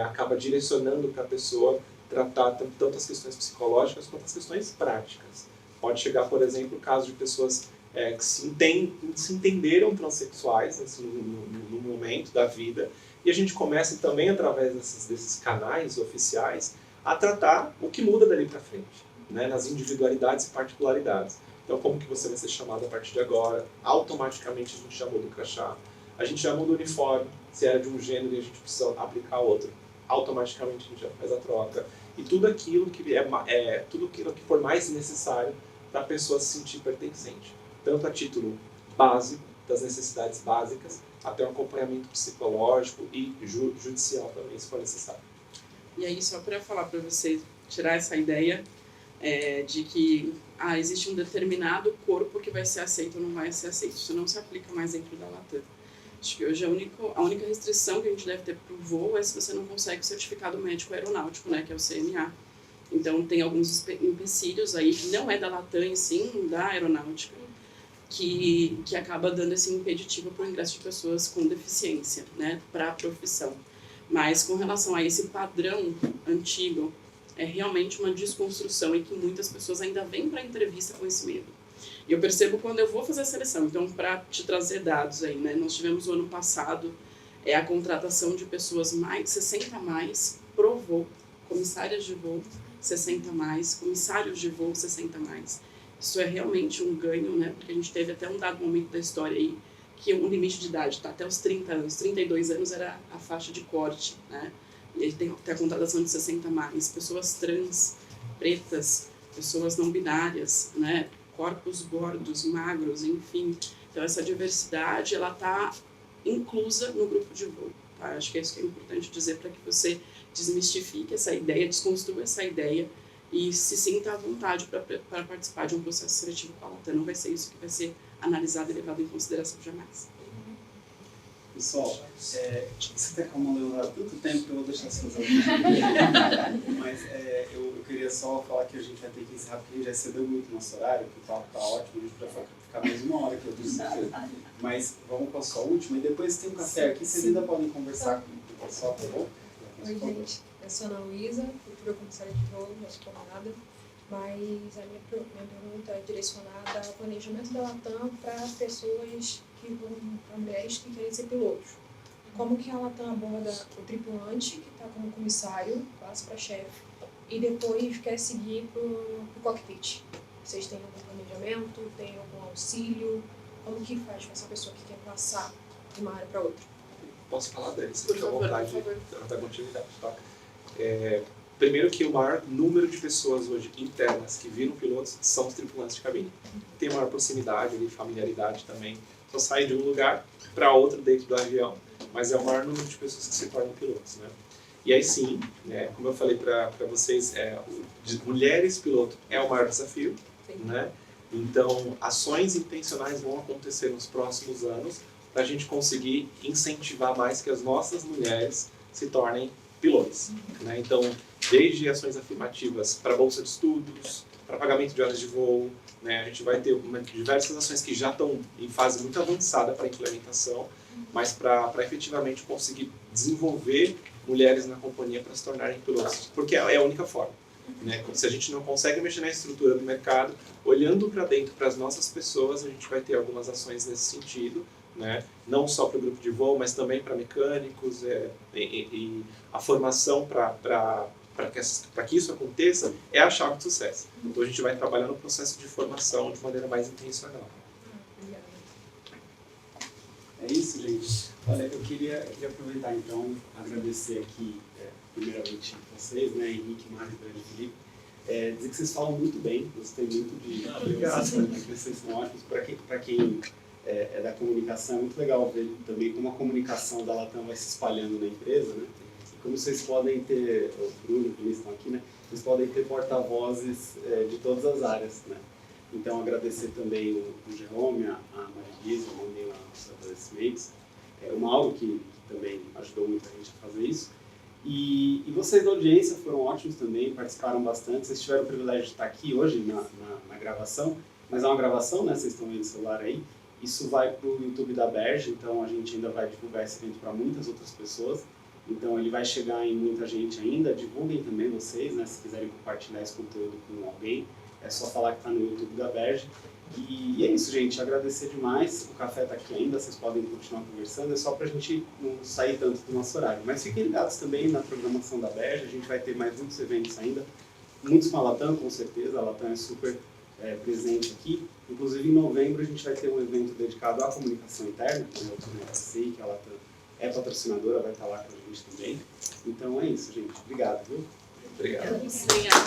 acaba direcionando para a pessoa tratar tanto as questões psicológicas quanto as questões práticas. Pode chegar, por exemplo, o caso de pessoas que se entenderam transexuais assim, no momento da vida, e a gente começa também, através desses canais oficiais, a tratar o que muda dali para frente, né, nas individualidades e particularidades. Então, como que você vai ser chamado a partir de agora? Automaticamente a gente já muda o crachá. A gente já muda o uniforme. Se era de um gênero e a gente precisa aplicar outro, automaticamente a gente já faz a troca. E tudo aquilo que tudo aquilo que for mais necessário para a pessoa se sentir pertencente. Tanto a título básico, das necessidades básicas, até um acompanhamento psicológico e judicial também, se for necessário. E aí, só para falar para vocês, tirar essa ideia de que existe um determinado corpo que vai ser aceito ou não vai ser aceito. Isso não se aplica mais dentro da Latam. Acho que hoje a única restrição que a gente deve ter para o voo é se você não consegue o certificado médico aeronáutico, né, que é o CMA. Então, tem alguns empecilhos aí, que não é da Latam, e sim da aeronáutica, que acaba dando esse impeditivo para o ingresso de pessoas com deficiência, né, para a profissão. Mas, com relação a esse padrão antigo é realmente uma desconstrução e que muitas pessoas ainda vêm para a entrevista com esse medo. E eu percebo quando eu vou fazer a seleção, então para te trazer dados aí, né, nós tivemos o ano passado a contratação de pessoas mais 60 a mais, provou, comissárias de voo 60 a mais, comissários de voo 60 a mais. Isso é realmente um ganho, né, porque a gente teve até um dado momento da história aí, que o limite de idade tá até os 30 anos, 32 anos era a faixa de corte, né, e aí tem a contratação de 60 a mais, pessoas trans, pretas, pessoas não binárias, né, corpos gordos, magros, enfim. Então essa diversidade, ela tá inclusa no grupo de voo, tá? Acho que é isso que é importante dizer para que você desmistifique essa ideia, desconstrua essa ideia e se sinta à vontade para participar de um processo seletivo com a Latam. Não vai ser isso que vai ser analisado e levado em consideração jamais. Pessoal, você tem como levar tanto tempo que eu vou deixar vocês fazer mas eu queria só falar que a gente vai ter que encerrar porque a gente já excedeu muito o nosso horário, que o papo tá ótimo, a gente vai ficar mais uma hora aqui, eu tenho certeza. Mas vamos com a sua última e depois tem um café aqui, vocês ainda podem conversar com o pessoal, tá bom? Oi, gente. Eu sou a Ana Luísa, futura comissária de voo, não sou formada, mas a minha pergunta é direcionada ao planejamento da Latam para pessoas para mulheres que querem ser pilotos. Como que a Latam aborda o tripulante que está como comissário, passa para chefe, e depois quer seguir para o cockpit? Vocês têm algum planejamento, têm algum auxílio? Como que faz com essa pessoa que quer passar de uma área para outra? Posso falar, Dani? Se fica à vontade, da continuidade, tá? Primeiro que o maior número de pessoas hoje internas que viram pilotos são os tripulantes de cabine. Tem maior proximidade e familiaridade também. Só sai de um lugar para outro dentro do avião, mas é o maior número de pessoas que se tornam pilotos, né? E aí sim, né, como eu falei para vocês, de mulheres piloto é o maior desafio, né? Então, ações intencionais vão acontecer nos próximos anos para a gente conseguir incentivar mais que as nossas mulheres se tornem pilotos, né? Então, desde ações afirmativas para bolsa de estudos, para pagamento de horas de voo, né? A gente vai ter diversas ações que já estão em fase muito avançada para implementação, mas para efetivamente conseguir desenvolver mulheres na companhia para se tornarem pilotos, porque é a única forma, né? Se a gente não consegue mexer na estrutura do mercado, olhando para dentro para as nossas pessoas, a gente vai ter algumas ações nesse sentido, né? Não só para o grupo de voo, mas também para mecânicos, e a formação para que isso aconteça é a chave de sucesso. Então a gente vai trabalhar no processo de formação de maneira mais intencional. É isso, gente. Olha, eu queria aproveitar então, agradecer aqui primeiramente vocês, né, Henrique, Mário, Dani e Felipe, dizer que vocês falam muito bem, gostei muito de vocês são ótimos. Para quem é da comunicação, é muito legal ver também como a comunicação da Latam vai se espalhando na empresa, né? E como vocês podem ter, o Bruno e o Vinícius estão aqui, né? Vocês podem ter porta-vozes de todas as áreas, né? Então, agradecer também o Jerome, a Maria-Lisa, eu mandei lá os agradecimentos, o Mauro, que também ajudou muito a gente a fazer isso. E vocês da audiência foram ótimos também, participaram bastante. Vocês tiveram o privilégio de estar aqui hoje na gravação, mas é uma gravação, né? Vocês estão vendo o celular aí. Isso vai para o YouTube da Berge, então a gente ainda vai divulgar esse evento para muitas outras pessoas. Então ele vai chegar em muita gente ainda. Divulguem também vocês, né? Se quiserem compartilhar esse conteúdo com alguém, é só falar que está no YouTube da Berge. E é isso, gente. Agradecer demais. O café está aqui ainda, vocês podem continuar conversando. É só para a gente não sair tanto do nosso horário. Mas fiquem ligados também na programação da Berge. A gente vai ter mais muitos eventos ainda. Muitos com a Latam, com certeza. A Latam é super presente aqui. Inclusive, em novembro, a gente vai ter um evento dedicado à comunicação interna, que eu sei que a Latam é patrocinadora, vai estar lá com a gente também. Então é isso, gente. Obrigado, viu? Obrigado. Obrigada.